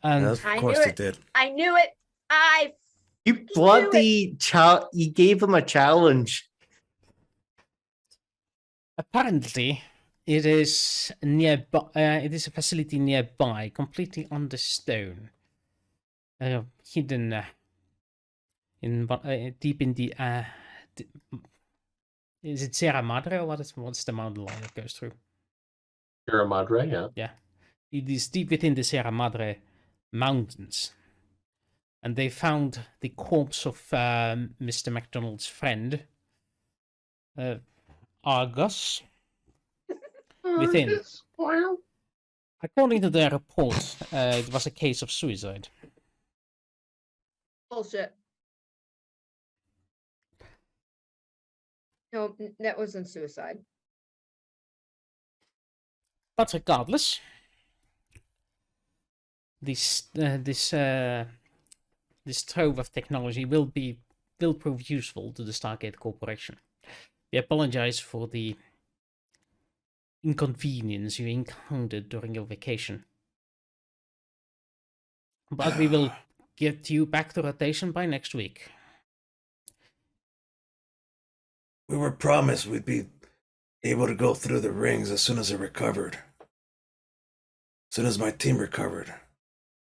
And Yes, I of course knew they it. did. I knew it. You bloody you gave him a challenge. apparently, it is nearby. It is a facility nearby, completely under stone, hidden deep in the. Is it Sierra Madre or what's the mountain line that goes through? Sierra Madre, yeah. Yeah, it is deep within the Sierra Madre mountains, and they found the corpse of Mr. MacDonald's friend, Argus. Within. According to their report, it was a case of suicide. Bullshit. No, that wasn't suicide. But regardless, this trove of technology will prove useful to the Stargate Corporation. We apologize for the inconvenience you encountered during your vacation, but we will get you back to rotation by next week. We were promised we'd be able to go through the rings as soon as I recovered. As soon as my team recovered.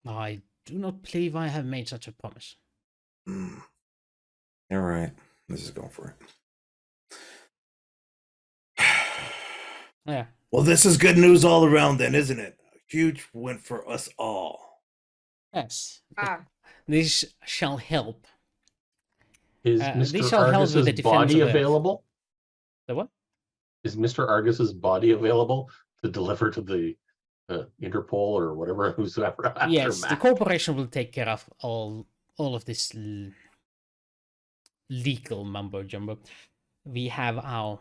I do not believe I have made such a promise. You're right. This is going for it. Yeah. Well, this is good news all around then, isn't it? A huge win for us all. Yes. Ah, This shall help. Is These Mr. shall help with Argus's the defense body of Earth. available? The what? Is Mr. Argus's body available to deliver to the Interpol or whatever who's after Yes, the Mac? corporation will take care of all of this legal mumbo jumbo. We have our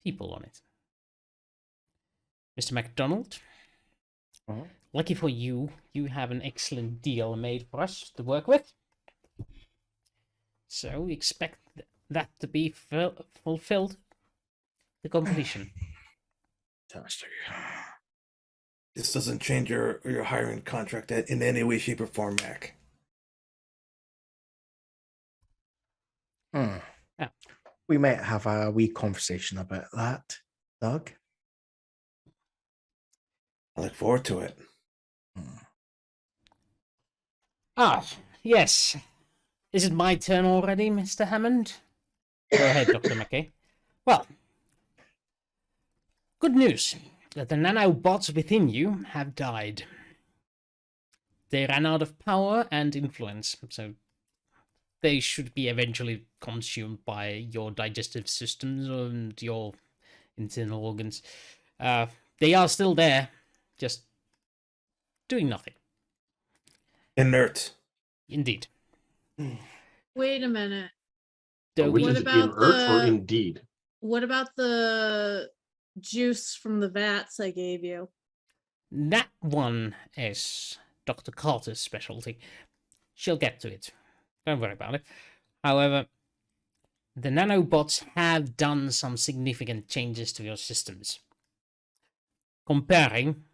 people on it. Mr. MacDonald, lucky for you, you have an excellent deal made for us to work with. So we expect that to be fulfilled to completion. Fantastic. This doesn't change your hiring contract in any way, shape, or form, Mac. Hmm. Yeah. We might have a wee conversation about that, Doug. I look forward to it. Ah, yes. Is it my turn already, Mr. Hammond? Go ahead, Dr. McKay. Well, good news that the nanobots within you have died. They ran out of power and influence, so they should be eventually consumed by your digestive systems and your internal organs. They are still there, just doing nothing. Inert. Indeed. Wait a minute. Which What is about inert or the- indeed? What about the juice from the vats I gave you? That one is Dr. Carter's specialty. She'll get to it. Don't worry about it. However, the nanobots have done some significant changes to your systems. Comparing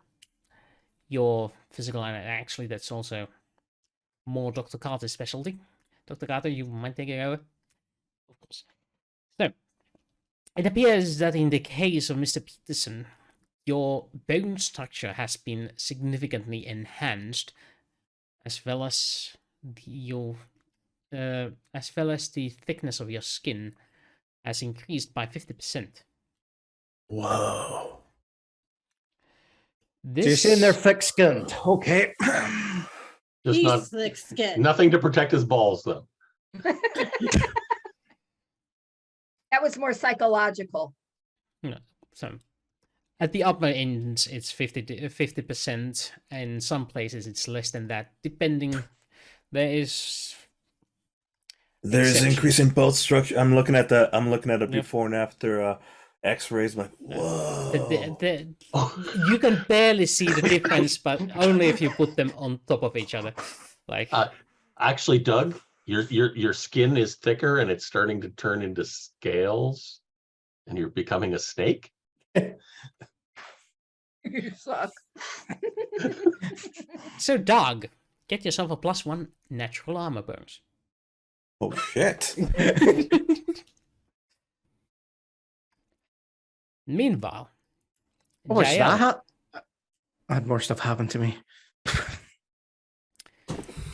your physical, and actually that's also more Dr. Carter's specialty. Dr. Carter, you mind taking over? Of course. So, it appears that in the case of Mr. Peterson, your bone structure has been significantly enhanced, as well as the thickness of your skin has increased by 50%. Whoa. So you're saying they're thick-skinned? Okay. Just He's not thick skin. nothing to protect his balls though. that was more psychological. No, so at the upper ends, it's 50%. In some places, it's less than that, depending. There's There's increase in both structure. I'm looking at a Yep. before and after X-rays. I'm like, whoa. you can barely see the difference, but only if you put them on top of each other. Like Actually, Doug, your skin is thicker and it's starting to turn into scales, and you're becoming a snake. You suck. so, Doug, get yourself a +1 natural armor bonus. Oh shit. Meanwhile, What was Jaelle, that? I had more stuff happen to me.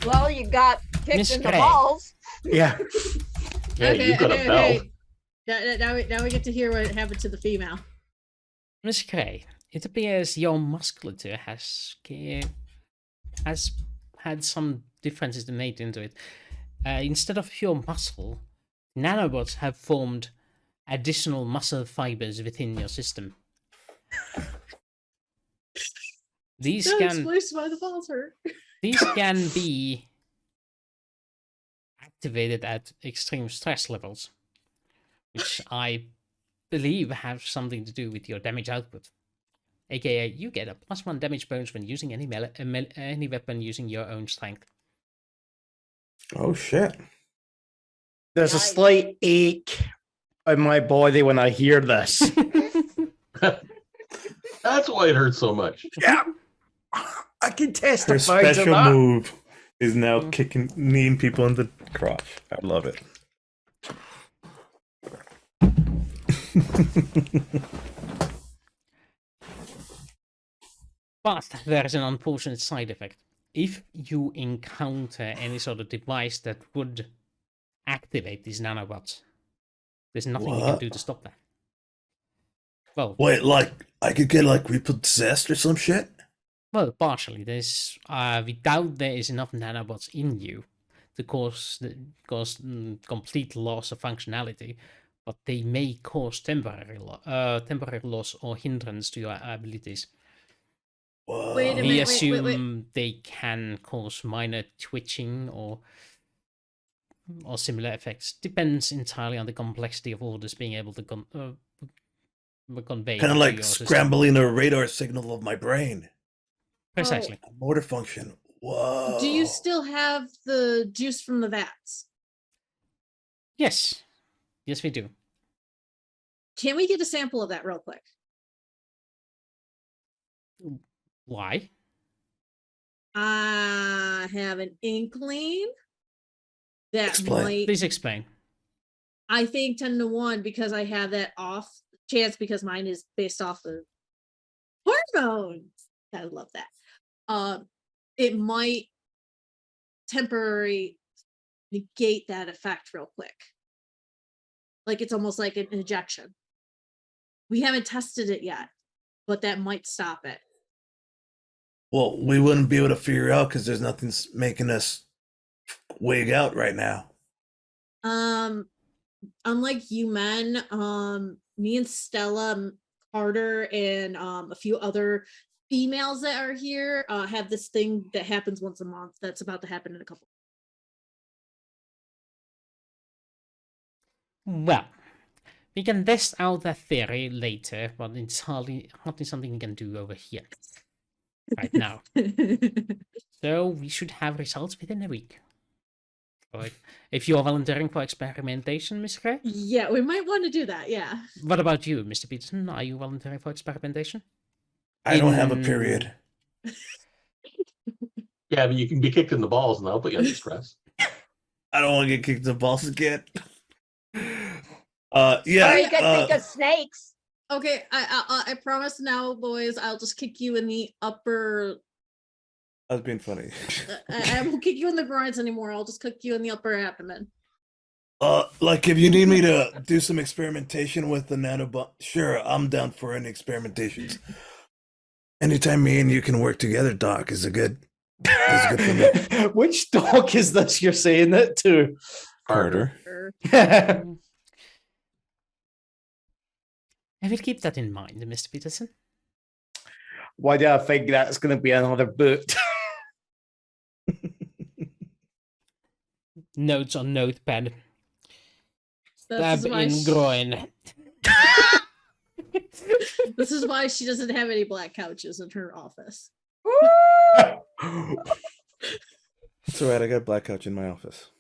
Well, you got kicked Miss in the Gray. balls. Yeah. Yeah, you've got a bell. Now we get to hear what happened to the female. Miss Gray, it appears your musculature has had some differences made into it. Instead of pure muscle, nanobots have formed additional muscle fibers within your system. These That can explains why the balls hurt. these can be activated at extreme stress levels, which I believe have something to do with your damage output. AKA, you get a +1 damage bonus when using any weapon using your own strength. Oh shit. There's a Nice. slight ache in my body when I hear this. That's why it hurts so much. Yeah. I can Her testify to special that. move is now kneeing people in the crotch. I love it. But there is an unfortunate side effect. If you encounter any sort of device that would activate these nanobots, there's nothing you can What? do to stop that. Well, Wait, like I could get like repossessed or some shit? Well, partially. We doubt there is enough nanobots in you to cause complete loss of functionality, but they may cause temporary loss or hindrance to your abilities. Whoa. Wait a We minute, assume they can cause minor twitching or similar effects. Depends entirely on the complexity of orders being able to convey. Kind of to like your system. scrambling a radar signal of my brain. Precisely. Motor function. Whoa. Do you still have the juice from the vats? Yes. Yes, we do. Can we get a sample of that real quick? Why? I have an inkling that Explain. might. Please explain. I think 10 to 1 because I have that off chance because mine is based off of hormones. I love that. It might temporarily negate that effect real quick. Like it's almost like an injection. We haven't tested it yet, but that might stop it. Well, we wouldn't be able to figure out because there's nothing making us wig out right now. Unlike you men, me and Stella, Carter, and a few other females that are here have this thing that happens once a month that's about to happen in a couple. Well, we can test out that theory later, but it's hardly something we can do over here right now. So we should have results within a week. Right. If you are volunteering for experimentation, Miss Gray? Yeah, we might want to do that, yeah. What about you, Mr. Peterson? Are you volunteering for experimentation? I don't have a period. Yeah, but you can be kicked in the balls and that'll put you under stress. I don't want to get kicked in the balls again. Yeah. Or you could think of snakes. Okay, I promise now, boys, I'll just kick you in the upper. I was being funny. I won't kick you in the groins anymore. I'll just kick you in the upper abdomen. Like if you need me to do some experimentation with the nanobot, sure, I'm down for any experimentations. Anytime me and you can work together, Doc, is good for me. Which dog is this you're saying it to? Carter. I will keep that in mind, Mr. Peterson. Why do I think that's going to be another boot? Notes on notepad. This Stab is why in groin. This is why she doesn't have any black couches in her office. It's all right. I got a black couch in my office.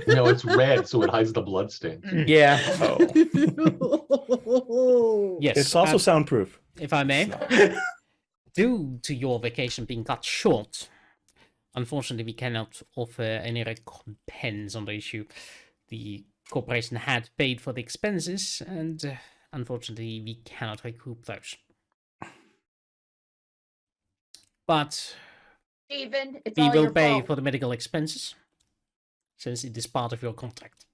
No, it's red, so it hides the blood stain. Yeah. Yes. It's also soundproof. If I may. Due to your vacation being cut short, unfortunately, we cannot offer any recompense on the issue. The corporation had paid for the expenses, and unfortunately, we cannot recoup those. But Steven, it's we all will your pay fault. for the medical expenses, since it is part of your contract.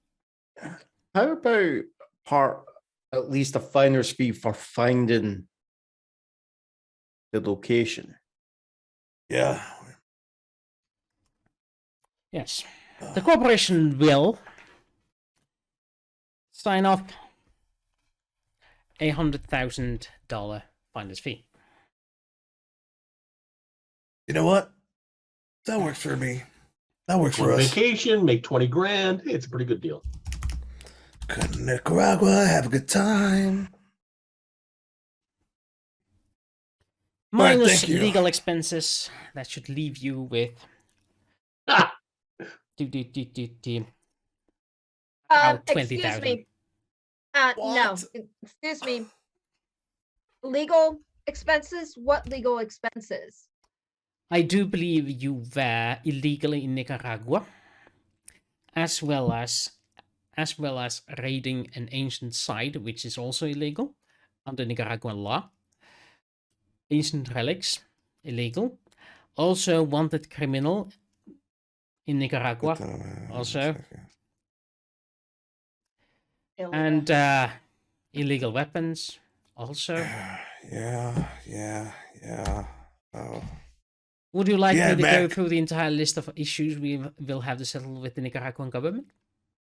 How about at least a finder's fee for finding the location? Yeah. Yes. The corporation will sign off $100,000 finder's fee. You know what? That works for me. That works For for a us. vacation, make 20 grand. Hey, it's a pretty good deal. Go to Nicaragua, have a good time. Alright, Minus thank you. legal expenses, that should leave you with Ah! about Excuse 20,000. me. No, What? excuse me. Legal expenses? What legal expenses? I do believe you were illegally in Nicaragua, as well as raiding an ancient site, which is also illegal under Nicaraguan law. Ancient relics, illegal. Also wanted criminal in Nicaragua, also. Illegal. And illegal weapons, also. Yeah. Oh. Would you like Yeah, me to go Mac. through the entire list of issues we will have to settle with the Nicaraguan government?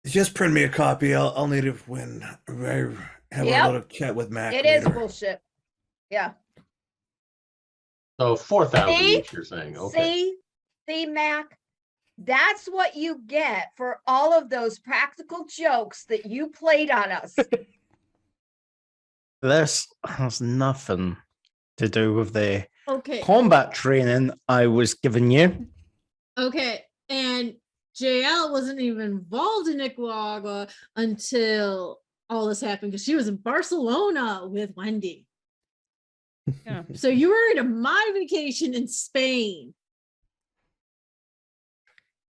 Just print me a copy. I'll need it when I have Yep. a little chat with Mac It later. is bullshit. Yeah. So 4,000 See? each, you're saying, okay. See, Mac, that's what you get for all of those practical jokes that you played on us. This has nothing to do with the Okay. combat training I was giving you. Okay. And Jaelle wasn't even involved in Nicaragua until all this happened because she was in Barcelona with Wendy. Yeah. So you were in my vacation in Spain.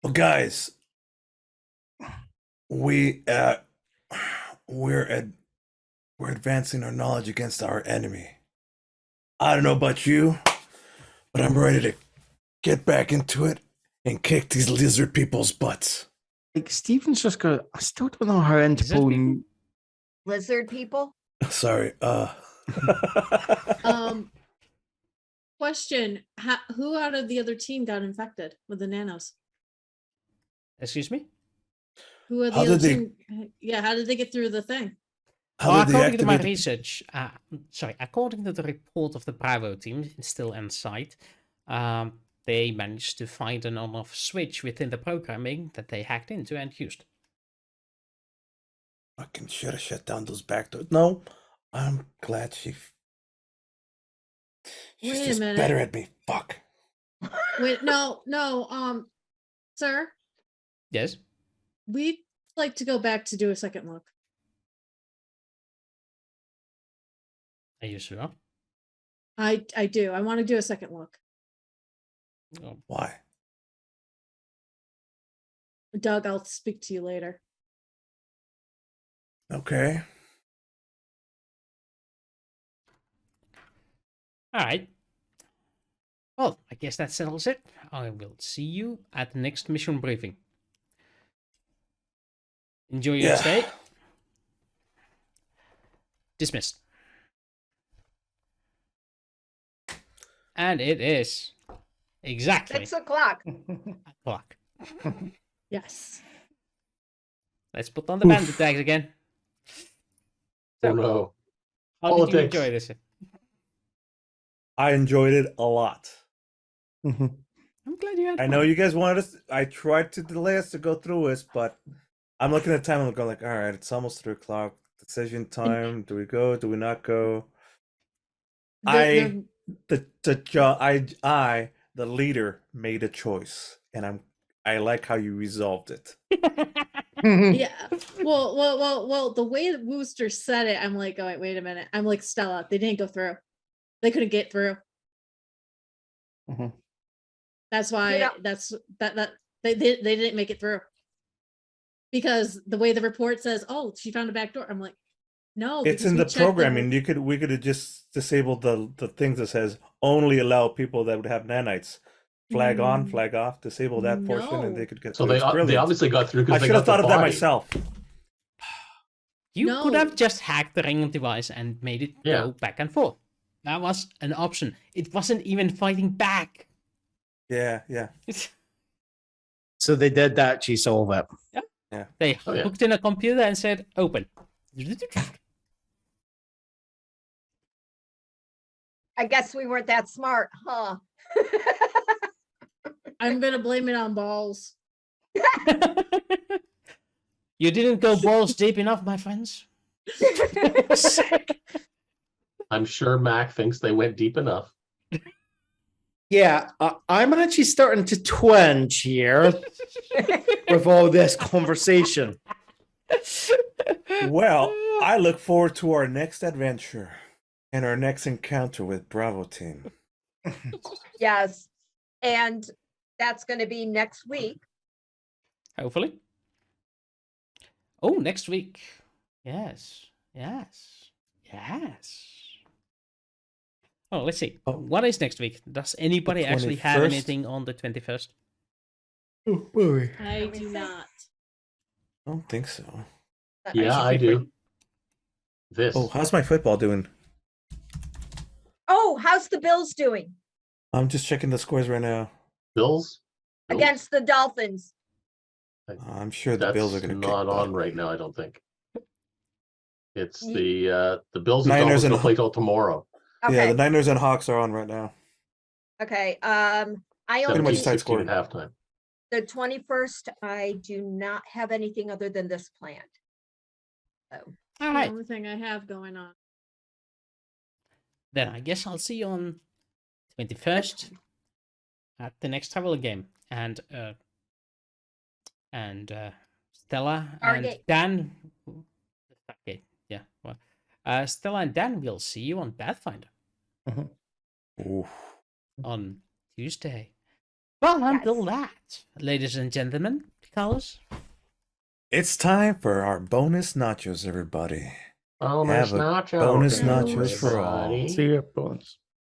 Well, guys, we're advancing our knowledge against our enemy. I don't know about you, but I'm ready to get back into it and kick these lizard people's butts. Like Stephen's just got. I still don't know how Interpol. Lizard people? Sorry. Question: who out of the other team got infected with the nanos? Excuse me? Who are the How other did they- team? Yeah, how did they get through the thing? How Well, did they according to my activate the- research, according to the report of the Bravo team, it's still in sight, they managed to find an on-off switch within the programming that they hacked into and used. Fucking should have shut down those back doors. No, I'm glad she's Wait a just minute. better at me. Fuck. Wait, no, sir, Yes? we'd like to go back to do a second look. Are you sure? I do. I want to do a second look. Oh, Why? Doug, I'll speak to you later. Okay. all right. Well, I guess that settles it. I will see you at the next mission briefing. Enjoy your Yeah. stay. Dismissed. And it is exactly 6 o'clock. o'clock. Yes. Let's put on the bandit tags again. Oh no. How did you Politics. enjoy this? I enjoyed it a lot. Mhm. I'm glad you had I fun. know you guys wanted us. I tried to delay us to go through this, but I'm looking at time and I'm going like, all right, it's almost 3 o'clock. Decision time. Do we go? Do we not go? The- The leader made a choice, and I like how you resolved it. yeah. Well, the way that Wooster said it, I'm like, oh, wait a minute. I'm like, Stella, they didn't go through. They couldn't get through. Mhm. That's why know- they didn't make it through. Because the way the report says, oh, she found a back door. I'm like, no, It's because in we the checked the- programming. We could have just disabled the things that says only allow people that would have nanites. Flag on, Mm. flag off, disable that portion, and they No. could get So through. they It's brilliant. obviously got through I because they should have got thought the of that body. myself. You could No. have just hacked the ring device and made it Yeah. go back and forth. That was an option. It wasn't even fighting back. Yeah, yeah. So they did actually solve it. They Oh, yeah. hooked in a computer and said, open. I guess we weren't that smart, huh? I'm gonna blame it on balls. You didn't go balls deep enough, my friends. I'm sure Mac thinks they went deep enough. Yeah, I'm actually starting to twinge here with all this conversation. Well, I look forward to our next adventure and our next encounter with Bravo Team. Yes. And that's going to be next week. Hopefully. Oh, next week. Yes. Yes. Yes. Oh, let's see. Oh. What is next week? Does anybody actually have 21st? anything on the 21st? Oh, boy. I Let me do see. not. I don't think so. Yeah, I do. This. Oh, how's my football doing? Oh, how's the Bills doing? I'm just checking the scores right now. Bills? Bills? Against the Dolphins. I'm sure the That's Bills are going to not kick on butt. right now, I don't think. It's Ye- the Bills and Niners Dolphins and don't play till tomorrow. Okay. Yeah, the Niners and Hawks are on right now. Okay. I Pretty much only tight 17-16 score. at halftime. the 21st. I do not have anything other than this planned. So All The right. only thing I have going on. Then I guess I'll see you on 21st at the next travel game. And Stella and Stargate. Dan. Stargate, yeah. Well, Stella and Dan will see you on Pathfinder Ooh. on Tuesday. Well, until Yes. that, ladies and gentlemen, because It's time for our bonus nachos, everybody. Bonus Have a nachos. bonus nachos for all. everybody. See you, bonus.